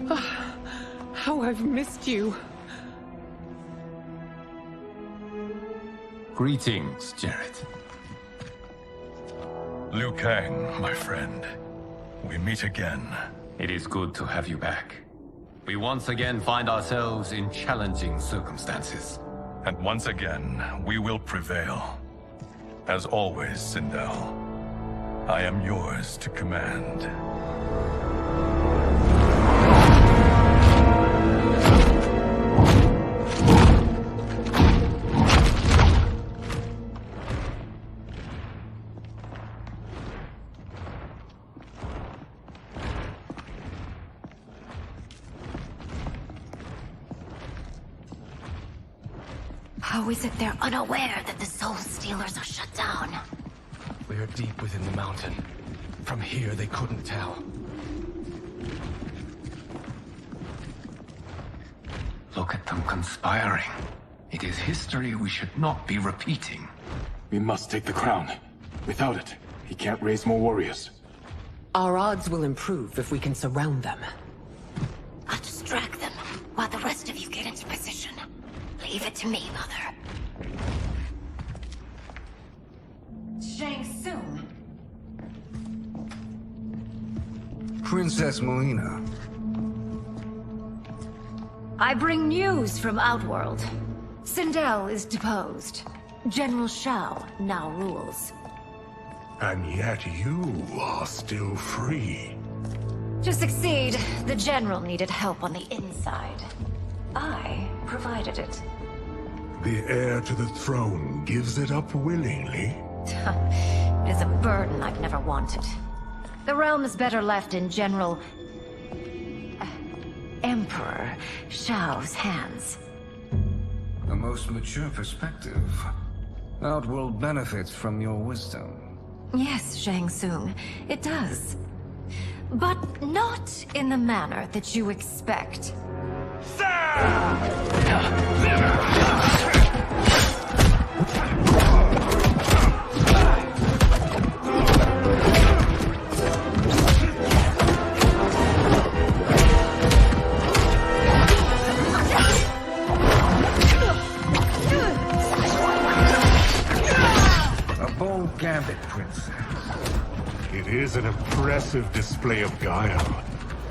How I've missed you. Greetings, Jared. Liu Kang, my friend. We meet again. It is good to have you back. We once again find ourselves in challenging circumstances. And once again, we will prevail. As always, Sindel, I am yours to command. How is it they're unaware that the Soul Stealers are shut down? We are deep within the mountain. From here, they couldn't tell. Look at them conspiring. It is history we should not be repeating. We must take the crown. Without it, he can't raise more warriors. Our odds will improve if we can surround them. I'll distract them while the rest of you get into position. Leave it to me, Mother. Shang Tsung. Princess Mileena, I bring news from Outworld. Sindel is deposed. General Shao now rules. And yet you are still free. To succeed, the General needed help on the inside. I provided it. The heir to the throne gives it up willingly. It is a burden I've never wanted. The realm is better left in General... Emperor Shao's hands. A most mature perspective. Outworld benefits from your wisdom. Yes, Shang Tsung, it does. But not in the manner that you expect. Gambit, Princess. It is an impressive display of guile.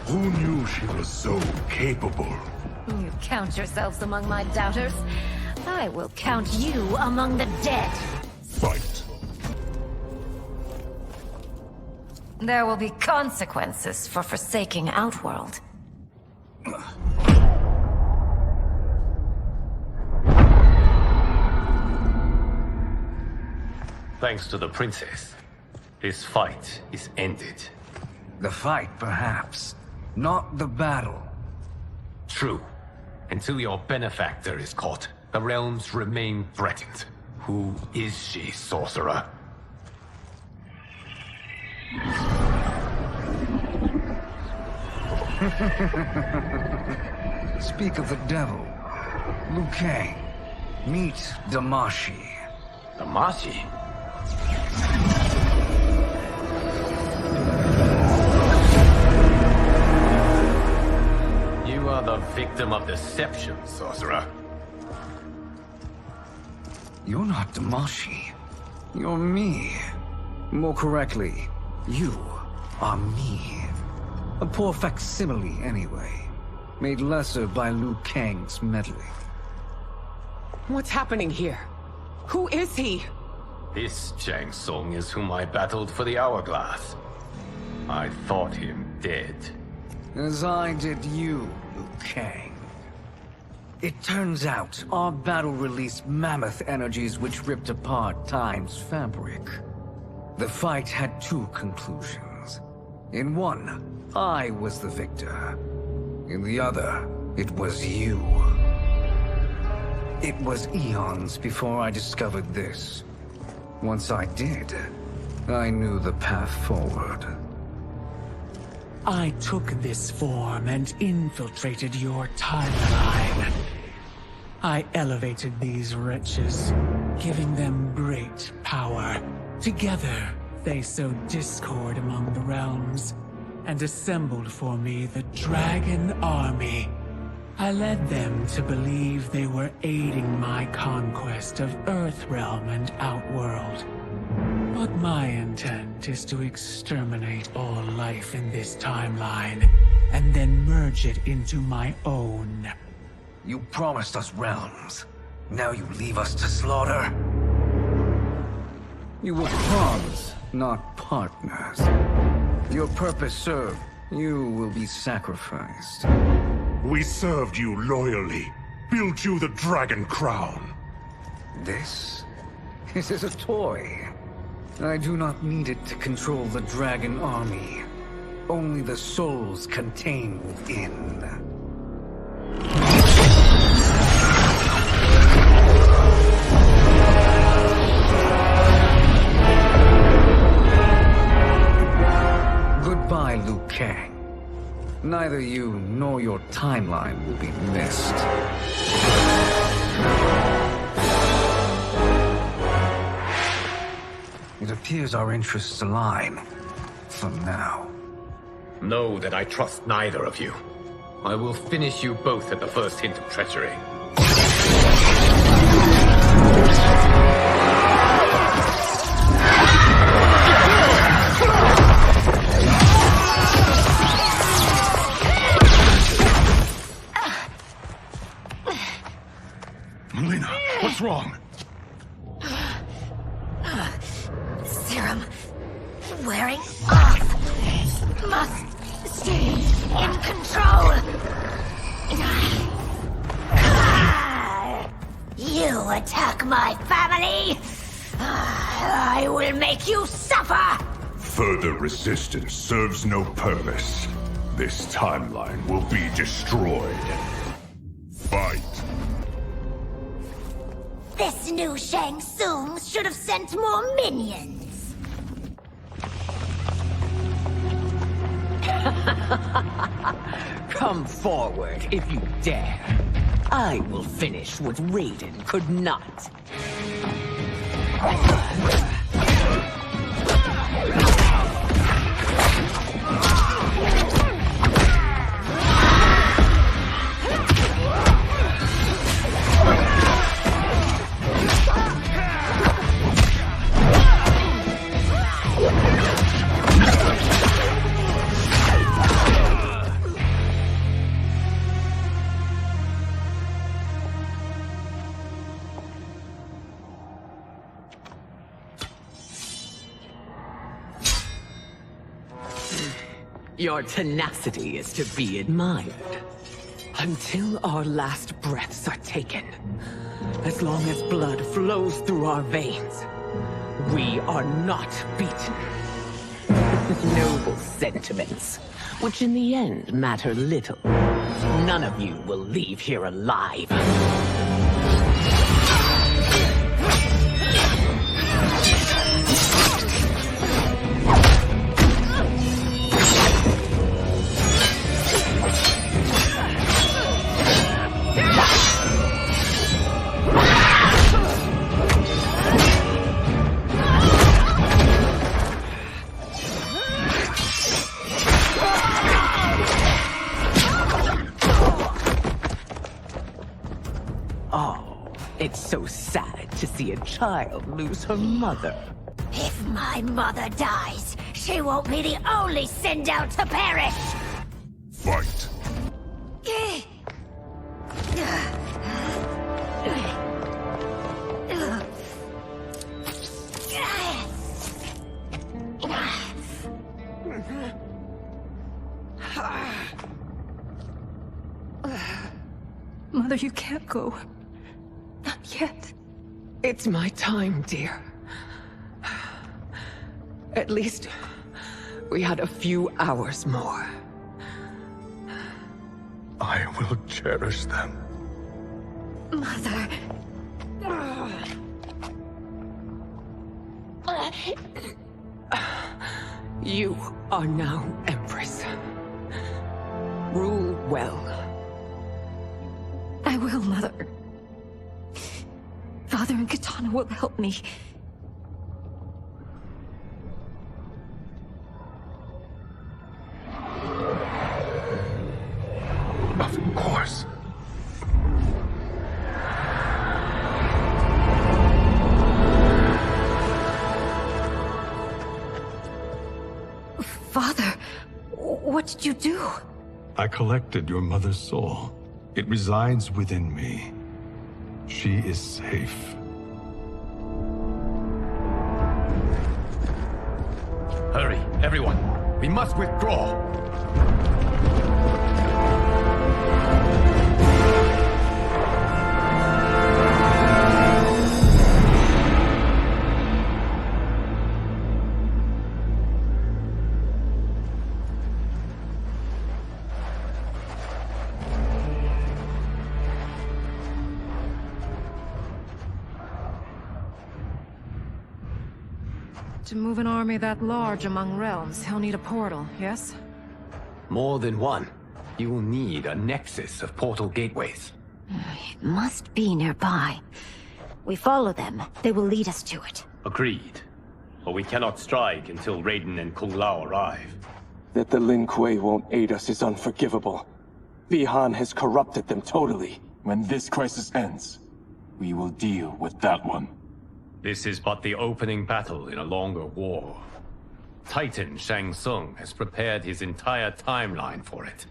Who knew she was so capable? You count yourselves among my doubters. I will count you among the dead. Fight. There will be consequences for forsaking Outworld. Thanks to the princess, this fight is ended. The fight, perhaps. Not the battle. True. Until your benefactor is caught, the realms remain threatened. Who is she, sorcerer? Speak of the devil. Liu Kang. Meet Damashi. Damashi? You are the victim of deception, sorcerer. You're not Damashi. You're me. More correctly, you are me. A poor facsimile, anyway. Made lesser by Liu Kang's meddling. What's happening here? Who is he? This Shang Tsung is whom I battled for the Hourglass. I thought him dead. As I did you, Liu Kang. It turns out our battle released mammoth energies which ripped apart time's fabric. The fight had two conclusions. In one, I was the victor. In the other, it was you. It was eons before I discovered this. Once I did, I knew the path forward. I took this form and infiltrated your timeline. I elevated these wretches, giving them great power. Together, they sowed discord among the realms, and assembled for me the Dragon Army. I led them to believe they were aiding my conquest of Earthrealm and Outworld. But my intent is to exterminate all life in this timeline, and then merge it into my own. You promised us realms. Now you leave us to slaughter? You were pawns, not partners. Your purpose served, you will be sacrificed. We served you loyally, built you the Dragon Crown. This is a toy. I do not need it to control the Dragon Army. Only the souls contained within. Goodbye, Liu Kang. Neither you nor your timeline will be missed. It appears our interests align. For now. Know that I trust neither of you. I will finish you both at the first hint of treachery. Mileena, what's wrong? Serum wearing off. Must stay in control. You attack my family, I will make you suffer. Further resistance serves no purpose. This timeline will be destroyed. Fight. This new Shang Tsung should have sent more minions. Come forward if you dare. I will finish what Raiden could not. Your tenacity is to be admired. Until our last breaths are taken, as long as blood flows through our veins, we are not beaten. Noble sentiments, which in the end matter little. None of you will leave here alive. It's so sad to see a child lose her mother. If my mother dies, she won't be the only Sindel to perish! Fight. Mother, you can't go. Not yet. It's my time, dear. At least we had a few hours more. I will cherish them. Mother... You are now Empress. Rule well. I will, Mother. Father and Katana will help me. Of course. Father, what did you do? I collected your mother's soul. It resides within me. She is safe. Hurry, everyone. We must withdraw. To move an army that large among realms, he'll need a portal, yes? More than one. You will need a nexus of portal gateways. It must be nearby. We follow them. They will lead us to it. Agreed. But we cannot strike until Raiden and Kung Lao arrive. That the Lin Kuei won't aid us is unforgivable. Bi-Han has corrupted them totally. When this crisis ends, we will deal with that one. This is but the opening battle in a longer war. Titan Shang Tsung has prepared his entire timeline for it.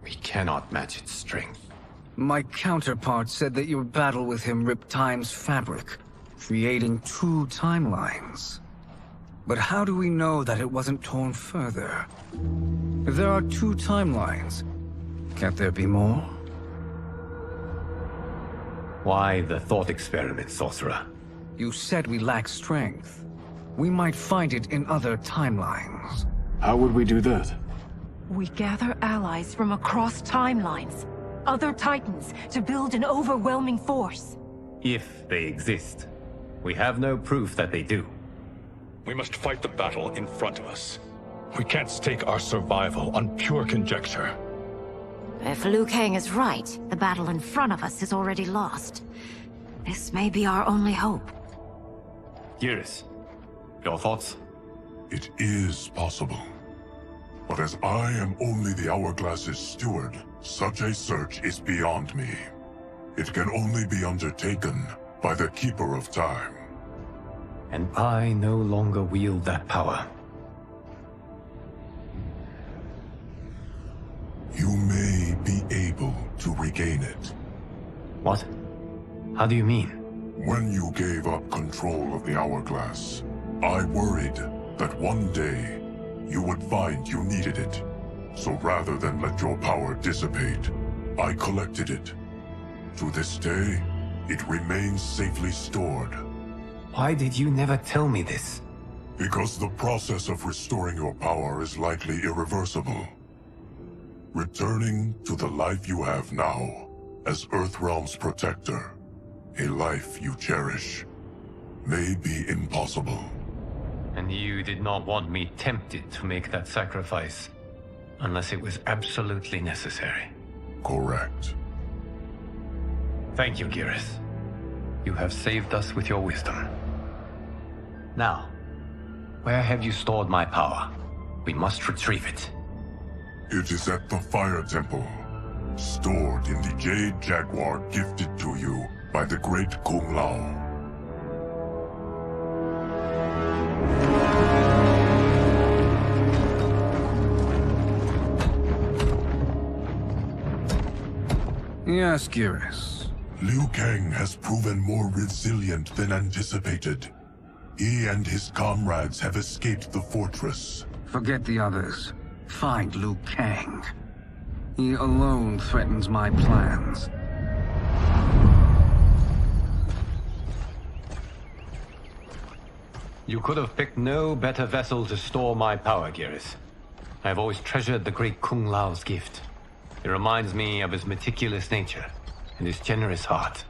We cannot match its strength. My counterpart said that your battle with him ripped time's fabric, creating 2 timelines. But how do we know that it wasn't torn further? If there are 2 timelines, can't there be more? Why the thought experiment, sorcerer? You said we lack strength. We might find it in other timelines. How would we do that? We gather allies from across timelines, other titans, to build an overwhelming force. If they exist. We have no proof that they do. We must fight the battle in front of us. We can't stake our survival on pure conjecture. If Liu Kang is right, the battle in front of us is already lost. This may be our only hope. Geras, your thoughts? It is possible. But as I am only the Hourglass's steward, such a search is beyond me. It can only be undertaken by the Keeper of Time. And I no longer wield that power. You may be able to regain it. What? How do you mean? When you gave up control of the Hourglass, I worried that one day you would find you needed it. So rather than let your power dissipate, I collected it. To this day, it remains safely stored. Why did you never tell me this? Because the process of restoring your power is likely irreversible. Returning to the life you have now, as Earthrealm's protector, a life you cherish, may be impossible. And you did not want me tempted to make that sacrifice, unless it was absolutely necessary. Correct. Thank you, Geras. You have saved us with your wisdom. Now, where have you stored my power? We must retrieve it. It is at the Fire Temple, stored in the Jade Jaguar gifted to you by the great Kung Lao. Yes, Geras. Liu Kang has proven more resilient than anticipated. He and his comrades have escaped the fortress. Forget the others. Find Liu Kang. He alone threatens my plans. You could have picked no better vessel to store my power, Geras. I have always treasured the great Kung Lao's gift. It reminds me of his meticulous nature and his generous heart.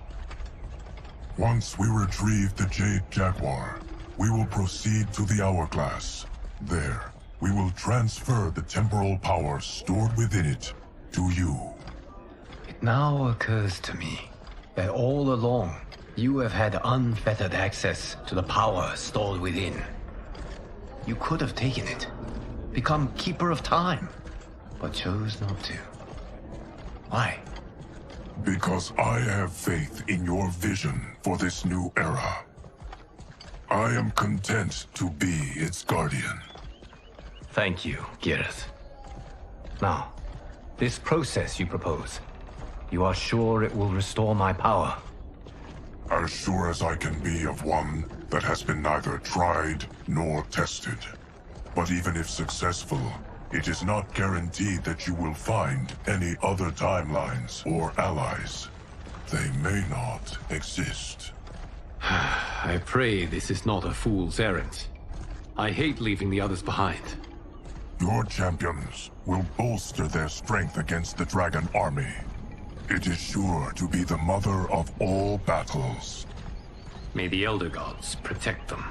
Once we retrieve the Jade Jaguar, we will proceed to the Hourglass. There, we will transfer the temporal power stored within it to you. It now occurs to me that all along, you have had unfettered access to the power stored within. You could have taken it, become Keeper of Time, but chose not to. Why? Because I have faith in your vision for this new era. I am content to be its guardian. Thank you, Geras. Now, this process you propose, you are sure it will restore my power? As sure as I can be of one that has been neither tried nor tested. But even if successful, it is not guaranteed that you will find any other timelines or allies. They may not exist. I pray this is not a fool's errand. I hate leaving the others behind. Your champions will bolster their strength against the Dragon Army. It is sure to be the mother of all battles. May the Elder Gods protect them.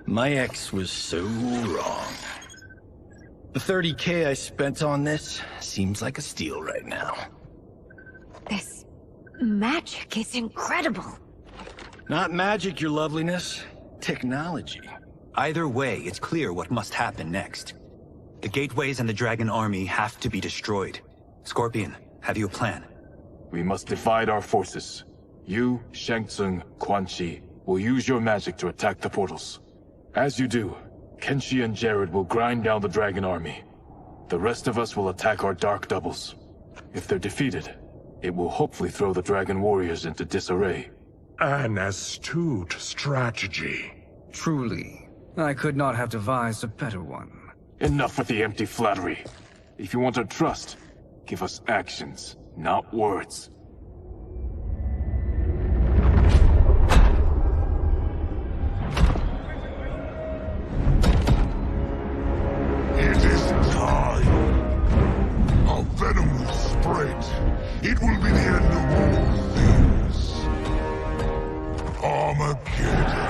My ex was so wrong. The 30K I spent on this seems like a steal right now. This magic is incredible. Not magic, your loveliness. Technology. Either way, it's clear what must happen next. The gateways and the dragon army have to be destroyed. Scorpion, have you a plan? We must divide our forces. You, Shang Tsung, Quan Chi will use your magic to attack the portals. As you do, Kenshi and Jared will grind down the dragon army. The rest of us will attack our dark doubles. If they're defeated, it will hopefully throw the dragon warriors into disarray. An astute strategy. Truly, I could not have devised a better one. Enough with the empty flattery. If you want our trust, give us actions, not words. It is time. Our venom will spread. It will be the end of all things. Armageddon.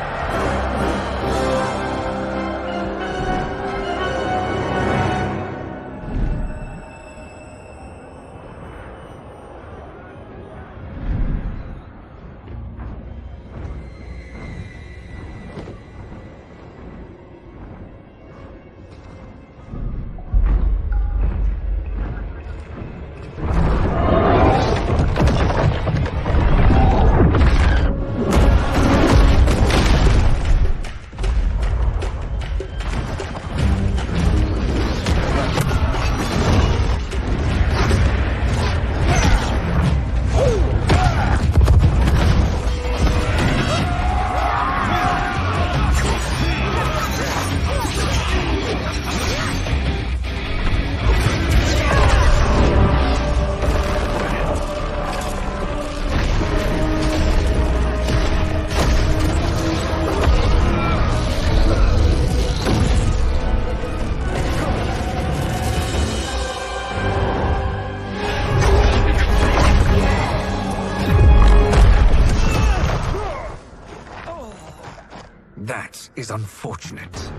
That is unfortunate.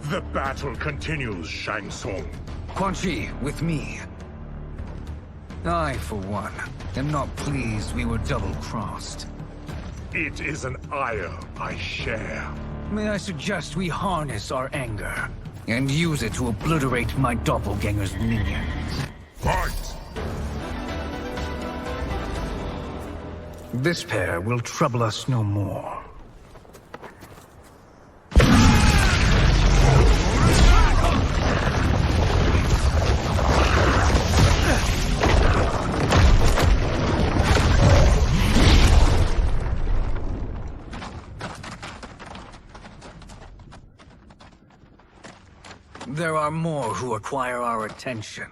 The battle continues, Shang Tsung. Quan Chi, with me. I, for one, am not pleased we were double-crossed. It is an ire I share. May I suggest we harness our anger and use it to obliterate my doppelganger's minions? Fight! This pair will trouble us no more. There are more who acquire our attention.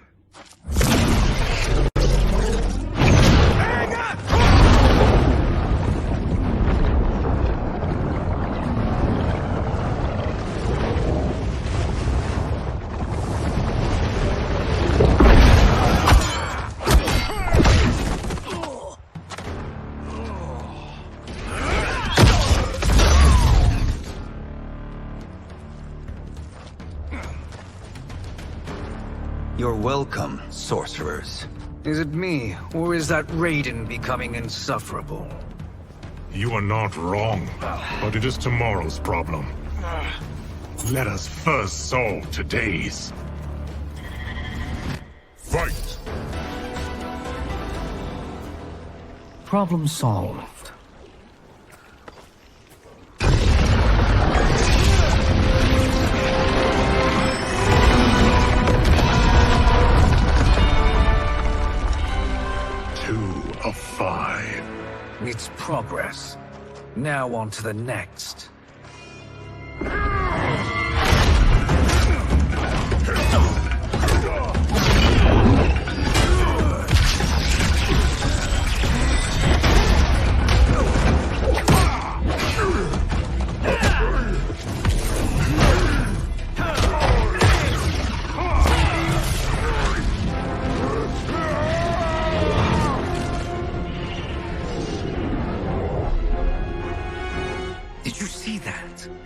You're welcome, sorcerers. Is it me, or is that Raiden becoming insufferable? You are not wrong, but it is tomorrow's problem. Let us first solve today's. Fight! Problem solved. Of 5. It's progress. Now on to the next.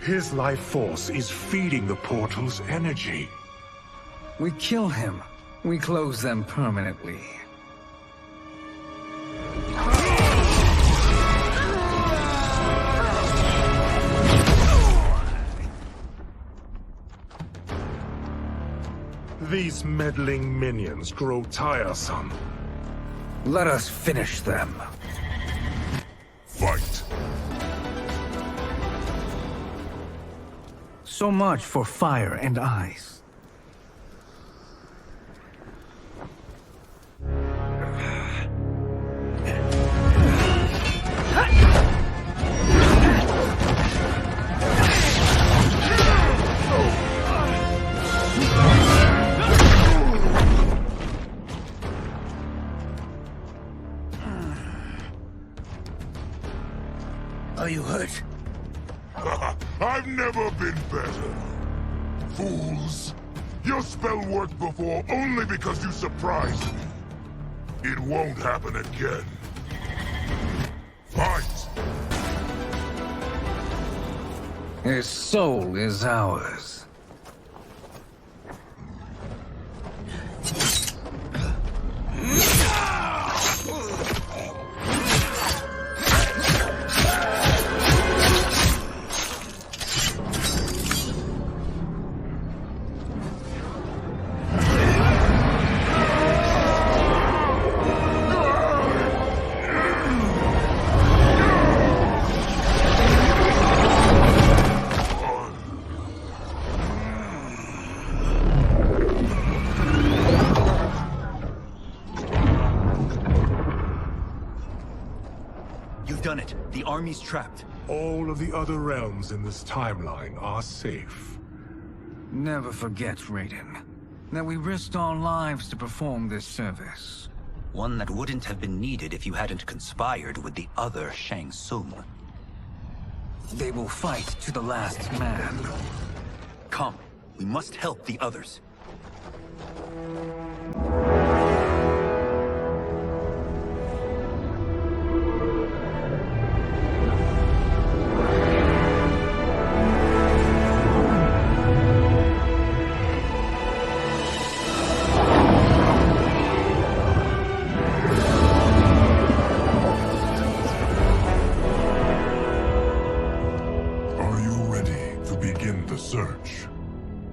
His life force is feeding the portal's energy. We kill him. We close them permanently. These meddling minions grow tiresome. Let us finish them. Fight. So much for fire and ice. Are you hurt? I've never been better. Fools. Your spell worked before only because you surprised me. It won't happen again. Fight! His soul is ours. Done it. The army's trapped. All of the other realms in this timeline are safe. Never forget, Raiden, that we risked our lives to perform this service. One that wouldn't have been needed if you hadn't conspired with the other Shang Tsung. They will fight to the last man. Come, we must help the others.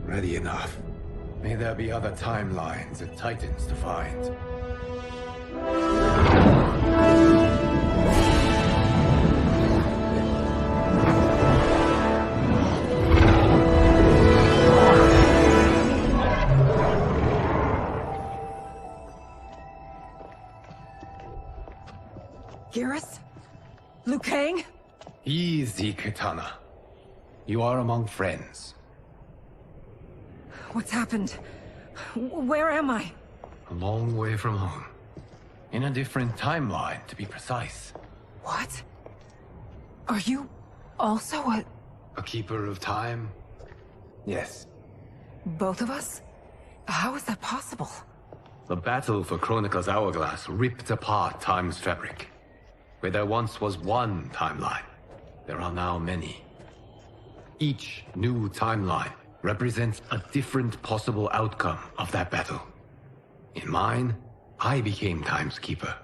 Ready enough. May there be other timelines and titans to find. Geras? Liu Kang? Easy, Katana. You are among friends. What's happened? Where am I? A long way from home. In a different timeline, to be precise. What? Are you also a keeper of time? Yes. both of us? How is that possible? The battle for Chronica's Hourglass ripped apart time's fabric. Where there once was one timeline, there are now many. Each new timeline represents a different possible outcome of that battle. In mine, I became Time's Keeper.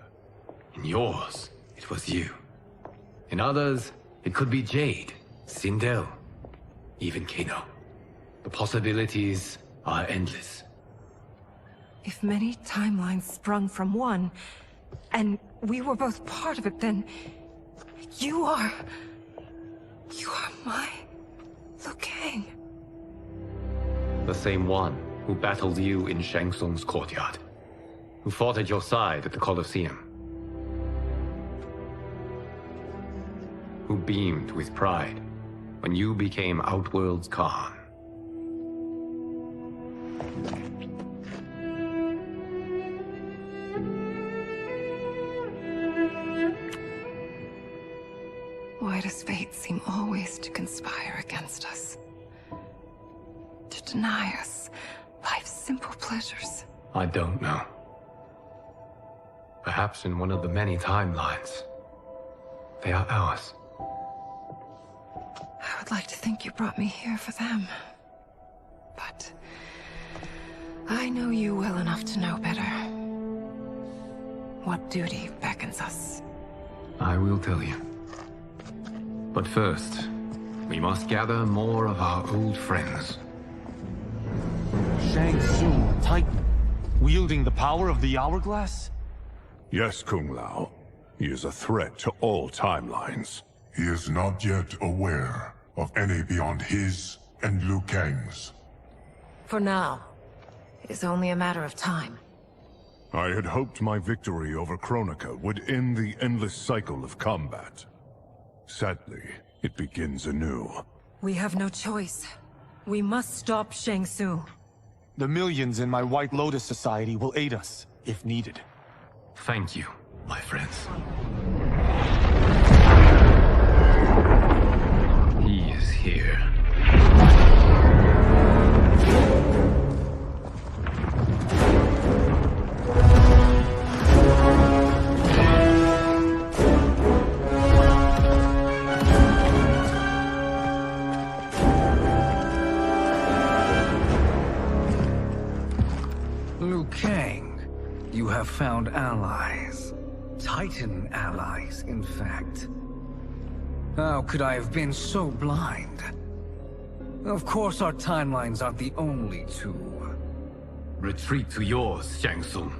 In yours, it was you. In others, it could be Jade, Sindel, even Kano. The possibilities are endless. If many timelines sprung from one, and we were both part of it, then you are my Liu Kang. The same one who battled you in Shang Tsung's courtyard, who fought at your side at the Colosseum, who beamed with pride when you became Outworld's Khan. Why does fate seem always to conspire against us? To deny us life's simple pleasures? I don't know. Perhaps in one of the many timelines, they are ours. I would I'd like to think you brought me here for them. But I know you well enough to know better. What duty beckons us? I will tell you. But first, we must gather more of our old friends. Shang Tsung, Titan, wielding the power of the Hourglass? Yes, Kung Lao. He is a threat to all timelines. He is not yet aware of any beyond his and Liu Kang's. For now, it is only a matter of time. I had hoped my victory over Kronika would end the endless cycle of combat. Sadly, it begins anew. We have no choice. We must stop Shang Tsung. The millions in my White Lotus Society will aid us, if needed. Thank you, my friends. He is here. Kang, you have found allies. Titan allies, in fact. How could I have been so blind? Of course our timelines aren't the only two. Retreat to yours, Shang Tsung.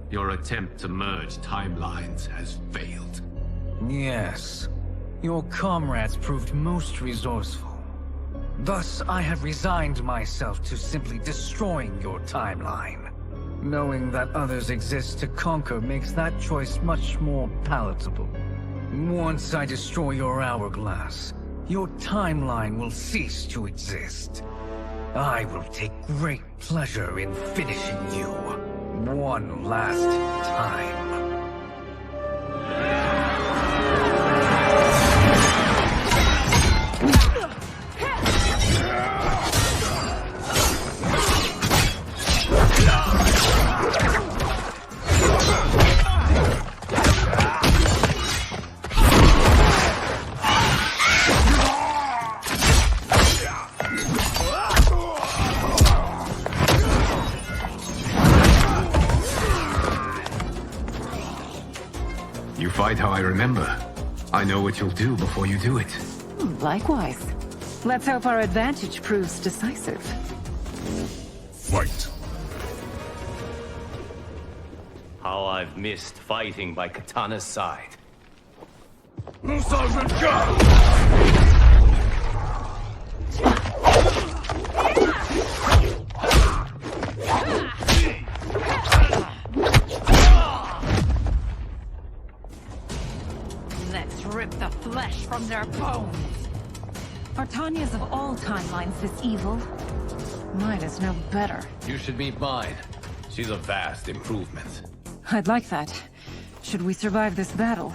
Your attempt to merge timelines has failed. Yes. Your comrades proved most resourceful. Thus, I have resigned myself to simply destroying your timeline. Knowing that others exist to conquer makes that choice much more palatable. Once I destroy your hourglass, your timeline will cease to exist. I will take great pleasure in finishing you one last time. Fight how I remember. I know what you'll do before you do it. Likewise. Let's hope our advantage proves decisive. Fight. How I've missed fighting by Katana's side. Rip the flesh from their bones. Are Tanya's of all timelines this evil? Mine is no better. You should meet mine. She's a vast improvement. I'd like that. Should we survive this battle?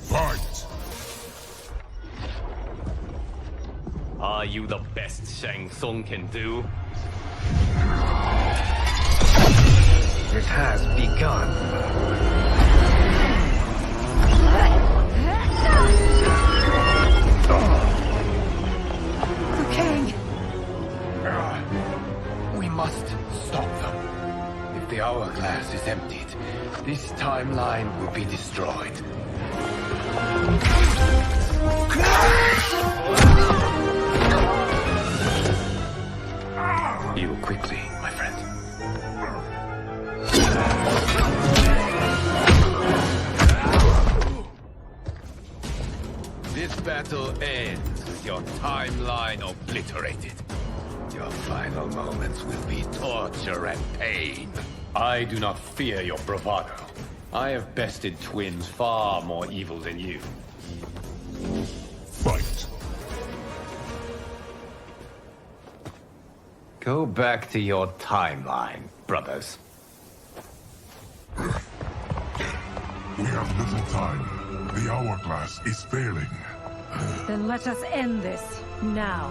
Fight! Are you the best Shang Tsung can do? It has begun. Kang! We must stop them. If the hourglass is emptied, this timeline will be destroyed. Heal quickly, my friend. This battle ends with your timeline obliterated. Your final moments will be torture and pain. I do not fear your bravado. I have bested twins far more evil than you. Fight. Go back to your timeline, brothers. We have little time. The hourglass is failing. Then let us end this, now.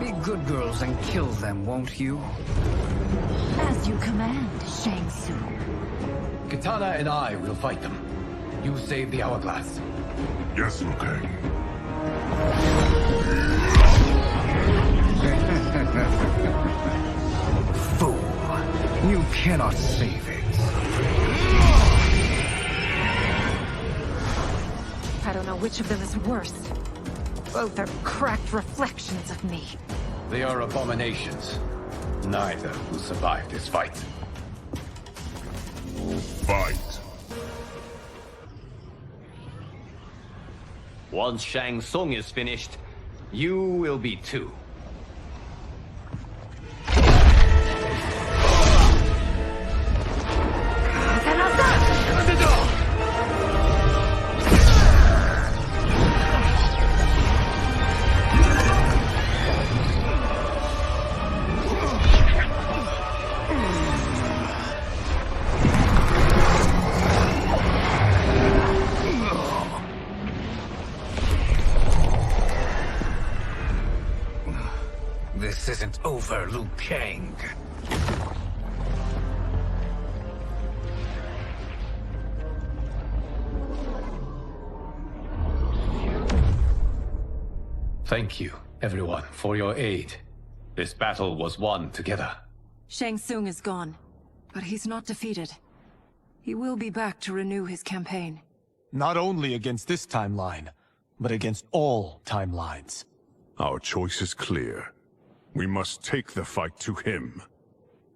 Be good girls and kill them, won't you? As you command, Shang Tsung. Katana and I will fight them. You save the hourglass. Yes, Liu Kang. Fool. You cannot save it. I don't know which of them is worse. Both are cracked reflections of me. They are abominations. Neither will survive this fight. Fight. Once Shang Tsung is finished, you will be too. This isn't over, Liu Kang. Thank you, everyone, for your aid. This battle was won together. Shang Tsung is gone, but he's not defeated. He will be back to renew his campaign. Not only against this timeline, but against all timelines. Our choice is clear. We must take the fight to him.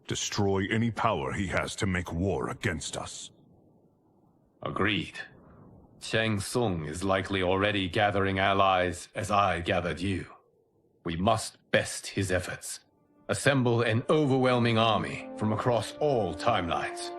Destroy any power he has to make war against us. Agreed. Shang Tsung is likely already gathering allies as I gathered you. We must best his efforts. Assemble an overwhelming army from across all timelines.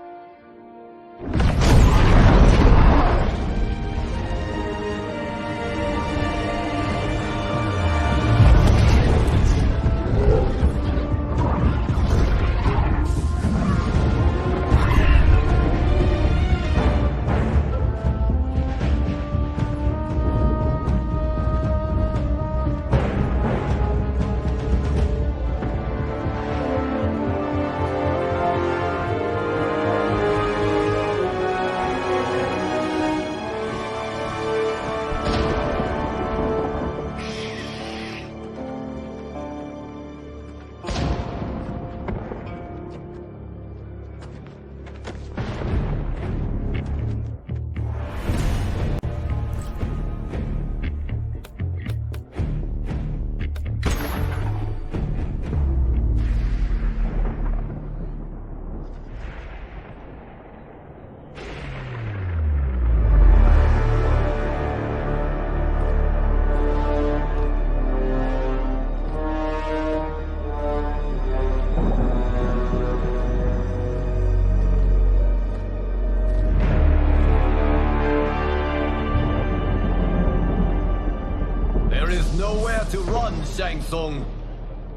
To run, Shang Tsung.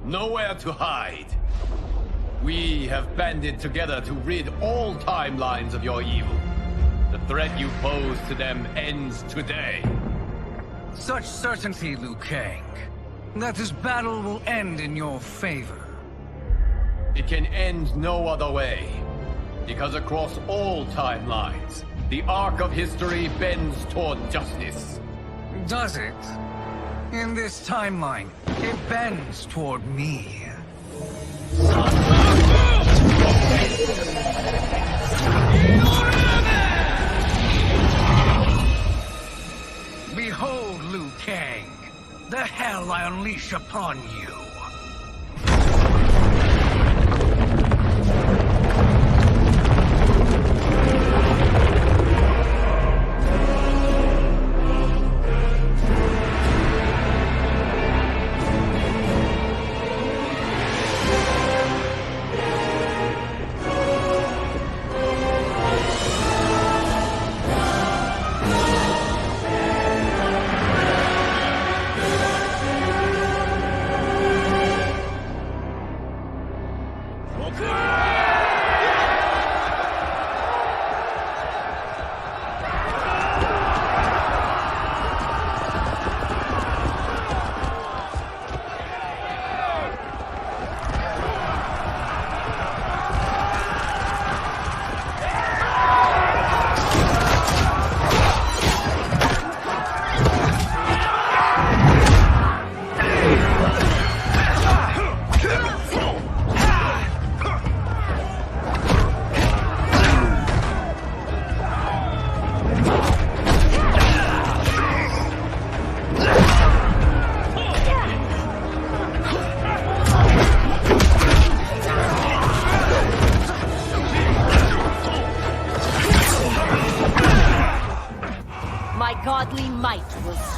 Nowhere to hide. We have banded together to rid all timelines of your evil. The threat you pose to them ends today. Such certainty, Liu Kang, that this battle will end in your favor. It can end no other way. Because across all timelines, the arc of history bends toward justice. Does it? In this timeline, it bends toward me. Behold, Liu Kang, the hell I unleash upon you.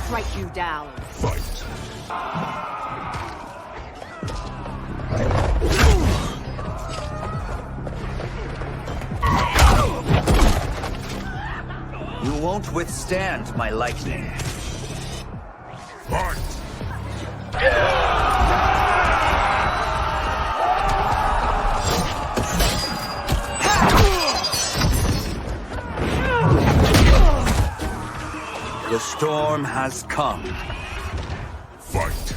strike you down. Fight. You won't withstand my lightning. Fight! The storm has come. Fight!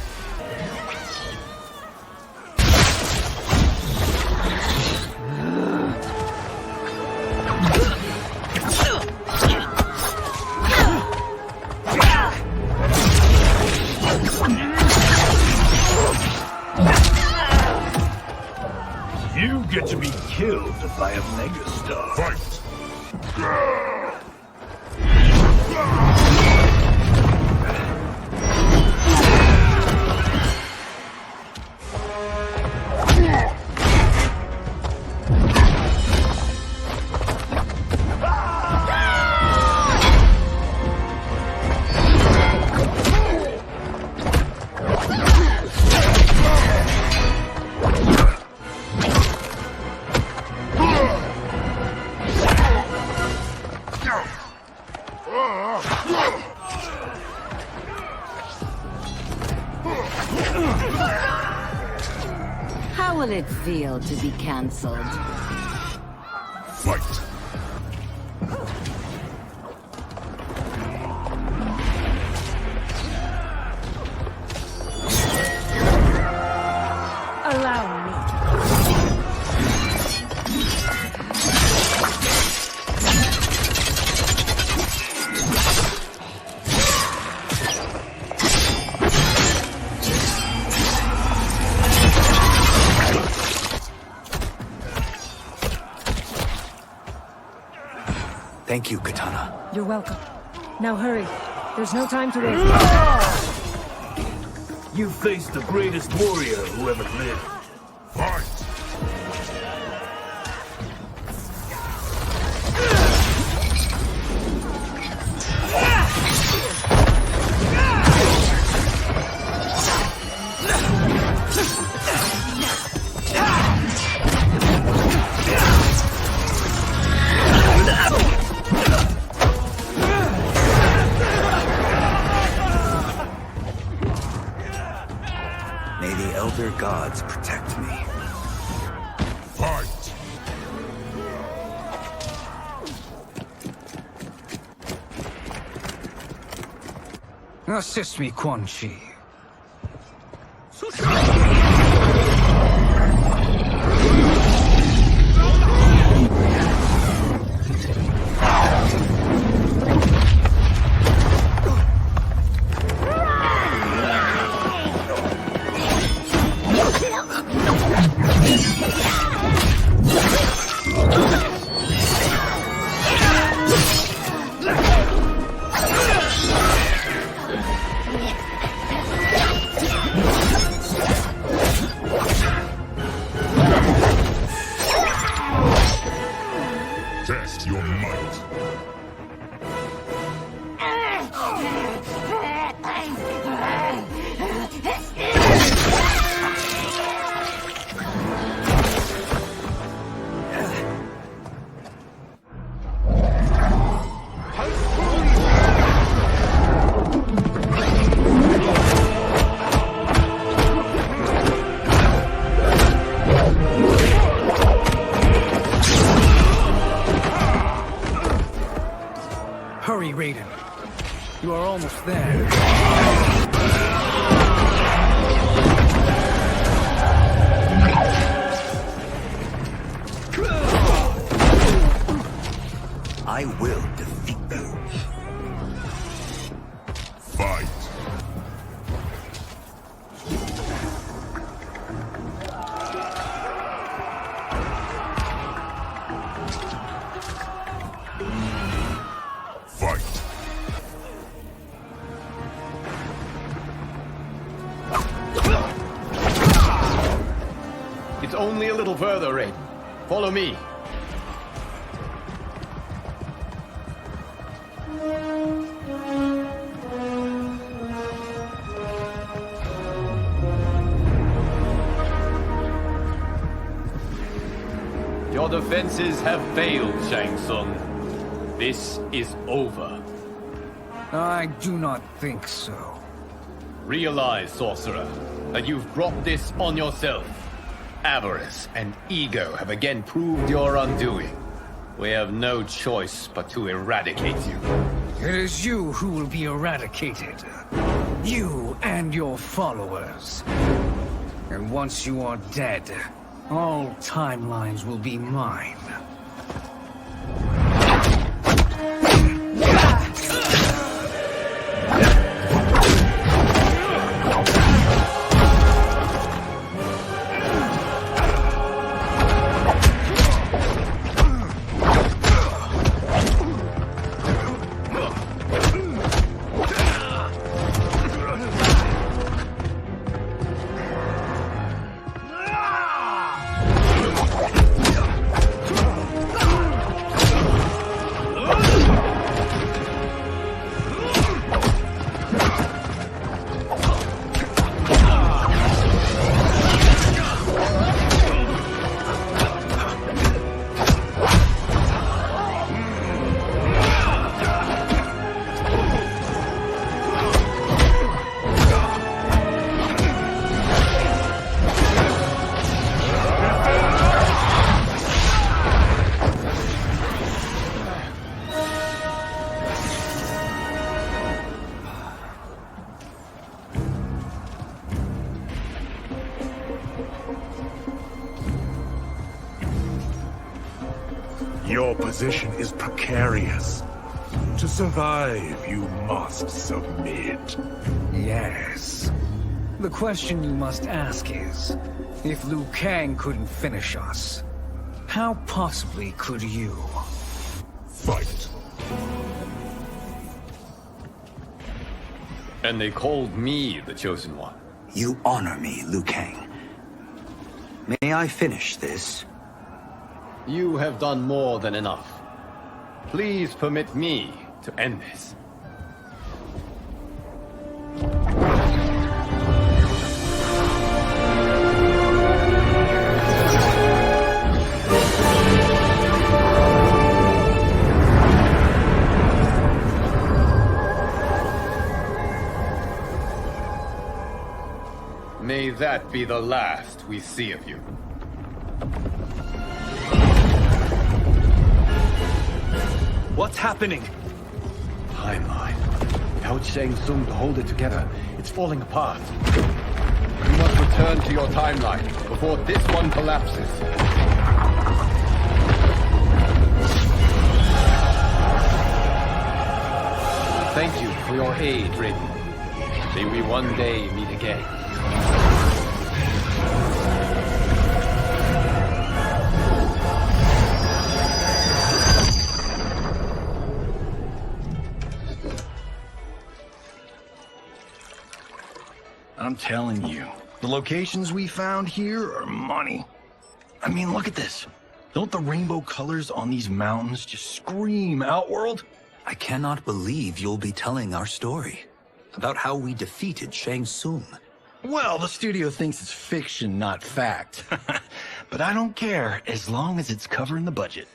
You get to be killed by a megastar. Fight! How will it feel to be cancelled? Fight! Allow me. Thank you, Katana. You're welcome. Now hurry. There's no time to waste. You faced the greatest warrior who ever lived. Fight! May the Elder Gods protect me. Fight! Assist me, Quan Chi. Test your might. Hurry, Raiden. You are almost there. I will defeat them. Fight! Fight! It's only a little further, Raiden. Follow me. defenses have failed, Shang Tsung. This is over. I do not think so. Realize, sorcerer, that you've brought this on yourself. Avarice and ego have again proved your undoing. We have no choice but to eradicate you. It is you who will be eradicated. You and your followers. And once you are dead, all timelines will be mine. Your position is precarious. To survive, you must submit. Yes. The question you must ask is, if Liu Kang couldn't finish us, how possibly could you? Fight. And they called me the Chosen One. You honor me, Liu Kang. May I finish this? You have done more than enough. Please permit me to end this. May that be the last we see of you. What's happening? Timeline. Without Shang Tsung to hold it together, it's falling apart. You must return to your timeline before this one collapses. Thank you for your aid, Raiden. May we one day meet again. I'm telling you, the locations we found here are money. I mean, look at this. Don't the rainbow colors on these mountains just scream Outworld? I cannot believe you'll be telling our story about how we defeated Shang Tsung. Well, the studio thinks it's fiction, not fact. But I don't care, as long as it's covering the budget.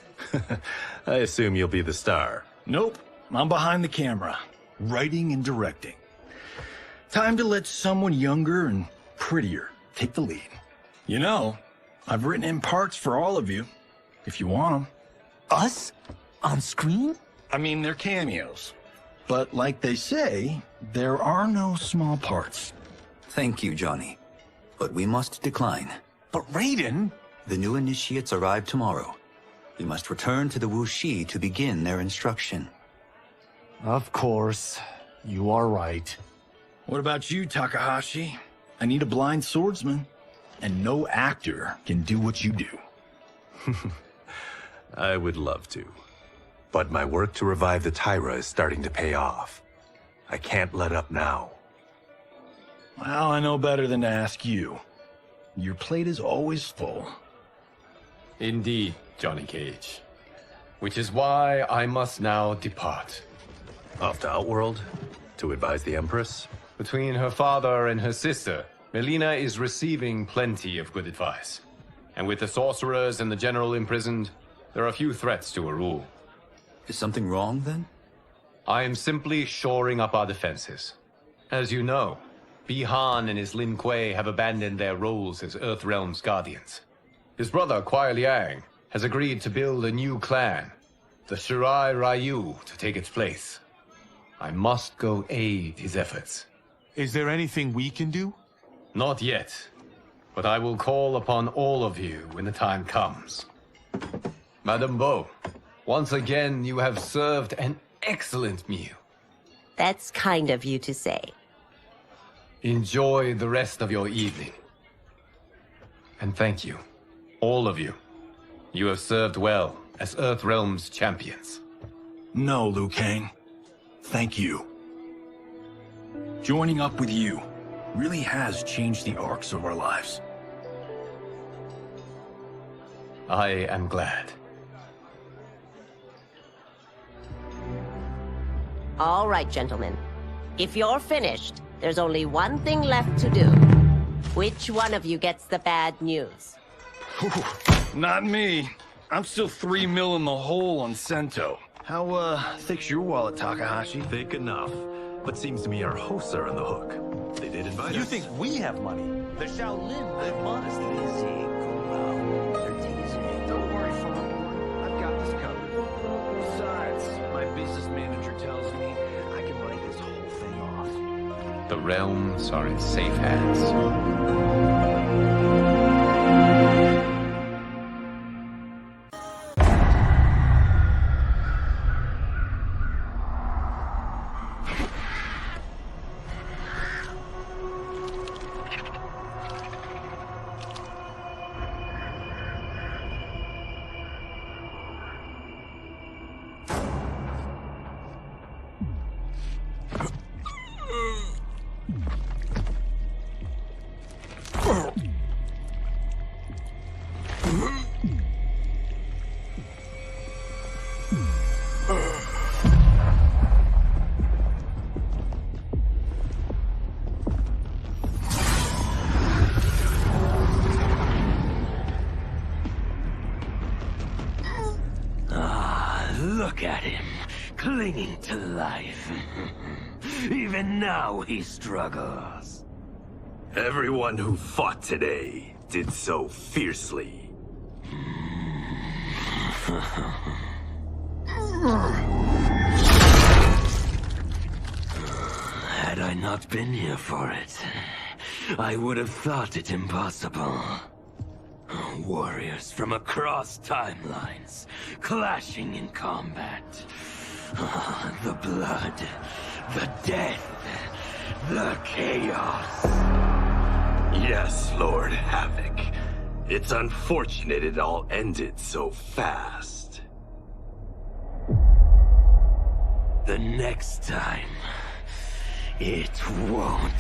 I assume you'll be the star. Nope, I'm behind the camera, writing and directing. Time to let someone younger and prettier take the lead. You know, I've written in parts for all of you, if you want them. Us? On screen? I mean, they're cameos. But like they say, there are no small parts. Thank you, Johnny. But we must decline. But Raiden? The new initiates arrive tomorrow. We must return to the Wuxi to begin their instruction. Of course. You are right. What about you, Takahashi? I need a blind swordsman. And no actor can do what you do. I would love to. But my work to revive the Tyra is starting to pay off. I can't let up now. Well, I know better than to ask you. Your plate is always full. Indeed, Johnny Cage. Which is why I must now depart. Off to Outworld? To advise the Empress? Between her father and her sister, Mileena is receiving plenty of good advice. And with the sorcerers and the general imprisoned, there are few threats to a rule. Is something wrong, then? I am simply shoring up our defenses. As you know, Bi-Han and his Lin Kuei have abandoned their roles as Earthrealm's guardians. His brother, Kuai Liang, has agreed to build a new clan, the Shirai Ryu, to take its place. I must go aid his efforts. Is there anything we can do? Not yet, but I will call upon all of you when the time comes. Madame Bo, once again you have served an excellent meal. That's kind of you to say. Enjoy the rest of your evening. And thank you, all of you. You have served well as Earthrealm's champions. No, Liu Kang. Thank you. Joining up with you really has changed the arcs of our lives. I am glad. All right, gentlemen. If you're finished, there's only one thing left to do. Which one of you gets the bad news? Not me. I'm still 3 mil in the hole on Sento. How, thick's your wallet, Takahashi? Thick enough. But seems to me our hosts are on the hook. They did invite us. You think we have money? The Shaolin live modestly. Don't worry, Father. I've got this covered. Besides, my business manager tells me I can write this whole thing off. The realms are in safe hands. Look at him, clinging to life. Even now he struggles. Everyone who fought today did so fiercely. Had I not been here for it, I would have thought it impossible. Warriors from across timelines, clashing in combat. The blood, the death, the chaos. Yes, Lord Havoc. It's unfortunate it all ended so fast. The next time, it won't.